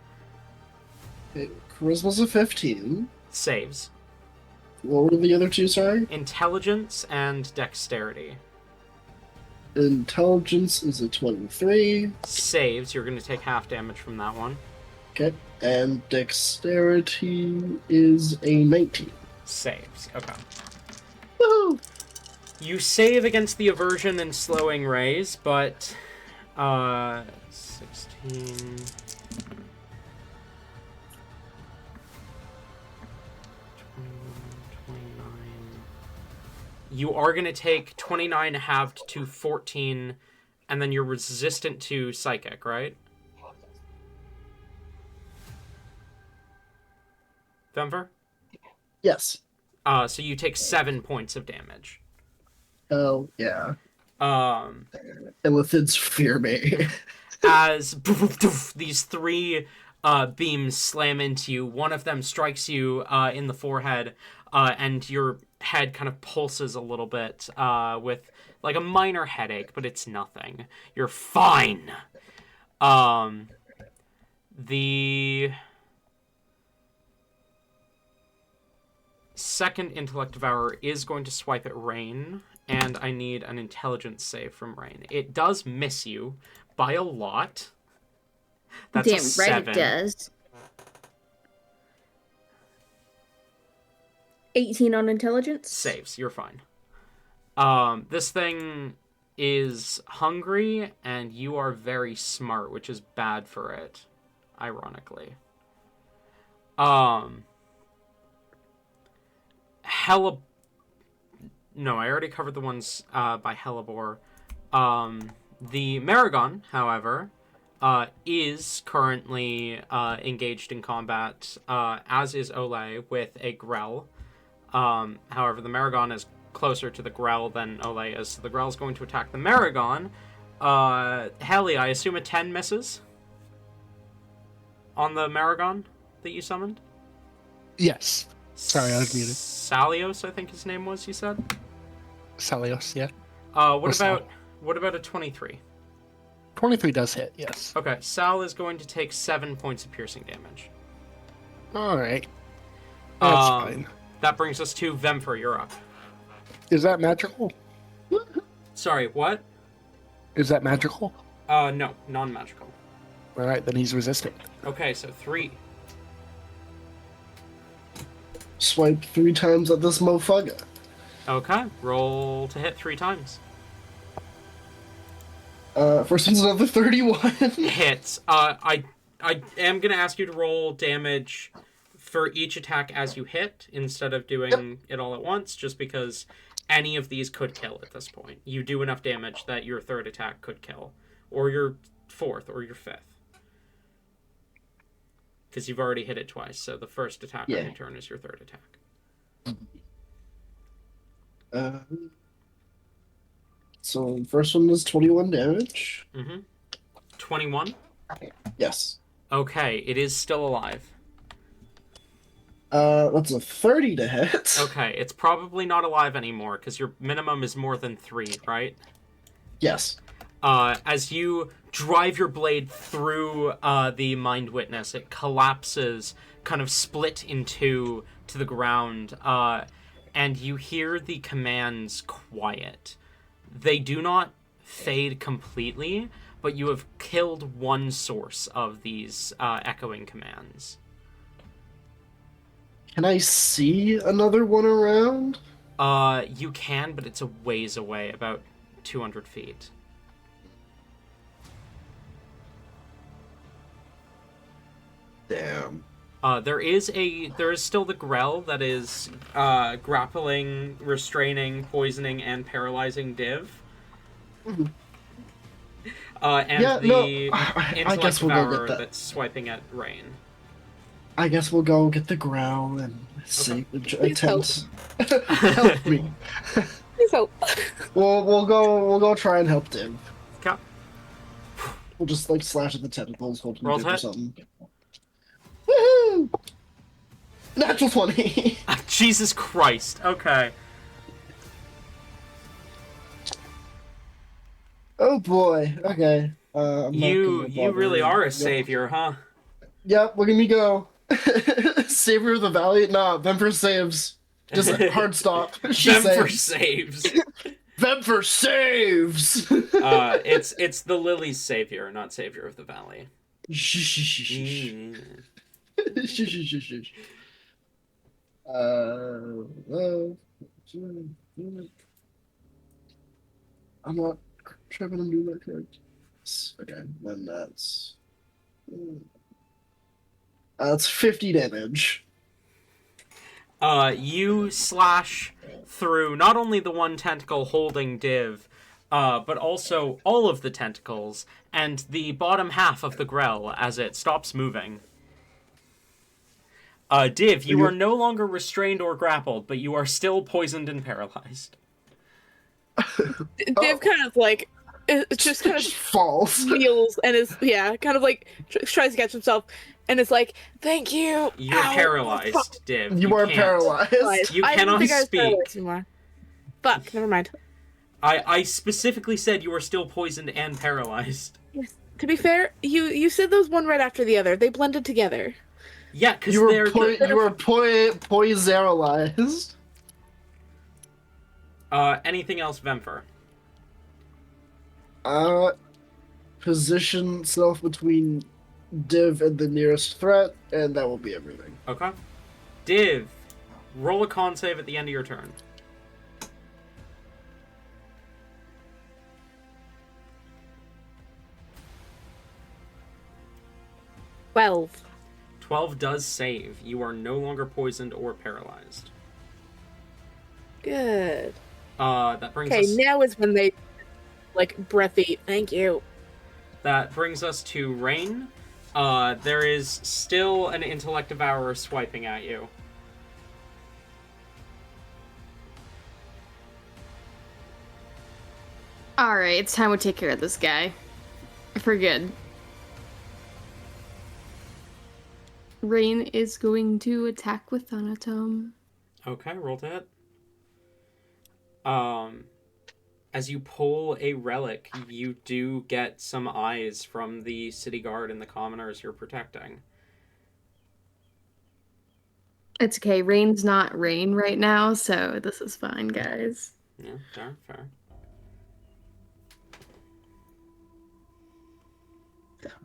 Charisma's a 15.
Saves.
What were the other 2, sorry?
Intelligence and dexterity.
Intelligence is a 23.
Saves. You're going to take half damage from that one.
Okay. And dexterity is a 19.
Saves. Okay.
Woohoo!
You save against the aversion and slowing rays, but 16... 29. You are going to take 29 halved to 14, and then you're resistant to psychic, right? Vemver?
Yes.
So you take 7 points of damage.
Oh, yeah.
Um...
Illithids fear me.
As these 3 beams slam into you. One of them strikes you in the forehead, and your head kind of pulses a little bit with like a minor headache, but it's nothing. You're fine. The second Intellect Devourer is going to swipe at Rain, and I need an intelligence save from Rain. It does miss you by a lot. That's
Damn
a
right
7.
it does. 18 on intelligence?
Saves. You're fine. This thing is hungry, and you are very smart, which is bad for it, ironically. No, I already covered the ones by Hellebore. The Maragon, however, is currently engaged in combat, as is Ole, with a Grell. However, the Maragon is closer to the Grell than Ole is, so the Grell is going to attack the Maragon. Helly, I assume a 10 misses on the Maragon that you summoned?
Yes. Sorry, I was muted.
Salios, I think his name was, you said?
Salios, yeah.
What about a 23?
23 does hit, yes.
Okay, Sal is going to take 7 points of piercing damage.
Alright. That's fine.
That brings us to Vemfer, you're up.
Is that magical?
Sorry, what?
Is that magical?
No, non-magical.
Alright, then he's resistant.
Okay, so 3.
swipe 3 times at this motherfucker.
Okay, roll to hit 3 times.
First one's another 31.
Hits. I am gonna ask you to roll damage for each attack as you hit instead of doing it all at once, just because any of these could kill at this point. You do enough damage that your 3rd attack could kill, or your 4th, or your 5th. Because you've already hit it twice, so the first attack on your turn is your 3rd attack.
So first one is 21 damage.
21?
Yes.
Okay, it is still alive.
That's a 30 to hit.
Okay, it's probably not alive anymore, because your minimum is more than 3, right?
Yes.
As you drive your blade through the Mind Witness, it collapses, kind of split in two to the ground, and you hear the commands quiet. They do not fade completely, but you have killed one source of these echoing commands.
Can I see another one around?
You can, but it's a ways away, about 200 feet.
Damn.
There is still the Grell that is grappling, restraining, poisoning, and paralyzing Div. And
I guess we'll go get that.
That's swiping at Rain.
I guess we'll go get the growl and see attempt. Help me.
Please help.
We'll go try and help Div.
Okay.
We'll just slash at the tentacles, hoping
Roll
Div or
hit.
something. Woohoo! Natural 20.
Jesus Christ. Okay.
Oh boy. Okay.
You really are a savior, huh?
Yep. Look at me go. Savior of the Valley. Nah, Vemper saves. Just hard stop. She
Vemfer
saves.
saves.
Vemper saves.
It's the Lily's savior, not savior of the valley.
I'm not sure if I'm doing that correct. Okay, then that's 50 damage.
You slash through not only the one tentacle holding Div, but also all of the tentacles and the bottom half of the Grell as it stops moving. Div, you are no longer restrained or grappled, but you are still poisoned and paralyzed.
Div kind of it just kind of
falls,
wheels, and is kind of tries to catch himself, and it's like, "Thank you."
You're paralyzed, Div.
You are paralyzed.
You cannot speak.
Fuck, never mind.
I specifically said you are still poisoned and paralyzed.
Yes. To be fair, you said those one right after the other. They blended together.
Yeah, because
you were poiseralyzed.
Anything else, Vemfer?
Position self between Div and the nearest threat, and that will be everything.
Okay. Div, roll a con save at the end of your turn.
Well.
12 does save. You are no longer poisoned or paralyzed.
Good.
That brings us...
Okay, now is when they, breathy. Thank you.
That brings us to Rain. There is still an Intellect Devourer swiping at you.
Alright, it's time we take care of this guy. For good. Rain is going to attack with Thanatom.
Okay, roll to hit. As you pull a relic, you do get some eyes from the city guard and the commoners you're protecting.
It's okay. Rain's not Rain right now, so this is fine, guys.
Yeah, fair.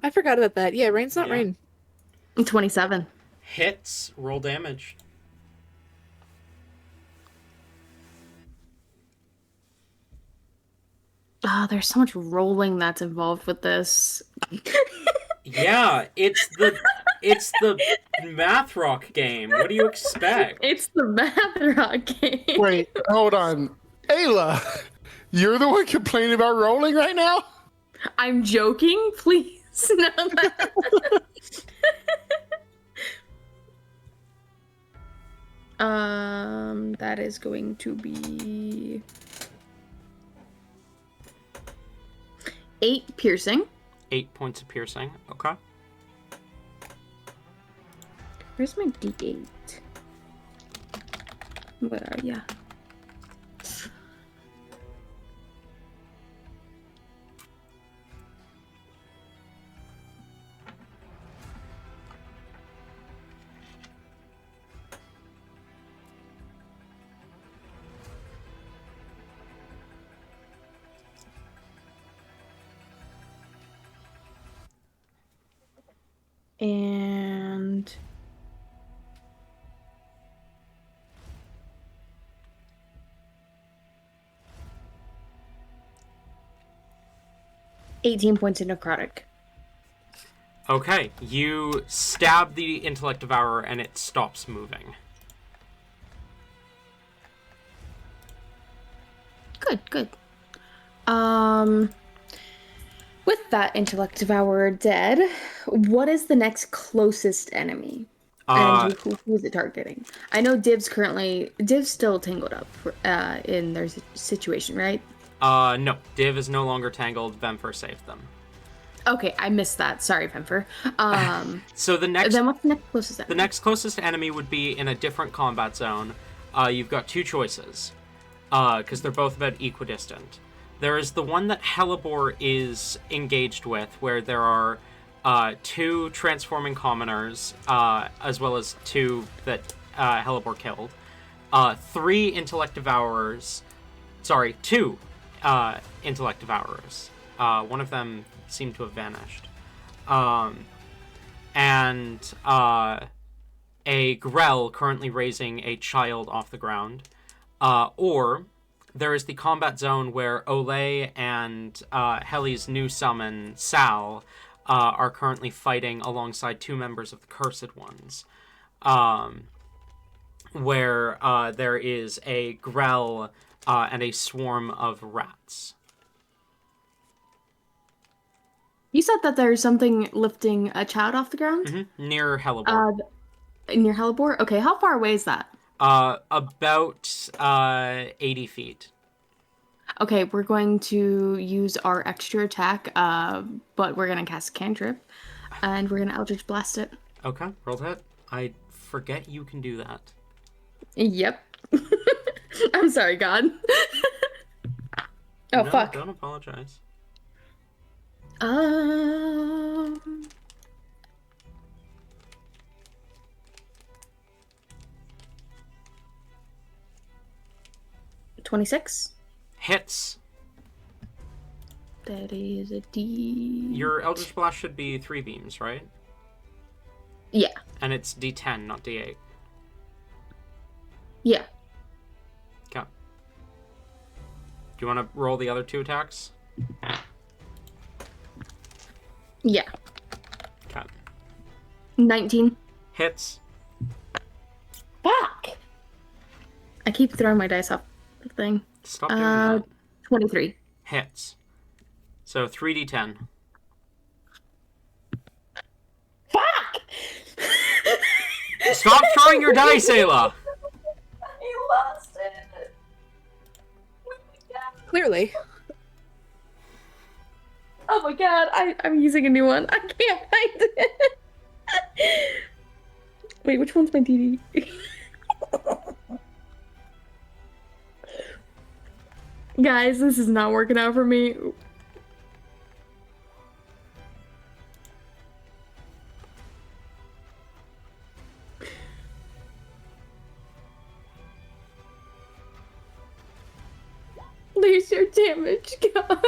I forgot about that. Yeah, Rain's not Rain.
27.
Hits, roll damage.
there's so much rolling that's involved with this.
Yeah, it's the math rock game. What do you expect?
It's the math rock game.
Wait, hold on. Ayla, you're the one complaining about rolling right now?
I'm joking, please. No. That is going to be 8 piercing.
8 points of piercing. Okay.
Where's my D8? Where are ya? And 18 points of necrotic.
Okay, you stab the intellect devourer and it stops moving.
Good. With that intellect devourer dead, what is the next closest enemy? And who is it targeting? I know Div's still tangled up in their situation, right?
No. Div is no longer tangled. Vemfer saved them.
Okay, I missed that. Sorry, Vemfer.
So
then what's the next closest enemy?
The next closest enemy would be in a different combat zone. You've got 2 choices, because they're both about equidistant. There is the one that Hellebore is engaged with, where there are 2 transforming commoners, as well as 2 that Hellebore killed. 3 intellect devourers. Sorry, 2 intellect devourers. One of them seemed to have vanished. And a Grell currently raising a child off the ground. Or there is the combat zone where Olay and Heli's new summon, Sal, are currently fighting alongside 2 members of the Cursed Ones. Where there is a Grell and a swarm of rats.
You said that there's something lifting a child off the ground?
Mm-hmm. Near Hellebore.
Near Hellebore? Okay, how far away is that?
About 80 feet.
Okay, we're going to use our extra attack, but we're going to cast a cantrip, and we're going to Eldritch Blast it.
Okay, roll that. I forget you can do that.
Yep. I'm sorry, God.
No,
fuck.
Don't apologize.
26.
Hits.
That is a D.
Your Eldritch Blast should be 3 beams, right?
Yeah.
And it's D10, not D8.
Yeah.
Okay. Do you want to roll the other 2 attacks?
Yeah.
Okay.
19.
Hits.
Fuck! I keep throwing my dice off the thing.
Stop doing that.
23.
Hits. So 3d10.
Fuck!
Stop throwing your dice, Ayla!
I lost it.
Clearly.
Oh my god, I'm using a new one. I can't find it. Wait, which one's my DD? Guys, this is not working out for me. Lose your damage, God.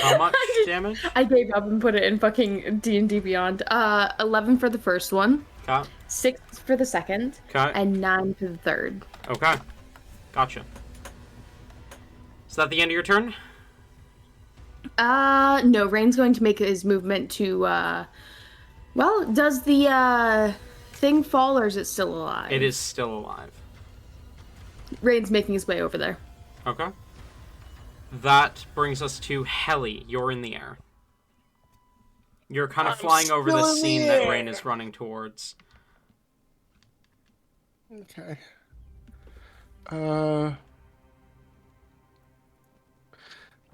How much damage?
I gave up and put it in fucking D&D Beyond. 11 for the first one.
Okay.
6 for the second.
Okay.
And 9 for the third.
Okay. Gotcha. Is that the end of your turn?
No, Rain's going to make his movement to, well, does the, thing fall or is it still alive?
It is still alive.
Rain's making his way over there.
Okay. That brings us to Helly. You're in the air. You're kind of flying over the scene that Rain is running towards.
Okay. I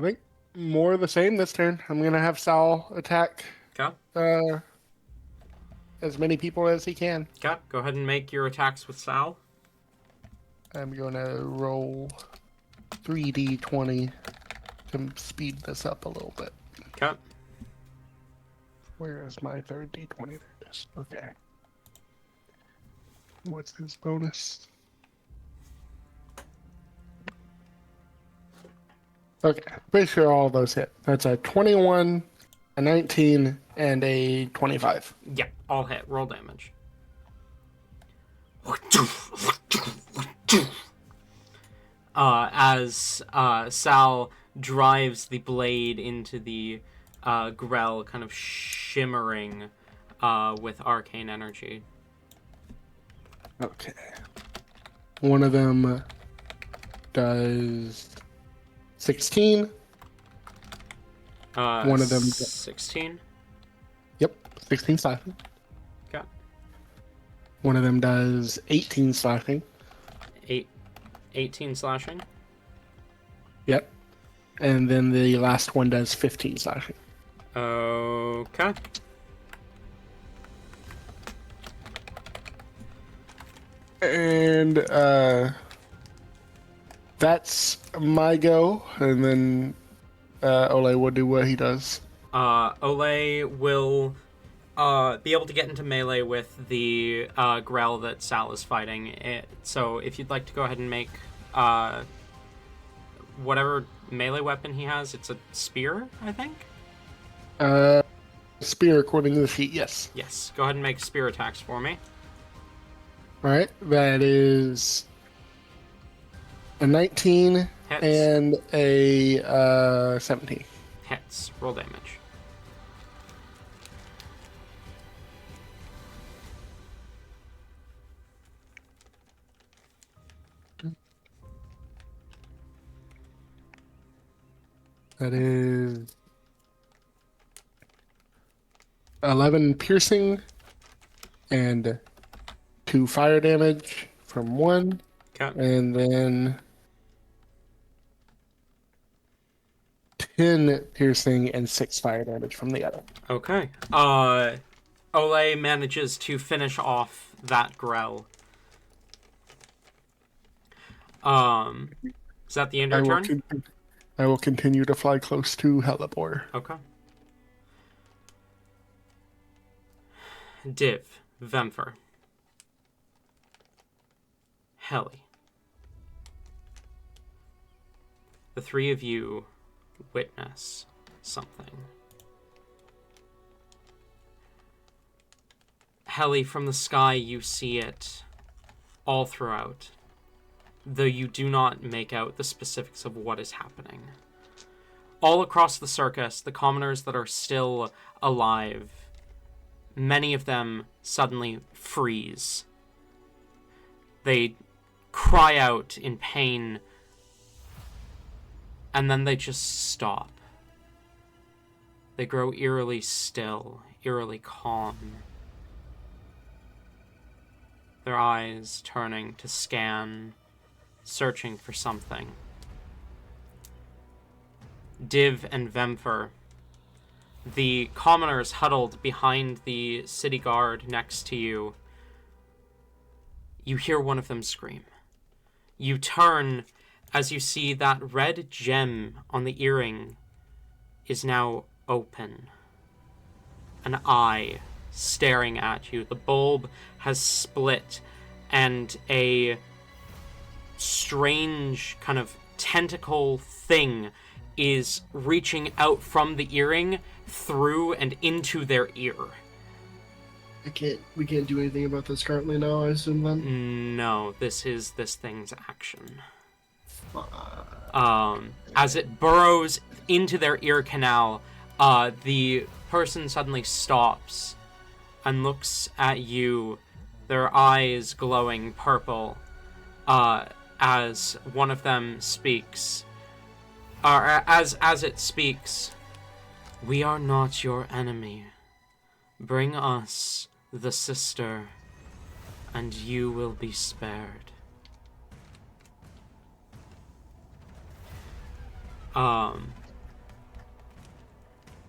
think more of the same this turn. I'm gonna have Sal attack
Okay.
as many people as he can.
Okay. Go ahead and make your attacks with Sal.
I'm gonna roll 3d20 to speed this up a little bit.
Okay.
Where is my third d20? There it is. Okay. What's his bonus? Okay, pretty sure all those hit. That's a 21, a 19, and a 25.
Yeah, all hit. Roll damage. As Sal drives the blade into the Grell, kind of shimmering with arcane energy.
Okay. One of them does 16. One of them.
16.
Yep, 16 slashing.
Okay.
One of them does 18 slashing.
18 slashing.
Yep. And then the last one does 15 slashing.
Okay.
And that's my go. And then Ole will do what he does.
Ole will be able to get into melee with the Grell that Sal is fighting. So if you'd like to go ahead and make whatever melee weapon he has, it's a spear, I think?
Spear according to the sheet, yes.
Yes, go ahead and make spear attacks for me.
Alright, that is a 19
Hits.
and a 17.
Hits. Roll damage.
That is 11 piercing and 2 fire damage from one.
Okay.
And then 10 piercing and 6 fire damage from the other.
Okay. Ole manages to finish off that Grell. Is that the end of your turn?
I will continue to fly close to Hellebore.
Okay. Div, Vemfer, Helly. The three of you witness something. Helly, from the sky you see it all throughout, though you do not make out the specifics of what is happening. All across the circus, the commoners that are still alive, many of them suddenly freeze. They cry out in pain, and then they just stop. They grow eerily still, eerily calm. Their eyes turning to scan, searching for something. Div and Vemfer, the commoners huddled behind the city guard next to you, you hear one of them scream. You turn as you see that red gem on the earring is now open. An eye staring at you. The bulb has split, and a strange kind of tentacle thing is reaching out from the earring through and into their ear.
We can't do anything about this currently now, I assume then?
No, this is this thing's action. As it burrows into their ear canal, the person suddenly stops and looks at you, their eyes glowing purple, as one of them speaks. As it speaks, "We are not your enemy. Bring us the sister, and you will be spared."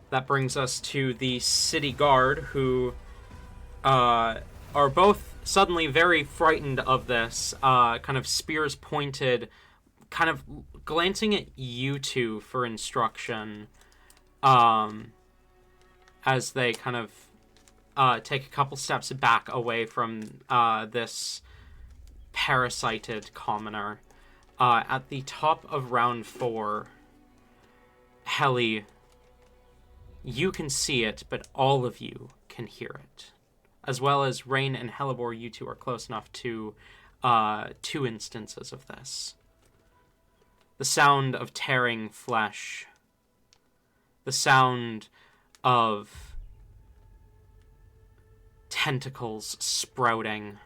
That brings us to the city guard, who are both suddenly very frightened of this, kind of spears pointed, kind of glancing at you two for instruction, as they kind of take a couple steps back away from this parasited commoner. At the top of round 4, Helly, you can see it, but all of you can hear it. As well as Rain and Hellebore, you two are close enough to 2 instances of this. The sound of tearing flesh. The sound of tentacles sprouting.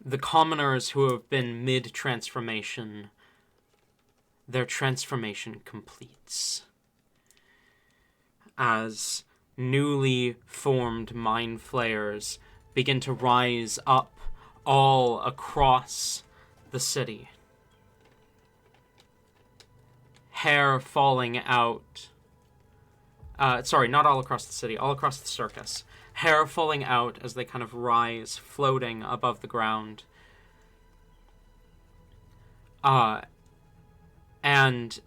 The commoners who have been mid-transformation, their transformation completes. As newly formed mind flayers begin to rise up all across the city. Hair falling out. Sorry, not all across the city, all across the circus. Hair falling out as they kind of rise, floating above the ground. And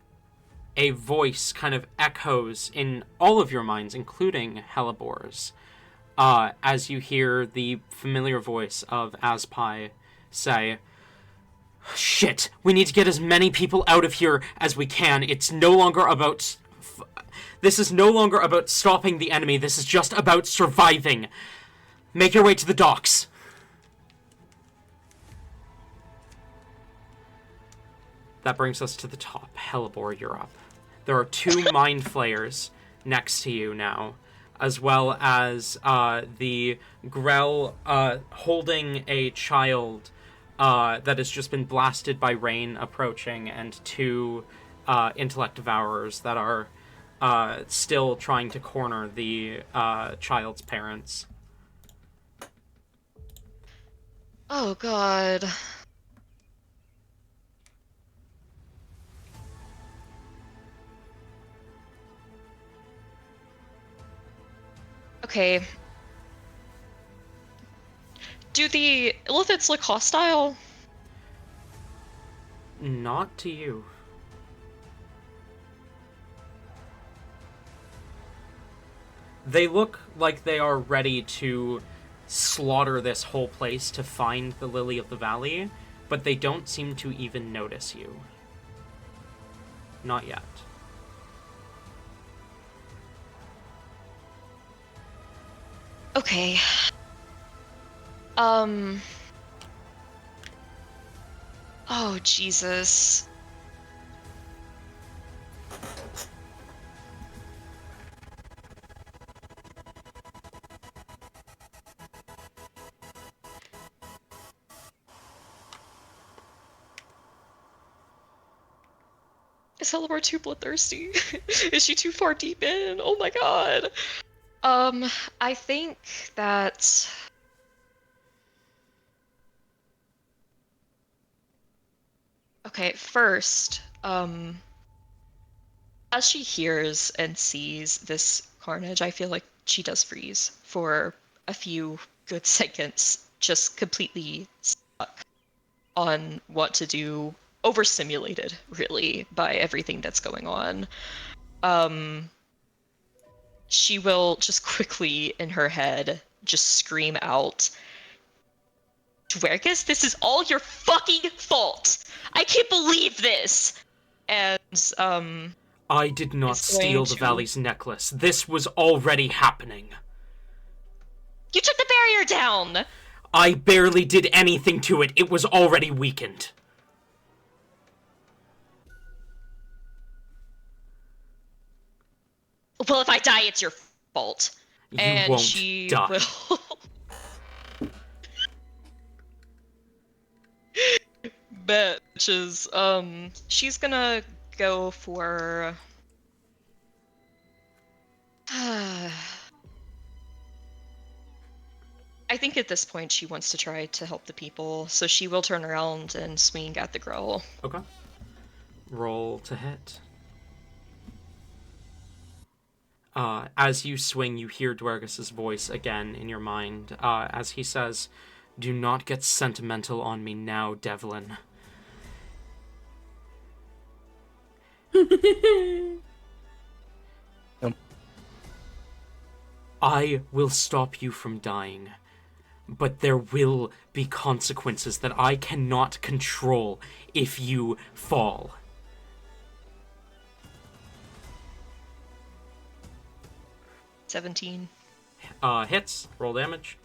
a voice kind of echoes in all of your minds, including Hellebore's, as you hear the familiar voice of Aspai say, "Shit, we need to get as many people out of here as we can. It's no longer about... This is no longer about stopping the enemy. This is just about surviving. Make your way to the docks." That brings us to the top. Hellebore, you're up. There are 2 mind flayers next to you now, as well as the Grell holding a child that has just been blasted by rain approaching, and 2 intellect devourers that are still trying to corner the child's parents.
Oh, God. Okay. Do the illithids look hostile?
Not to you. They look like they are ready to slaughter this whole place to find the Lily of the Valley, but they don't seem to even notice you. Not yet.
Okay. Oh, Jesus. Is Hellebore too bloodthirsty? Is she too far deep in? Oh my god. I think that... Okay, first, as she hears and sees this carnage, I feel like she does freeze for a few good seconds, just completely stuck on what to do, overstimulated, really, by everything that's going on. She will just quickly, in her head, just scream out, "Dwergus, this is all your fucking fault! I can't believe this!" And,
I did not
is
steal
going
the
to-
Valley's necklace. This was already happening.
You took the barrier down!
I barely did anything to it. It was already weakened.
Well, if I die, it's your fault.
You
And
won't
she
die.
will. Bitches. She's gonna go for. I think at this point she wants to try to help the people, so she will turn around and swing at the girl.
Okay. Roll to hit. As you swing, you hear Dwergus's voice again in your mind, as he says, "Do not get sentimental on me now, Devlin." I will stop you from dying, but there will be consequences that I cannot control if you fall.
$17.
Hits. Roll damage.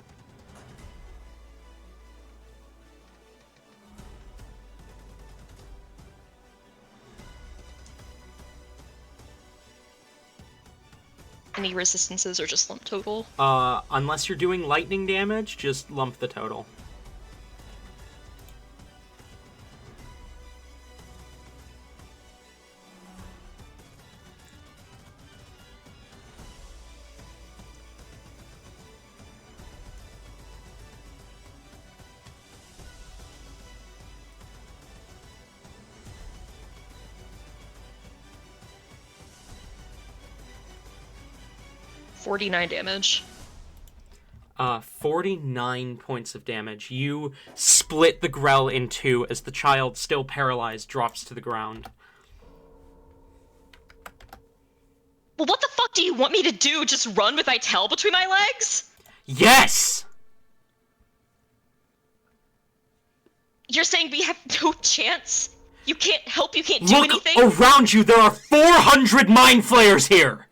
Any resistances or just lump total?
Unless you're doing lightning damage, just lump the total.
$49 damage.
49 points of damage. You split the Grell in two as the child, still paralyzed, drops to the ground.
Well, what the fuck do you want me to do? Just run with my tail between my legs?
Yes!
You're saying we have no chance? You can't help, you can't do
Look
anything?
around you, there are 400 mind flayers here!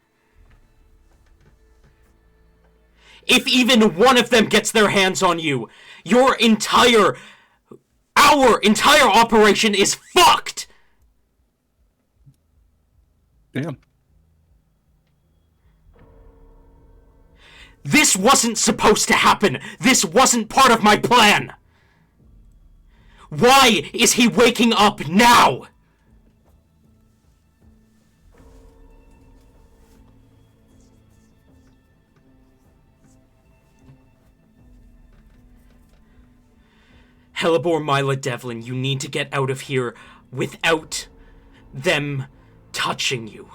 If even one of them gets their hands on you, our entire operation is fucked!
Damn.
This wasn't supposed to happen! This wasn't part of my plan! Why is he waking up now? Hellebore, Mila, Devlin, you need to get out of here without them touching you.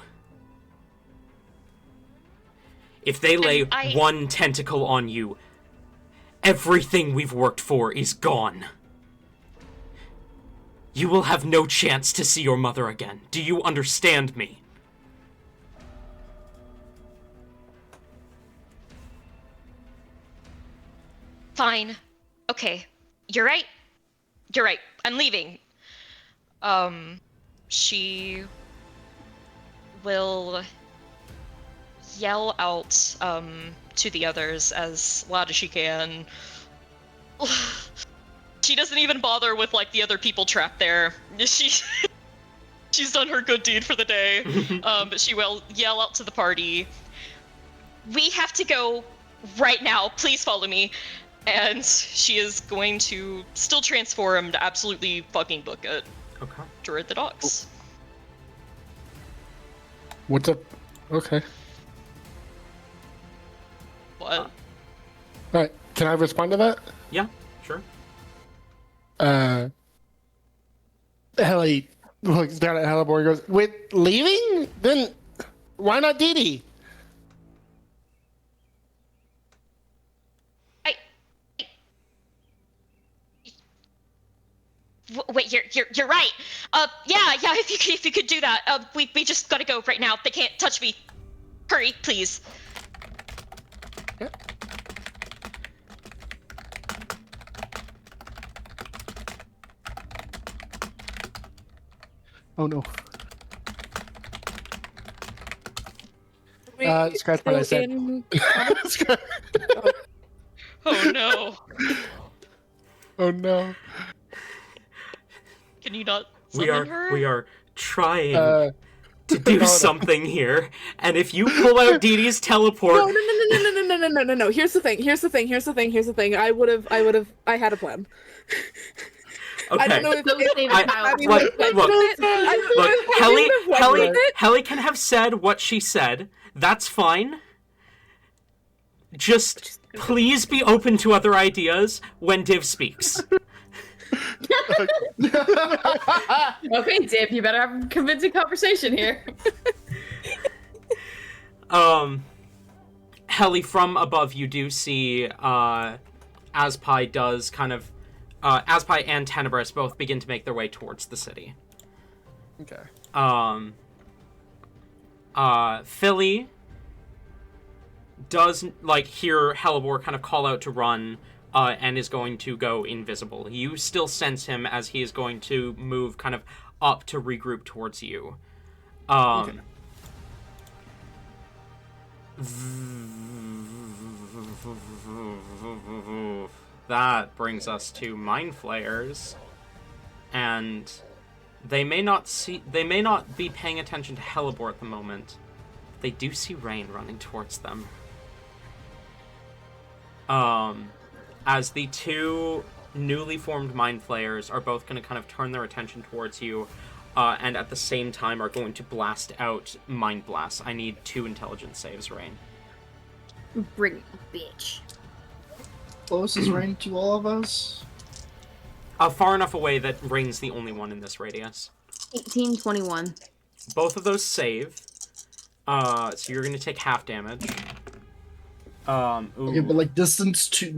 If they lay one tentacle on you, everything we've worked for is gone. You will have no chance to see your mother again. Do you understand me?
Fine. Okay. You're right. You're right. I'm leaving. She will yell out, to the others as loud as she can. She doesn't even bother with, like, the other people trapped there. She's done her good deed for the day. But she will yell out to the party, "We have to go right now. Please follow me." And she is going to still transform to absolutely fucking book it.
Okay.
Toward the docks.
What's up? Okay.
What?
Alright, can I respond to that?
Yeah, sure.
Helly looks down at Hellebore and goes, "With leaving? Then why not Dee Dee?"
Wait, you're right. Yeah. If you could do that. We just gotta go right now. They can't touch me. Hurry, please.
Yeah. Oh no. Scratch what I said.
In...
Oh no.
Oh no.
Can you not
We
summon her?
are trying
Uh,
to do
no.
something here, and if you pull out Dee Dee's teleport,
No. Here's the thing. I had a plan.
okay.
I don't know if
Don't say the child.
Look, Helly can have said what she said. That's fine. Just please be open to other ideas when Div speaks.
Okay, Div, you better have a convincing conversation here.
Helly, from above, you do see Aspai does kind of Aspai and Tenebris both begin to make their way towards the city.
Okay.
Philly does hear Hellebore kind of call out to run, and is going to go invisible. You still sense him as he is going to move kind of up to regroup towards you.
Okay.
That brings us to Mind Flayers, and they may not be paying attention to Hellebore at the moment. They do see Rain running towards them. As the two newly formed Mind Flayers are both going to kind of turn their attention towards you, and at the same time are going to blast out Mind Blasts. I need 2 intelligence saves, Rain.
Bring it, bitch.
Close is Rain to all of us?
Far enough away that Rain's the only one in this radius.
18, 21.
Both of those save. So you're going to take half damage. Ooh.
Okay, but distance to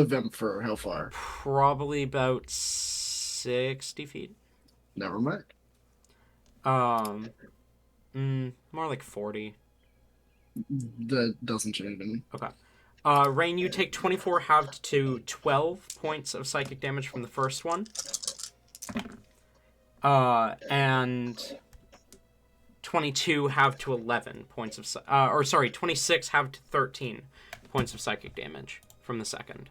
Vemfer, how far?
Probably about 60 feet.
Never mind.
More like 40.
That doesn't change anything.
Okay. Rain, you take 24 halved to 12 points of psychic damage from the first one. And 22 halved to 11 points of 26 halved to 13 points of psychic damage from the second.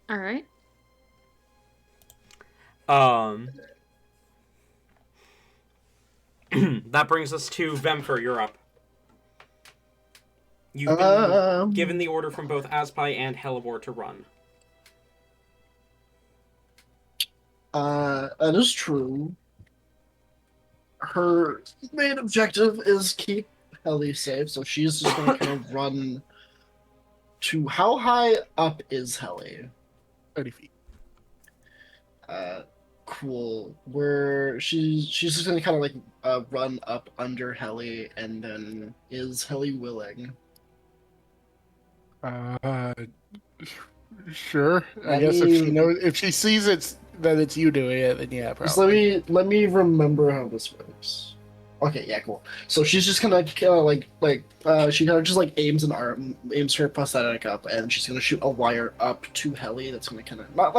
All right.
That brings us to Vemfer. You're up. You've been given the order from both Aspai and Hellebore to run.
That is true. Her main objective is keep Helly safe, so she's just going to kind of run to... How high up is Helly?
30 feet.
Cool. Where she's just going to kind of run up under Helly, and then is Helly willing?
Sure. I guess if she sees that it's you doing it, then yeah, probably.
Just let me remember how this works. Okay, yeah, cool. So she's just gonna she kind of just aims her prosthetic up, and she's gonna shoot a wire up to Helly. That's gonna kind of not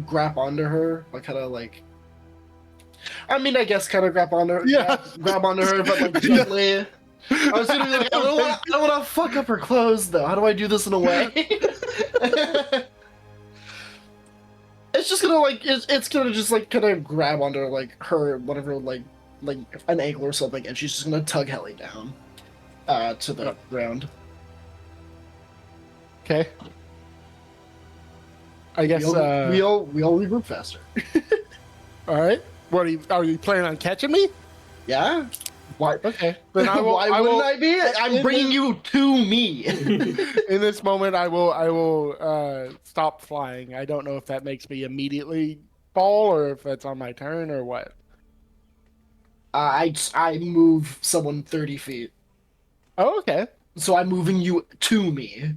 grab onto her, but kind of I mean, I guess kind of grab onto her.
Yeah.
Grab onto her, but gently. I was gonna be I don't want to fuck up her clothes though. How do I do this in a way? It's just gonna it's gonna just kind of grab onto her one of her an ankle or something, and she's just gonna tug Helly down to the ground.
Okay. I guess
we all regroup faster.
All right. What are you planning on catching me?
Yeah. Why?
Okay. Then I will.
Why wouldn't I be? I'm bringing you to me.
In this moment, I will stop flying. I don't know if that makes me immediately fall or if that's on my turn or what.
I move someone 30 feet.
Oh, okay.
So I'm moving you to me.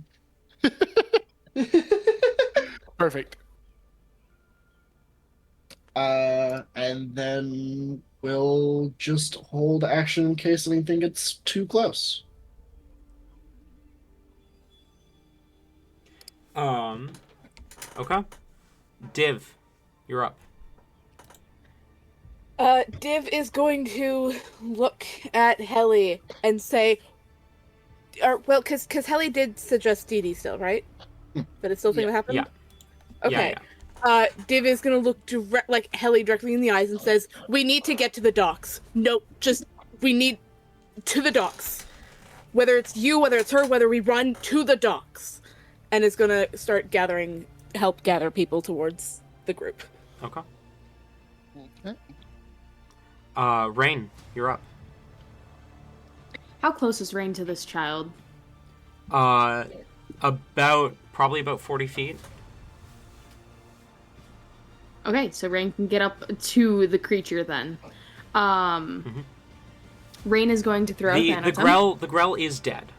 Perfect.
And then we'll just hold action in case anything gets too close.
Okay. Div, you're up.
Div is going to look at Helly and say, because Helly did suggest Dee Dee still, right? But it's still a thing that happened?
Yeah.
Okay.
Yeah.
Div is gonna look Helly directly in the eyes and says, "We need to get to the docks. No, we need to the docks. Whether it's you, whether it's her, whether we run to the docks." And is gonna start help gather people towards the group.
Okay.
Okay.
Rain, you're up.
How close is Rain to this child?
Probably about 40 feet.
Okay, so Rain can get up to the creature then. Rain is going to throw
the grell is dead.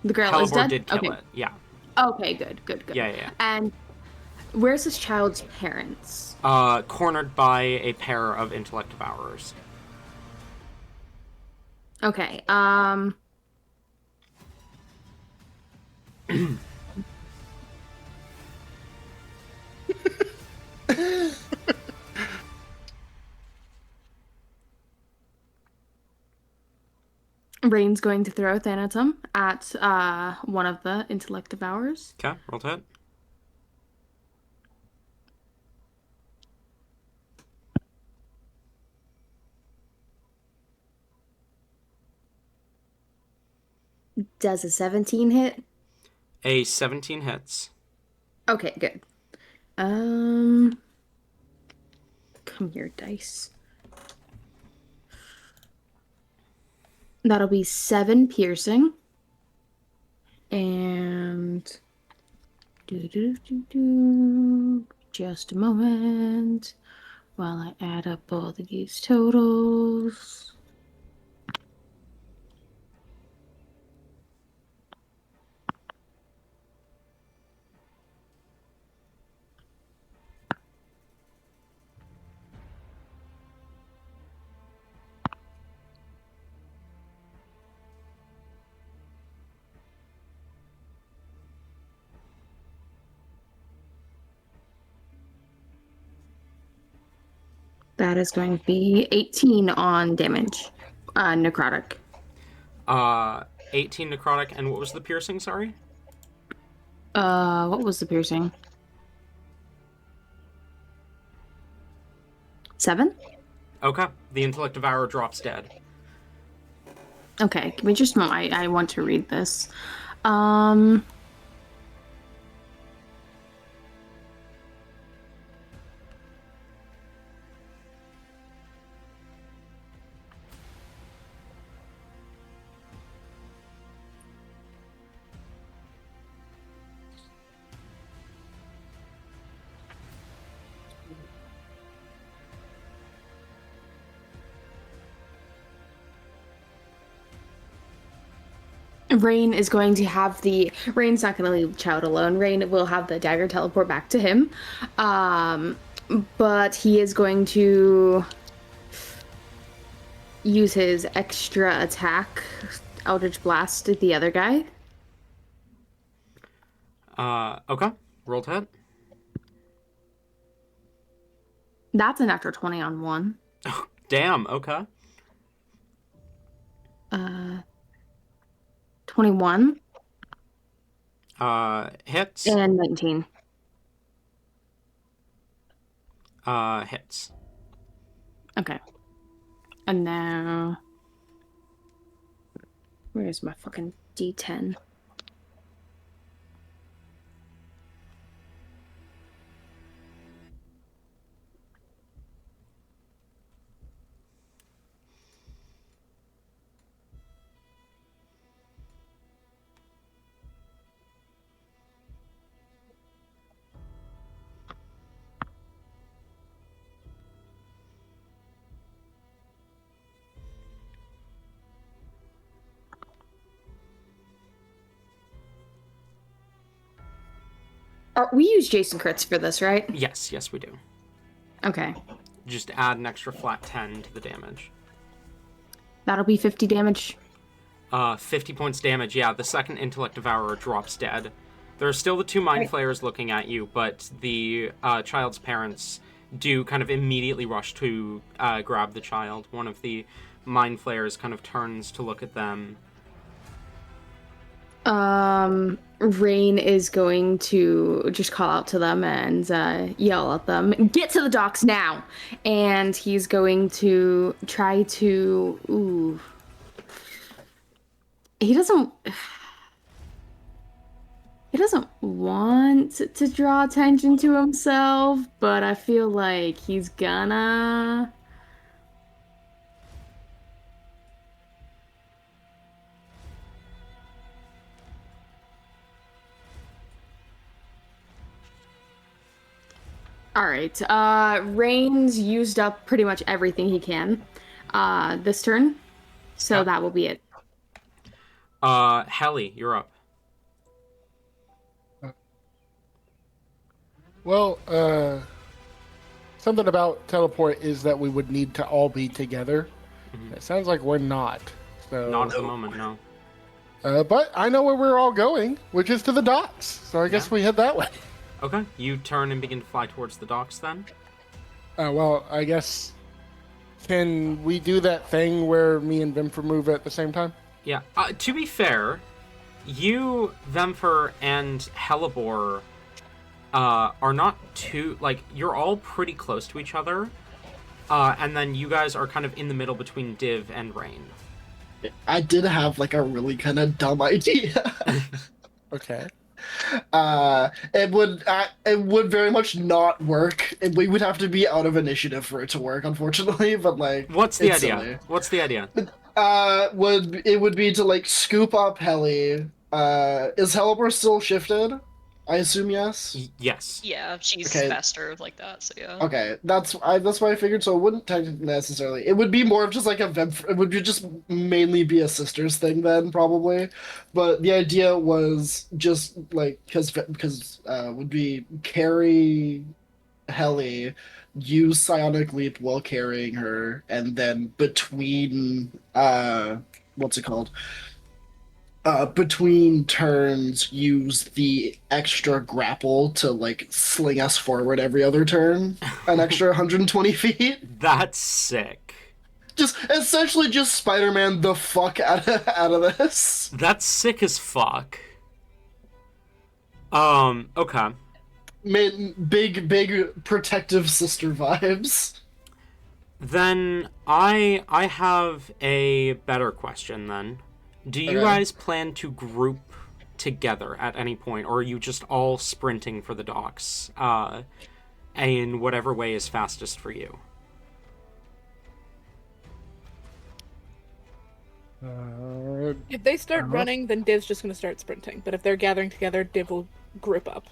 The grell is
Halvor
dead?
did kill
Okay.
it. Yeah.
Okay, good.
Yeah.
And where's this child's parents?
Cornered by a pair of intellect devourers.
Okay, Rain's going to throw Thanatum at one of the intellect devourers.
Okay, roll to hit.
Does a 17 hit?
A 17 hits.
Okay, good. Come here, dice. That'll be 7 piercing. And just a moment while I add up all of these totals. That is going to be 18 on damage. Necrotic.
18 necrotic, and what was the piercing, sorry?
What was the piercing? 7?
Okay, the intellect devourer drops dead.
Okay, give me just a moment. I want to read this. Rain is going to have Rain's not going to leave the child alone. Rain will have the dagger teleport back to him. But he is going to use his extra attack, Eldritch Blast, at the other guy.
Okay. Roll to hit.
That's an natural 20 on 1.
Oh, damn, okay.
21.
Hits.
And 19.
Hits.
Okay. And now... Where's my fucking D10? We use Jason crits for this, right?
Yes, we do.
Okay.
Just add an extra flat 10 to the damage.
That'll be 50 damage.
50 points damage, yeah. The second intellect devourer drops dead. There are still the 2 mind flayers looking at you, but the child's parents do kind of immediately rush to grab the child. One of the mind flayers kind of turns to look at them.
Rain is going to just call out to them and yell at them, "Get to the docks now!" And he's going to try to. Ooh. He doesn't. He doesn't want to draw attention to himself, but I feel like he's gonna. All right. Rain's used up pretty much everything he can this turn, so that will be it.
Helly, you're up.
Well, something about teleport is that we would need to all be together. It sounds like we're not. So,
Not at the moment, no.
but I know where we're all going, which is to the docks. So I guess we head that way.
Okay, you turn and begin to fly towards the docks then?
Well, I guess... Can we do that thing where me and Vimfer move at the same time?
Yeah. To be fair, you, Vemfer, and Hellebore are not too... Like, you're all pretty close to each other. And then you guys are kind of in the middle between Div and Rain.
I did have like a really kind of dumb idea.
Okay.
It would very much not work. We would have to be out of initiative for it to work, unfortunately. But like,
What's the
it's
idea?
silly.
What's the idea?
Would be to like scoop up Heli. Is Hellebore still shifted? I assume yes.
Yes.
Yeah, she's
Okay.
faster like that, so yeah.
Okay, that's what I figured. So it wouldn't technically necessarily. It would be more of just like it would be just mainly be a sisters thing then probably, but the idea was just like because would be carry Heli, use psionic leap while carrying her, and then between what's it called? Between turns, use the extra grapple to like sling us forward every other turn, an extra 120 feet.
That's sick.
Just essentially just Spider-Man the fuck out of this.
That's sick as fuck. Okay.
Big protective sister vibes.
Then I have a better question then. Do you
Okay.
guys plan to group together at any point, or are you just all sprinting for the docks? In whatever way is fastest for you.
If they start running, then Div's just gonna start sprinting. But if they're gathering together, Div will group up.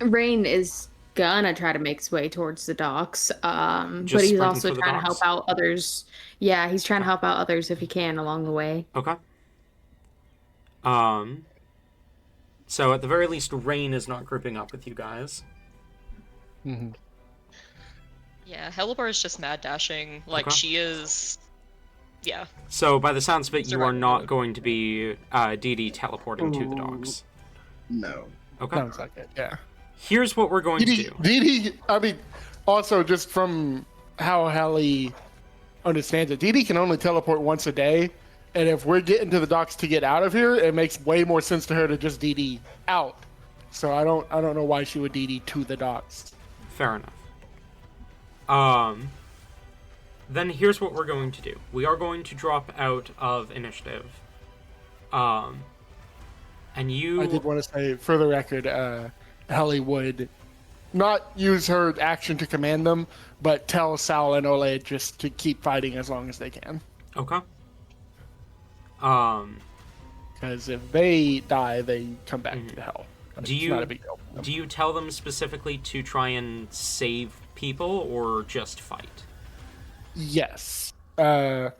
Rain is gonna try to make his way towards the docks, but he's
sprinting
also
for the
trying to help
docks?
out others. Yeah, he's trying to help out others if he can along the way.
Okay. So at the very least, Rain is not grouping up with you guys.
Mm-hmm.
Yeah, Hellebore is just mad dashing. Like,
Okay.
she is... Yeah.
So by the sounds of it, you are
Survival
not
mode.
going to be DD teleporting to the docks.
No.
Okay.
Sounds like it, yeah.
Here's what we're going to do.
DD, I mean, also just from how Hallie understands it, DD can only teleport once a day, and if we're getting to the docks to get out of here, it makes way more sense to her to just DD out. So I don't know why she would DD to the docks.
Fair enough. Then here's what we're going to do. We are going to drop out of initiative. And you...
I did want to say, for the record, Hallie would not use her action to command them, but tell Sal and Ole just to keep fighting as long as they can.
Okay.
Because if they die, they come back to hell.
Do
It's
you
not a big deal.
do you tell them specifically to try and save people or just fight?
Yes. I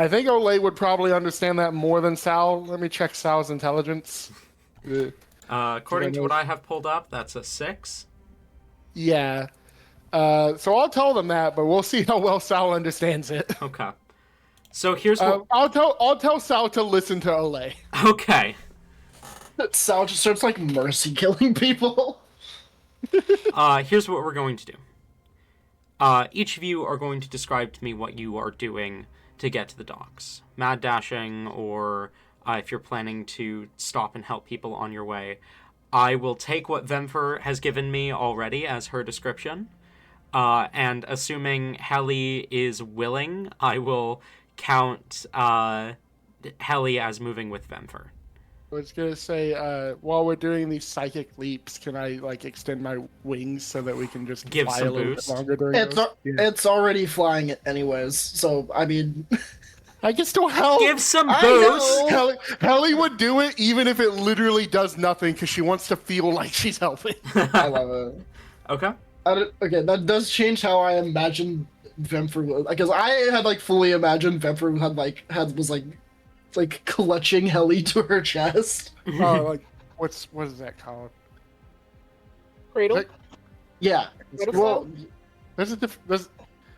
think Ole would probably understand that more than Sal. Let me check Sal's intelligence.
According to
know-
what I have pulled up, that's a 6.
Yeah. So I'll tell them that, but we'll see how well Sal understands it.
Okay. So here's what...
I'll tell Sal to listen to Ole.
Okay.
Sal just starts like mercy killing people.
Here's what we're going to do. Each of you are going to describe to me what you are doing to get to the docks. Mad dashing or if you're planning to stop and help people on your way. I will take what Vemfer has given me already as her description, and assuming Helly is willing, I will count Helly as moving with Vemfer.
I was gonna say, while we're doing these psychic leaps, can I like extend my wings so that we can just
Give
fly
some
a little
boost?
bit longer during those?
It's already flying it anyways, so I mean,
I can still help.
Give some
I
boost!
know.
Helly would do it even if it literally does nothing because she wants to feel like she's helping.
I love it.
Okay.
Okay, that does change how I imagine Vemfer, because I had like fully imagined Vemfer was clutching Helly to her chest.
Oh, like what is that called?
Cradle?
Like-
Yeah.
Cradle
Well,
spell?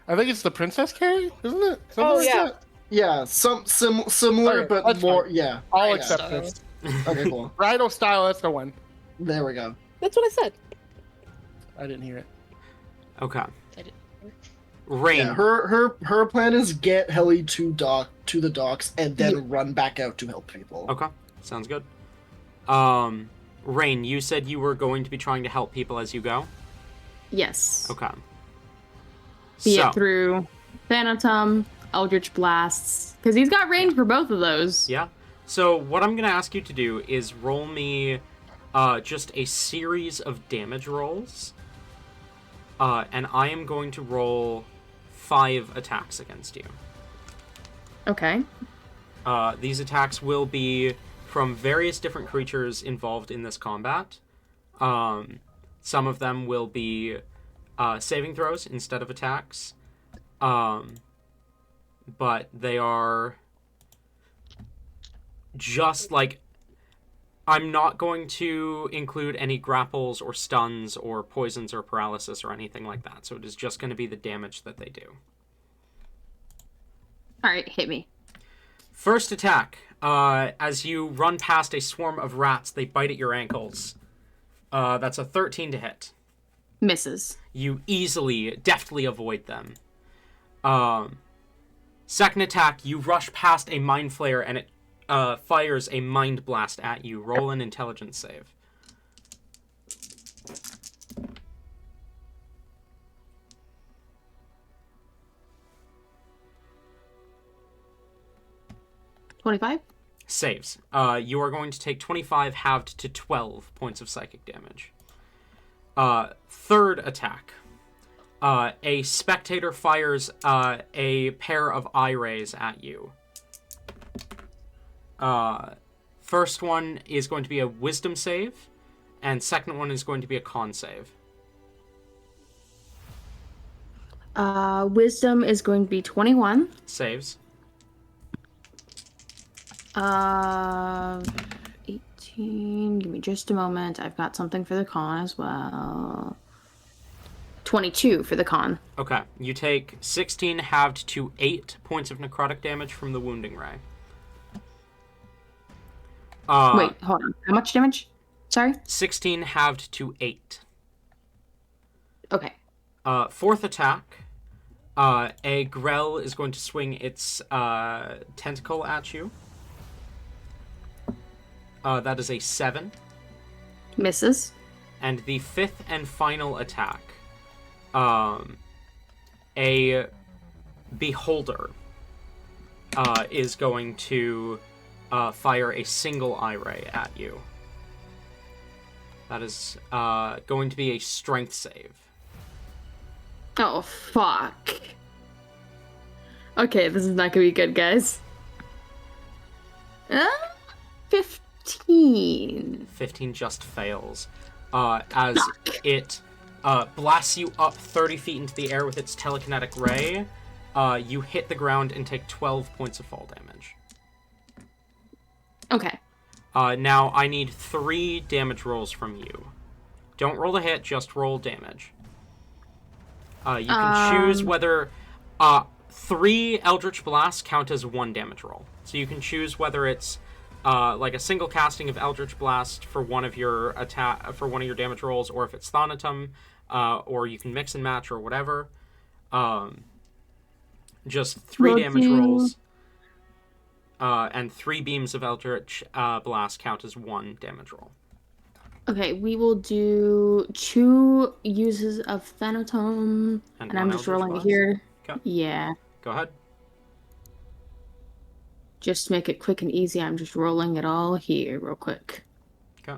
I think it's the princess carry, isn't it? Something
Oh,
like
yeah.
that?
yeah, similar,
Okay,
but
that's
more.
fine.
Yeah.
I'll
Yeah.
accept
So-
this.
Okay, cool.
Bridal style, that's the one.
There we go.
That's what I said.
I didn't hear it.
Okay.
I didn't-
Rain.
Yeah, her plan is get Helly to the docks and then run back out to help people.
Okay. Sounds good. Rain, you said you were going to be trying to help people as you go?
Yes.
Okay.
Be
So,
it through Thanatum, Eldritch Blasts, because he's got range for both of those.
yeah. So what I'm going to ask you to do is roll me just a series of damage rolls. And I am going to roll 5 attacks against you.
Okay.
These attacks will be from various different creatures involved in this combat. Some of them will be saving throws instead of attacks. But they are just like... I'm not going to include any grapples or stuns or poisons or paralysis or anything like that. So it is just going to be the damage that they do.
All right, hit me.
First attack. As you run past a swarm of rats, they bite at your ankles. That's a 13 to hit.
Misses.
You easily, deftly avoid them. Second attack, you rush past a mind flayer and it fires a mind blast at you. Roll an intelligence save.
$25?
Saves. You are going to take 25 halved to 12 points of psychic damage. Third attack. A spectator fires a pair of eye rays at you. First one is going to be a wisdom save, and second one is going to be a con save.
Wisdom is going to be 21.
Saves.
18. Give me just a moment. I've got something for the con as well. 22 for the con.
Okay, you take 16 halved to 8 points of necrotic damage from the wounding ray.
Wait, hold on. How much damage? Sorry?
16 halved to 8.
Okay.
Fourth attack. A Grell is going to swing its tentacle at you. That is a 7.
Misses.
And the fifth and final attack. A Beholder is going to fire a single eye ray at you. That is going to be a strength save.
Oh, fuck. Okay, this is not gonna be good, guys. 15.
15 just fails. As it blasts you up 30 feet into the air with its telekinetic ray, you hit the ground and take 12 points of fall damage.
Okay.
Now, I need 3 damage rolls from you. Don't roll the hit, just roll damage. You can choose whether... 3 Eldritch Blasts count as 1 damage roll. So you can choose whether it's like a single casting of Eldritch Blast for one of your damage rolls, or if it's Thanatum, or you can mix and match or whatever. Just 3 damage rolls. and 3 beams of Eldritch Blast count as 1 damage roll.
Okay, we will do 2 uses of Thanatom, and I'm just rolling it here.
Okay.
Yeah.
Go ahead.
Just to make it quick and easy, I'm just rolling it all here real quick.
Okay.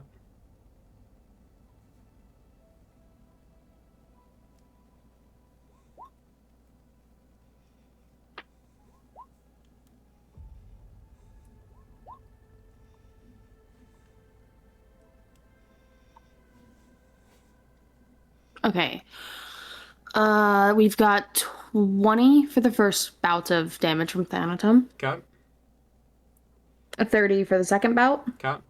Okay. We've got 20 for the first bout of damage from Thanatom.
Okay.
A 30 for the second bout.
Okay.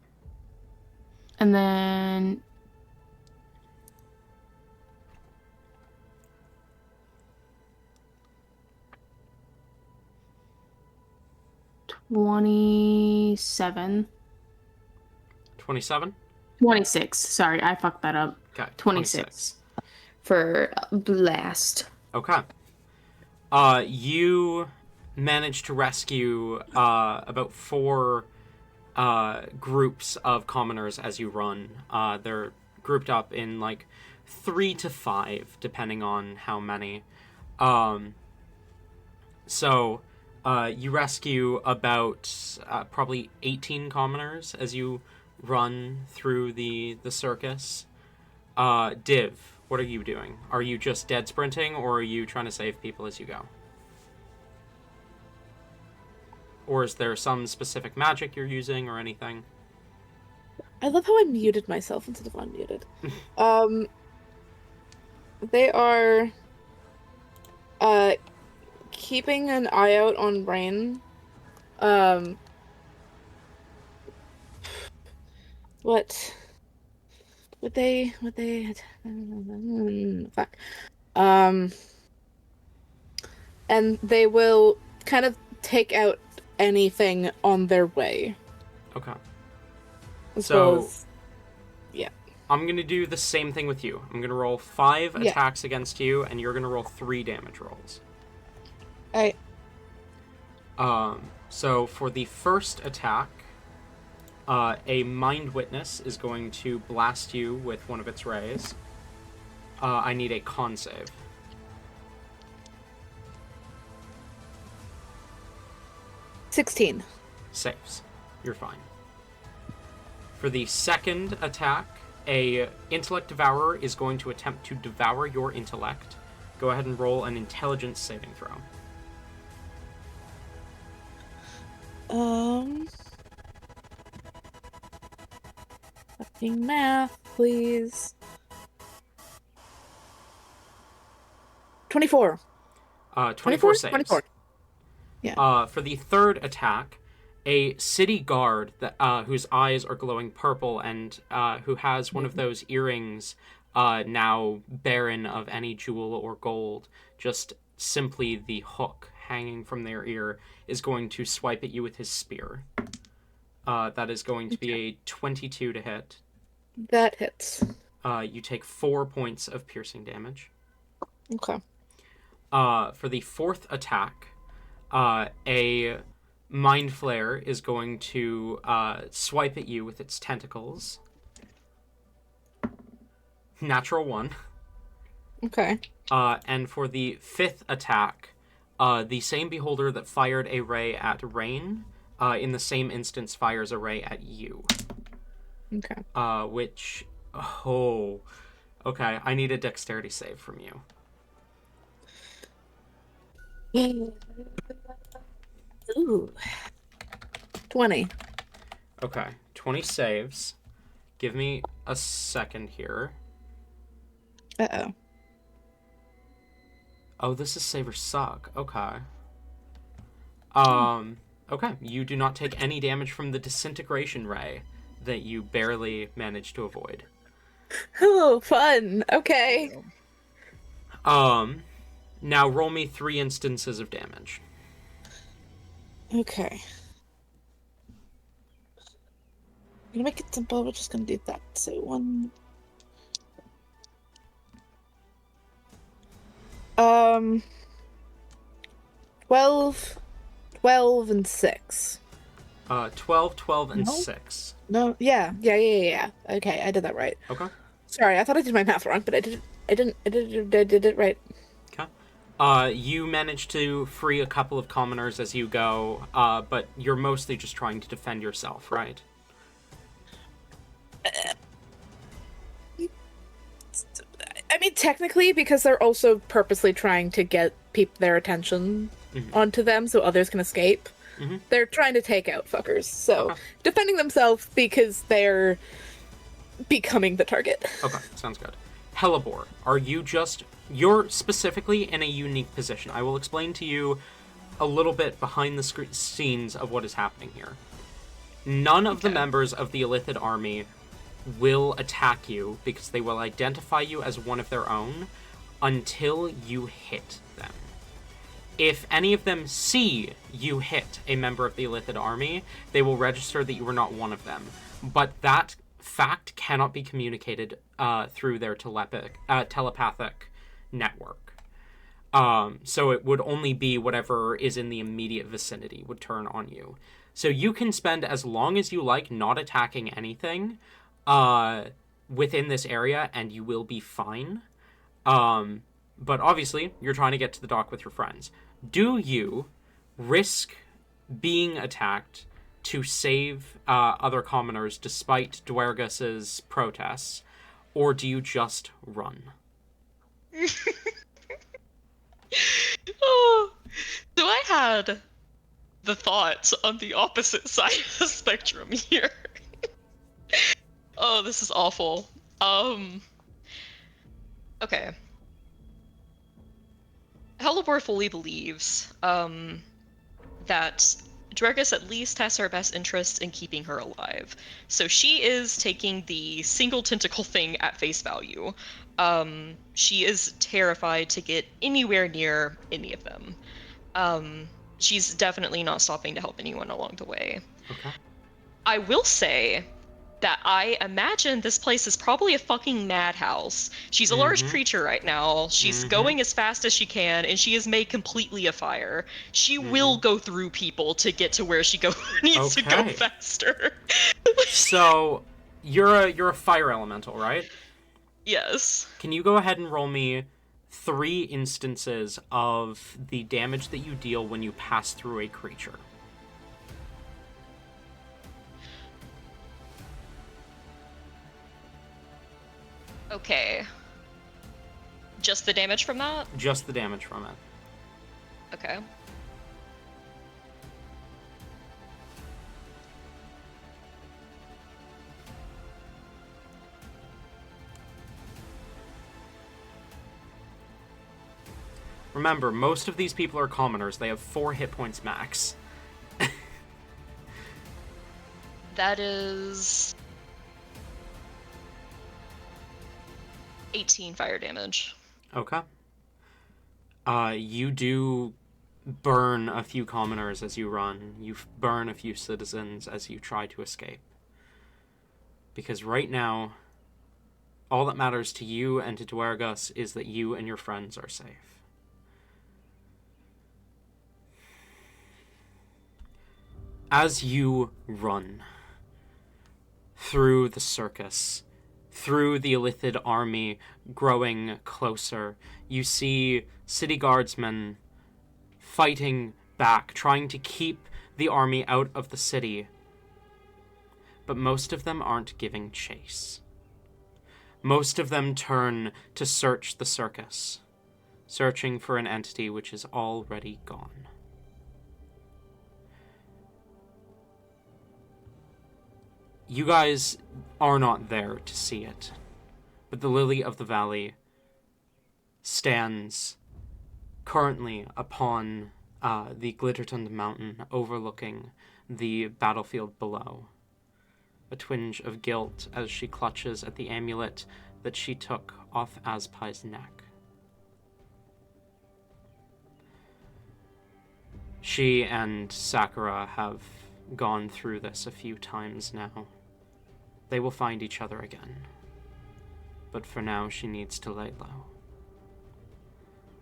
And then... $27.
27?
26. Sorry, I fucked that up.
Okay.
26 for blast.
Okay. You managed to rescue about 4 groups of commoners as you run. They're grouped up in like 3 to 5, depending on how many. So you rescue about probably 18 commoners as you run through the circus. Div, what are you doing? Are you just dead sprinting, or are you trying to save people as you go? Or is there some specific magic you're using or anything?
I love how I muted myself instead of unmuted. They are keeping an eye out on Rain. What would they fuck. And they will kind of take out anything on their way.
Okay.
As
So-
well as, yeah.
I'm going to do the same thing with you. I'm going to roll 5
Yeah.
attacks against you, and you're going to roll 3 damage rolls.
Alright.
So for the first attack, a Mind Witness is going to blast you with one of its rays. I need a con save.
16.
Saves. You're fine. For the second attack, a Intellect Devourer is going to attempt to devour your intellect. Go ahead and roll an Intelligence saving throw.
Fucking math, please. 24.
24 saves.
24. Yeah.
For the third attack, a city guard that whose eyes are glowing purple and who has one of those earrings now barren of any jewel or gold, just simply the hook hanging from their ear, is going to swipe at you with his spear. That is going to be a 22 to hit.
That hits.
You take 4 points of piercing damage.
Okay.
For the fourth attack, a Mind Flare is going to swipe at you with its tentacles. Natural 1.
Okay.
And for the fifth attack, the same beholder that fired a ray at Rain, in the same instance fires a ray at you.
Okay.
Which... Oh... Okay, I need a dexterity save from you.
Ooh. 20.
Okay, 20 saves. Give me a second here.
Uh-oh.
Oh, this is save or suck. Okay. Okay, you do not take any damage from the disintegration ray that you barely managed to avoid.
Oh, fun. Okay.
Now roll me 3 instances of damage.
Okay. I'm gonna make it simple. We're just gonna do that. So 1. 12, and 6.
12, 12, and
No?
6.
No, yeah. Okay, I did that right.
Okay.
Sorry, I thought I did my math wrong, but I did it right.
Okay. You manage to free a couple of commoners as you go, but you're mostly just trying to defend yourself, right?
I mean, technically, because they're also purposely trying to get their attention onto them so others can escape.
Mhm.
They're trying to take out fuckers, so
Okay.
defending themselves because they're becoming the target.
Okay, sounds good. Hellebore, you're specifically in a unique position. I will explain to you a little bit behind the scenes of what is happening here. None of the members of the Illithid army will attack you because they will identify you as one of their own until you hit them. If any of them see you hit a member of the Illithid army, they will register that you were not one of them. But that fact cannot be communicated through their telepathic network. So it would only be whatever is in the immediate vicinity would turn on you. So you can spend as long as you like not attacking anything within this area, and you will be fine. But obviously, you're trying to get to the dock with your friends. Do you risk being attacked to save other commoners despite Dwergus's protests, or do you just run?
Oh, so I had the thoughts on the opposite side of the spectrum here. Oh, this is awful. Okay. Hellebore fully believes that Dwergus at least has her best interests in keeping her alive. So she is taking the single tentacle thing at face value. She is terrified to get anywhere near any of them. She's definitely not stopping to help anyone along the way.
Okay.
I will say that I imagine this place is probably a fucking madhouse. She's a large creature right now. She's going as fast as she can, and she is made completely afire. She will go through people to get to where she needs to go faster.
So, you're a fire elemental, right?
Yes.
Can you go ahead and roll me 3 instances of the damage that you deal when you pass through a creature?
Okay. Just the damage from that?
Just the damage from it.
Okay.
Remember, most of these people are commoners. They have 4 hit points max.
That is 18 fire damage.
Okay. You do burn a few commoners as you run. You burn a few citizens as you try to escape. Because right now, all that matters to you and to Dwergus is that you and your friends are safe. As you run through the circus, through the Illithid army growing closer, you see city guardsmen fighting back, trying to keep the army out of the city. But most of them aren't giving chase. Most of them turn to search the circus, searching for an entity which is already gone. You guys are not there to see it, but the Lily of the Valley stands currently upon the Glittertund Mountain overlooking the battlefield below. A twinge of guilt as she clutches at the amulet that she took off Azpai's neck. She and Sakura have gone through this a few times now. They will find each other again. But for now, she needs to lay low.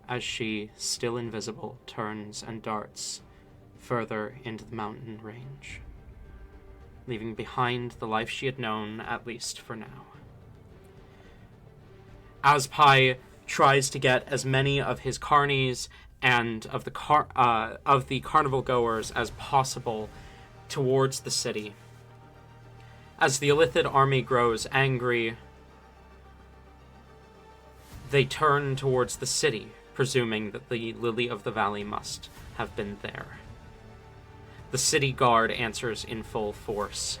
As she, still invisible, turns and darts further into the mountain range. leaving behind the life she had known, at least for now. Azpai tries to get as many of his carnies and of the carnival goers as possible towards the city. As the Illithid army grows angry, they turn towards the city, presuming that the Lily of the Valley must have been there. The city guard answers in full force.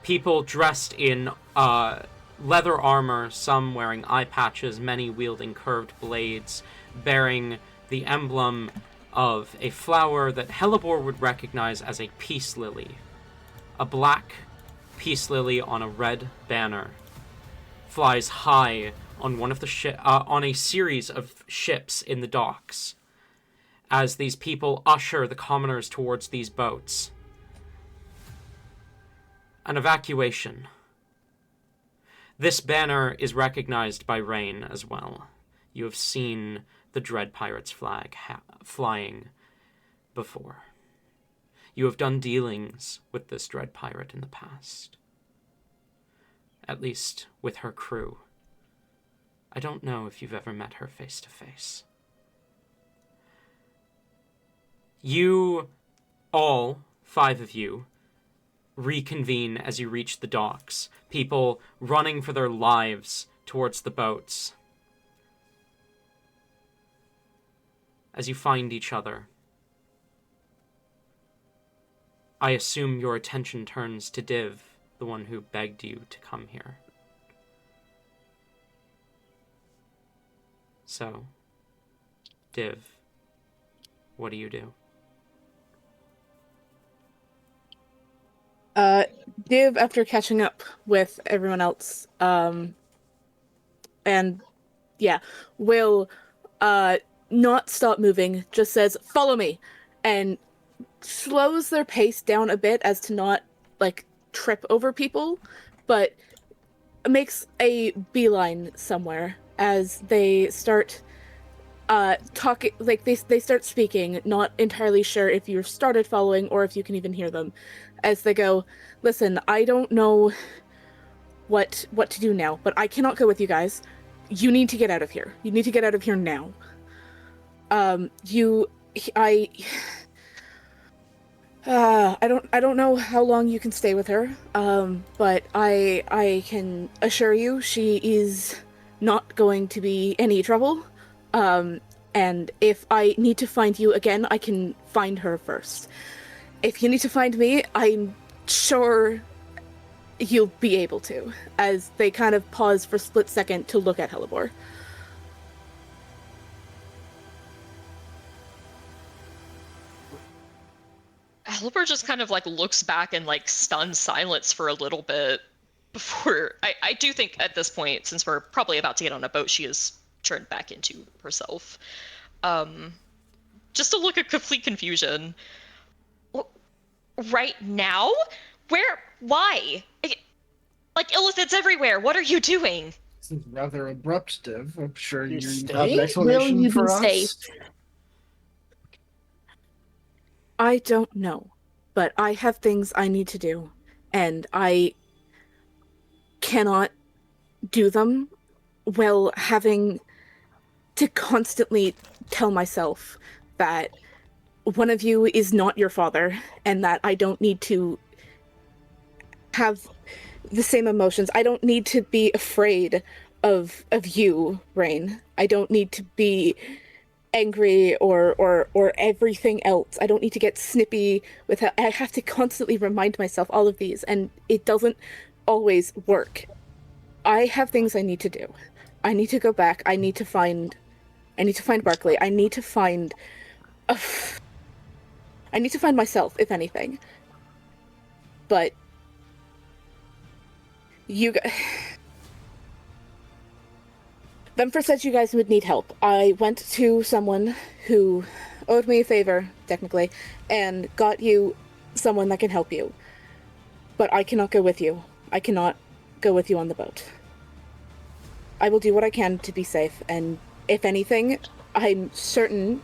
People dressed in leather armor, some wearing eye patches, many wielding curved blades, bearing the emblem of a flower that Hellebore would recognize as a peace lily. A black peace lily on a red banner flies high on one of the on a series of ships in the docks as these people usher the commoners towards these boats. An evacuation. This banner is recognized by Rain as well. You have seen the Dread Pirate's flag flying before. You have done dealings with this Dread Pirate in the past. At least with her crew. I don't know if you've ever met her face to face. You, all 5 of you, reconvene as you reach the docks, people running for their lives towards the boats. As you find each other, I assume your attention turns to Div, the one who begged you to come here. So, Div, what do you do?
Div, after catching up with everyone else, and yeah, will not stop moving, just says, "Follow me," and slows their pace down a bit as to not, like, trip over people, but makes a beeline somewhere as they start talking, like, they start speaking, not entirely sure if you've started following or if you can even hear them, as they go, "Listen, I don't know what to do now, but I cannot go with you guys. You need to get out of here. You need to get out of here now. I don't know how long you can stay with her, but I can assure you she is not going to be any trouble. And if I need to find you again, I can find her first. If you need to find me, I'm sure you'll be able to," as they kind of pause for a split second to look at Hellebore.
Hellebore just kind of like looks back in like stunned silence for a little bit before I do think at this point, since we're probably about to get on a boat, she is turned back into herself. Just a look of complete confusion. Right now? Where? Why? Like, Illithid's everywhere. What are you doing?
This is rather abrupt, Div. I'm sure you have
staying?
an explanation
Will you
for
be
us.
safe?
I don't know, but I have things I need to do, and I cannot do them while having to constantly tell myself that one of you is not your father, and that I don't need to have the same emotions. I don't need to be afraid of you, Rain. I don't need to be angry or everything else. I don't need to get snippy with how I have to constantly remind myself all of these, and it doesn't always work. I have things I need to do. I need to go back. I need to find Barkley. I need to find myself, if anything. But Vemfer said you guys would need help. I went to someone who owed me a favor, technically, and got you someone that can help you. But I cannot go with you. I cannot go with you on the boat. I will do what I can to be safe, and if anything, I'm certain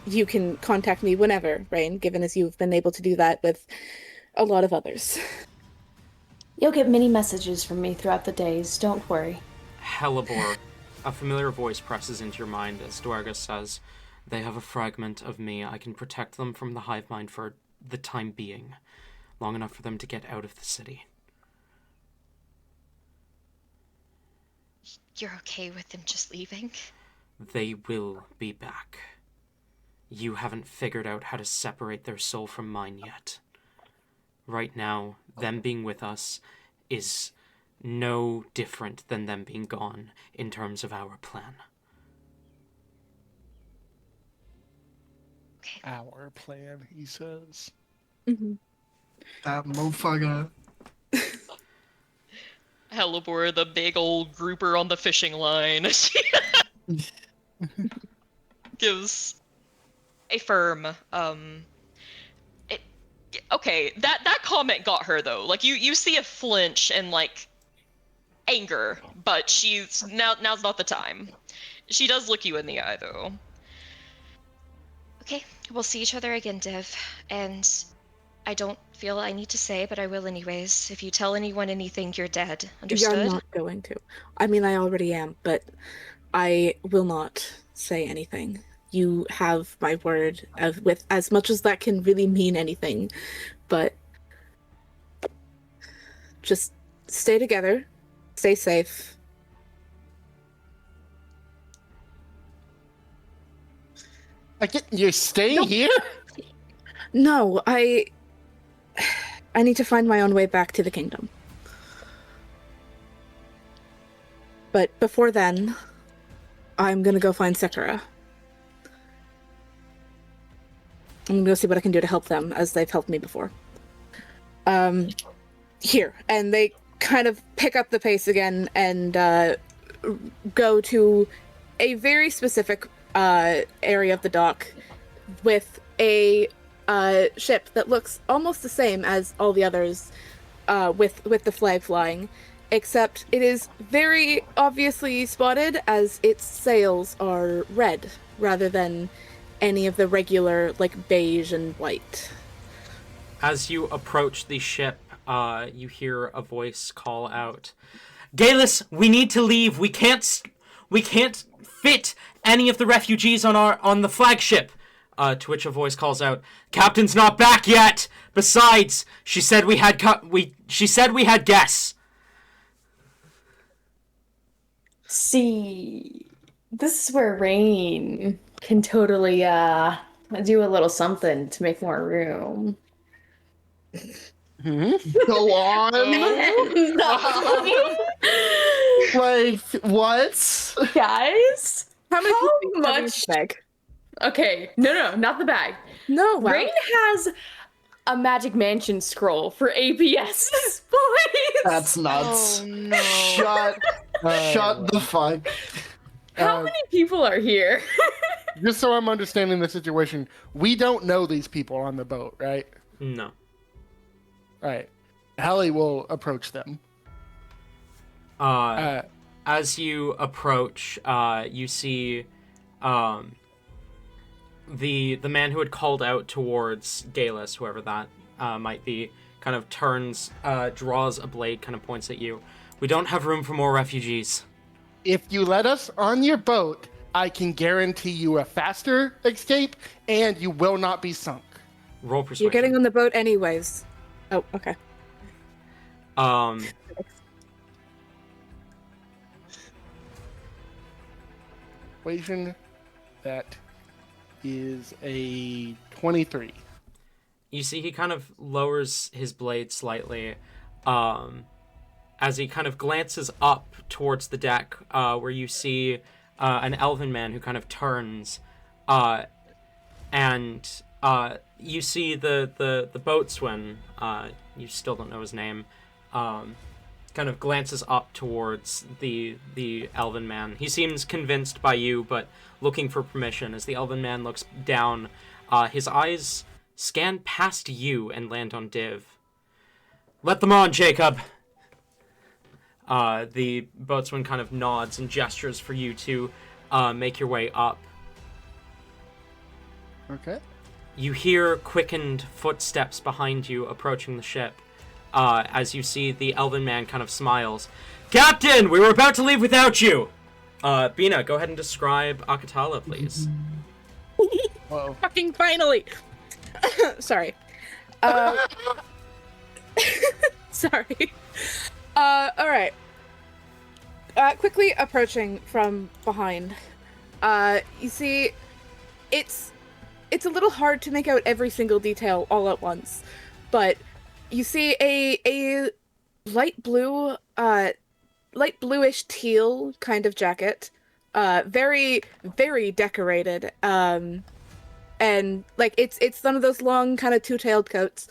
you can contact me whenever, Rain, given as you've been able to do that with a lot of others.
You'll get many messages from me throughout the days, don't worry.
Hellebore, a familiar voice presses into your mind as Dwargus says, "They have a fragment of me. I can protect them from the hive mind for the time being, long enough for them to get out of the city."
You're okay with them just leaving?
They will be back. You haven't figured out how to separate their soul from mine yet. Right now, them being with us is no different than them being gone in terms of our plan.
Okay.
Our plan, he says.
Mm-hmm.
That motherfucker.
Hellebore, the big old grouper on the fishing line, gives a firm, okay, that comment got her, though. Like, you see a flinch and, like, anger, but now's not the time. She does look you in the eye, though.
Okay, we'll see each other again, Div. And I don't feel I need to say, but I will anyways. If you tell anyone anything, you're dead. Understood?
You're not going to. I mean, I already am, but I will not say anything. You have my word, with as much as that can really mean anything, but just stay together, stay safe.
You're staying here?
No, I need to find my own way back to the kingdom. But before then, I'm gonna go find Sakura. I'm gonna go see what I can do to help them, as they've helped me before. Here. And they kind of pick up the pace again and go to a very specific area of the dock with a ship that looks almost the same as all the others, with the flag flying, except it is very obviously spotted as its sails are red rather than any of the regular, like, beige and white.
As you approach the ship, you hear a voice call out, "Galus, we need to leave. We can't fit any of the refugees on the flagship." To which a voice calls out, "Captain's not back yet. Besides, she said we had guests."
See, this is where Rain can totally do a little something to make more room.
Go on. Like, what?
Guys,
How
How
much?
much- okay, no, not the bag.
No, wow.
Rain has a magic mansion scroll for APS, please.
That's nuts.
Oh no.
Shut the fuck.
How many people are here?
Just so I'm understanding the situation, we don't know these people on the boat, right?
No.
All right. Hallie will approach them.
As you approach, you see the man who had called out towards Galus, whoever that might be, kind of turns, draws a blade, kind of points at you. "We don't have room for more refugees."
If you let us on your boat, I can guarantee you a faster escape, and you will not be sunk.
Roll persuasion.
You're getting on the boat anyways. Oh, okay.
Persuasion, that is a 23.
You see he kind of lowers his blade slightly, as he kind of glances up towards the deck, where you see an elven man who kind of turns, and you see the boatswain, you still don't know his name, kind of glances up towards the elven man. He seems convinced by you, but looking for permission. As the elven man looks down, his eyes scan past you and land on Div. "Let them on, Jacob." The boatswain kind of nods and gestures for you to make your way up.
Okay.
you hear quickened footsteps behind you approaching the ship. As you see the elven man kind of smiles. Captain, we were about to leave without you! Bina, go ahead and describe Akatala, please.
Whoa.
Fucking finally! Sorry. Sorry. Alright. Quickly approaching from behind. You see, it's a little hard to make out every single detail all at once, but you see a light bluish teal kind of jacket, very, very decorated, and like it's one of those long kind of two-tailed coats,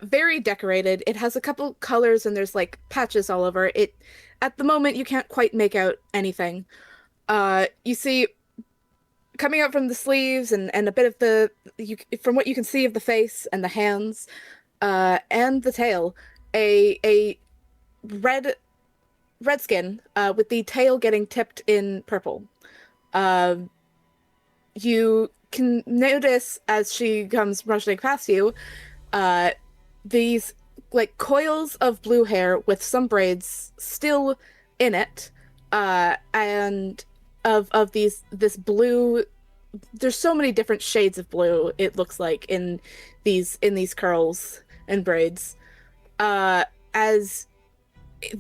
very decorated. It has a couple colors and there's like patches all over it. At the moment, you can't quite make out anything. You see, coming out from the sleeves and a bit of from what you can see of the face and the hands, and the tail, a red skin, with the tail getting tipped in purple. You can notice as she comes rushing past you, these like coils of blue hair with some braids still in it, and of this blue. There's so many different shades of blue, it looks like, in these curls and braids, but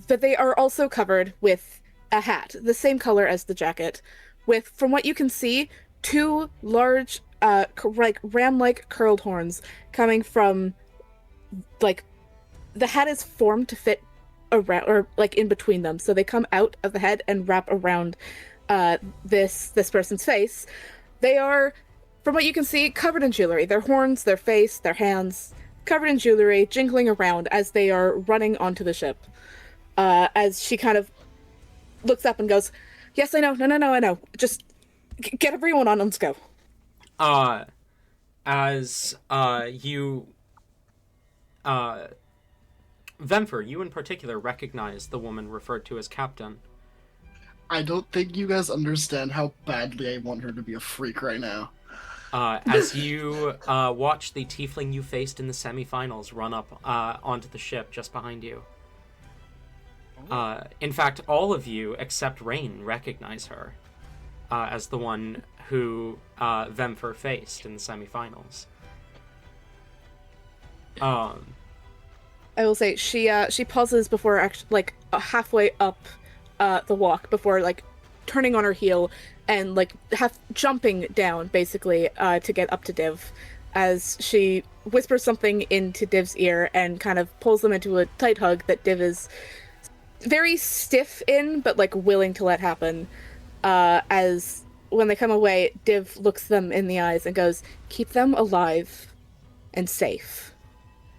they are also covered with a hat, the same color as the jacket, with, from what you can see, two large, like ram-like curled horns coming from, like, the hat is formed to fit around, or like in between them, so they come out of the head and wrap around this person's face. They are, from what you can see, covered in jewelry. Their horns, their face, their hands, covered in jewelry, jingling around as they are running onto the ship. As she kind of looks up and goes, "Yes, I know. No, I know. Just get everyone on. Let's go."
As you, Vemfer, you in particular recognize the woman referred to as Captain.
I don't think you guys understand how badly I want her to be a freak right now.
As you watch the tiefling you faced in the semifinals run up onto the ship just behind you. In fact, all of you except Rain recognize her as the one who Vemfer faced in the semifinals.
I will say she pauses before halfway up the walk before like turning on her heel and like jumping down basically to get up to Div, as she whispers something into Div's ear and kind of pulls them into a tight hug that Div is very stiff in, but like willing to let happen. As when they come away, Div looks them in the eyes and goes, "Keep them alive and safe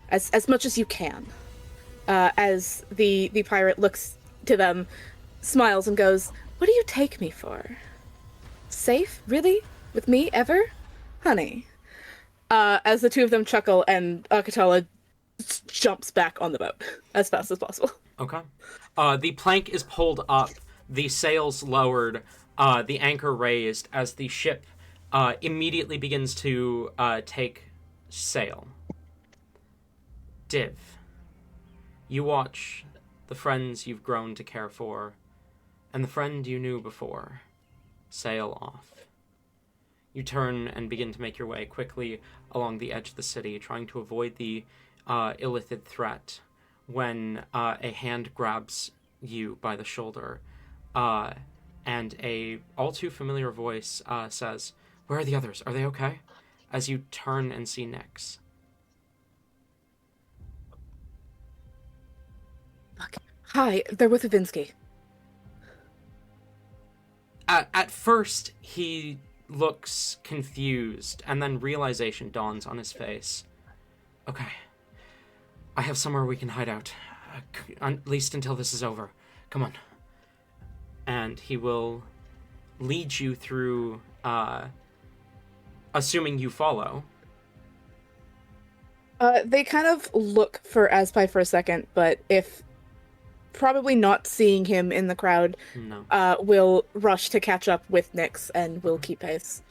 as much as you can." As the pirate looks to them, smiles and goes, "What do you take me for? Safe? Really? With me ever? Honey." As the two of them chuckle and Akatala jumps back on the boat as fast as possible.
Okay. The plank is pulled up, the sails lowered, the anchor raised as the ship immediately begins to take sail. Div, you watch the friends you've grown to care for and the friend you knew before sail off. You turn and begin to make your way quickly along the edge of the city, trying to avoid the illithid threat, when a hand grabs you by the shoulder, and a all too familiar voice says, "Where are the others? Are they okay?" As you turn and see Nyx.
Hi, they're with Avinsky.
At first, he looks confused, and then realization dawns on his face. "Okay. I have somewhere we can hide out. At least until this is over. Come on." And he will lead you through, assuming you follow.
They kind of look for Aspai for a second, but if probably not seeing him in the crowd,
No.
will rush to catch up with Nyx and will keep pace.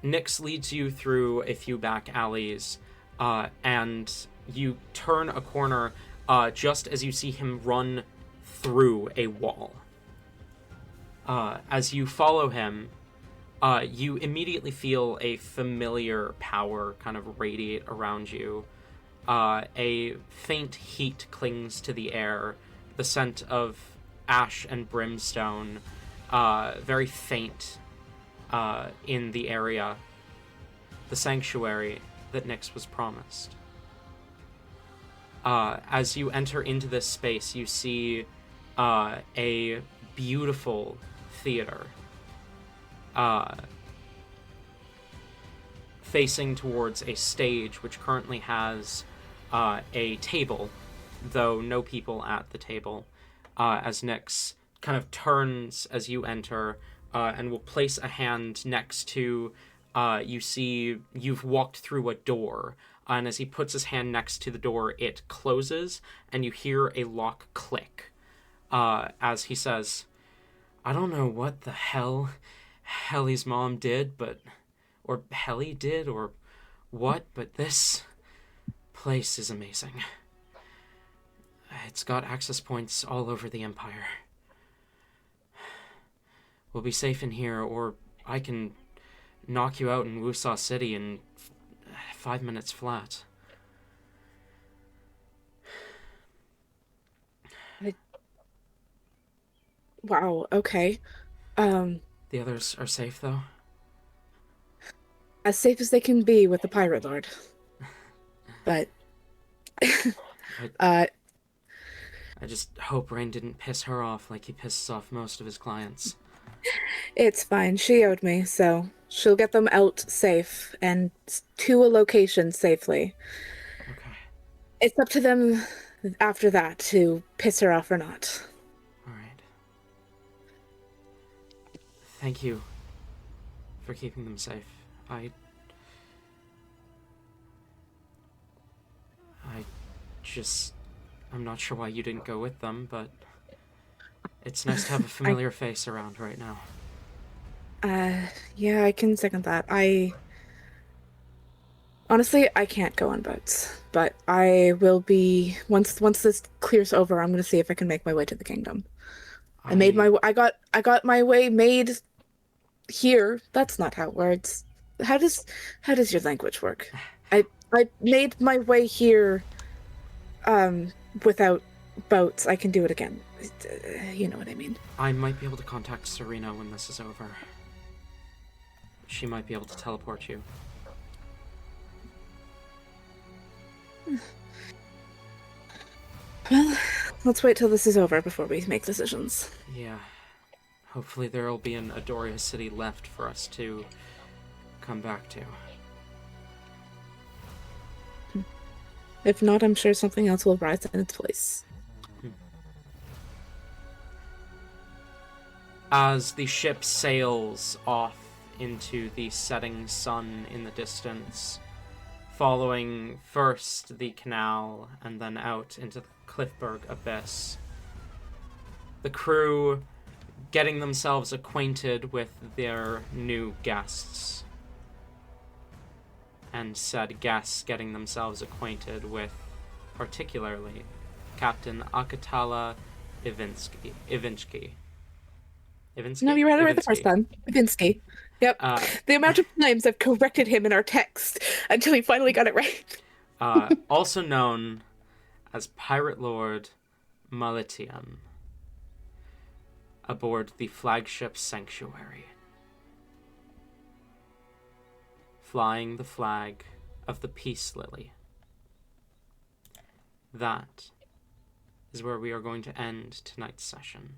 Nyx leads you through a few back alleys, and you turn a corner just as you see him run through a wall. As you follow him, you immediately feel a familiar power kind of radiate around you. A faint heat clings to the air, the scent of ash and brimstone, very faint in the area, the sanctuary that Nyx was promised. As you enter into this space, you see a beautiful theater facing towards a stage which currently has a table, though no people at the table, as Nyx kind of turns as you enter and will place a hand next to, you see you've walked through a door, and as he puts his hand next to the door, it closes, and you hear a lock click as he says, I don't know what the hell Helly's mom did, or Helly did, or what, but this place is amazing. It's got access points all over the Empire. We'll be safe in here, or I can knock you out in Wusaw City in 5 minutes flat.
Wow, okay.
The others are safe, though?
As safe as they can be with the Pirate Lord. But...
I just hope Rain didn't piss her off like he pisses off most of his clients.
It's fine. She owed me, so she'll get them out safe and to a location safely.
Okay.
It's up to them after that to piss her off or not.
All right. Thank you for keeping them safe. I'm not sure why you didn't go with them, but it's nice to have a familiar face around right now.
Yeah, I can second that. Honestly, I can't go on boats, but I will be, once this clears over, I'm going to see if I can make my way to the kingdom. I got my way made here. That's not how it works. How does your language work? I made my way here without boats. I can do it again. You know what I mean.
I might be able to contact Serena when this is over. She might be able to teleport you.
Well, let's wait till this is over before we make decisions.
Yeah. Hopefully there will be an Adoria city left for us to come back to.
If not, I'm sure something else will rise in its place.
As the ship sails off into the setting sun in the distance, following first the canal and then out into the Cliffberg abyss, the crew getting themselves acquainted with their new guests, and said guests getting themselves acquainted with, particularly, Captain Akatala Ivinsky.
No, you read it right the first time. Ivinsky. Yep. The amount of times I've corrected him in our text until he finally got it right.
Also known as Pirate Lord Malitian, aboard the flagship Sanctuary, flying the flag of the Peace Lily. That is where we are going to end tonight's session.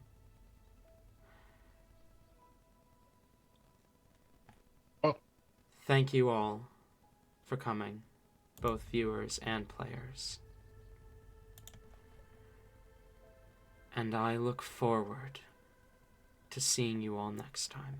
Thank you all for coming, both viewers and players. And I look forward to seeing you all next time.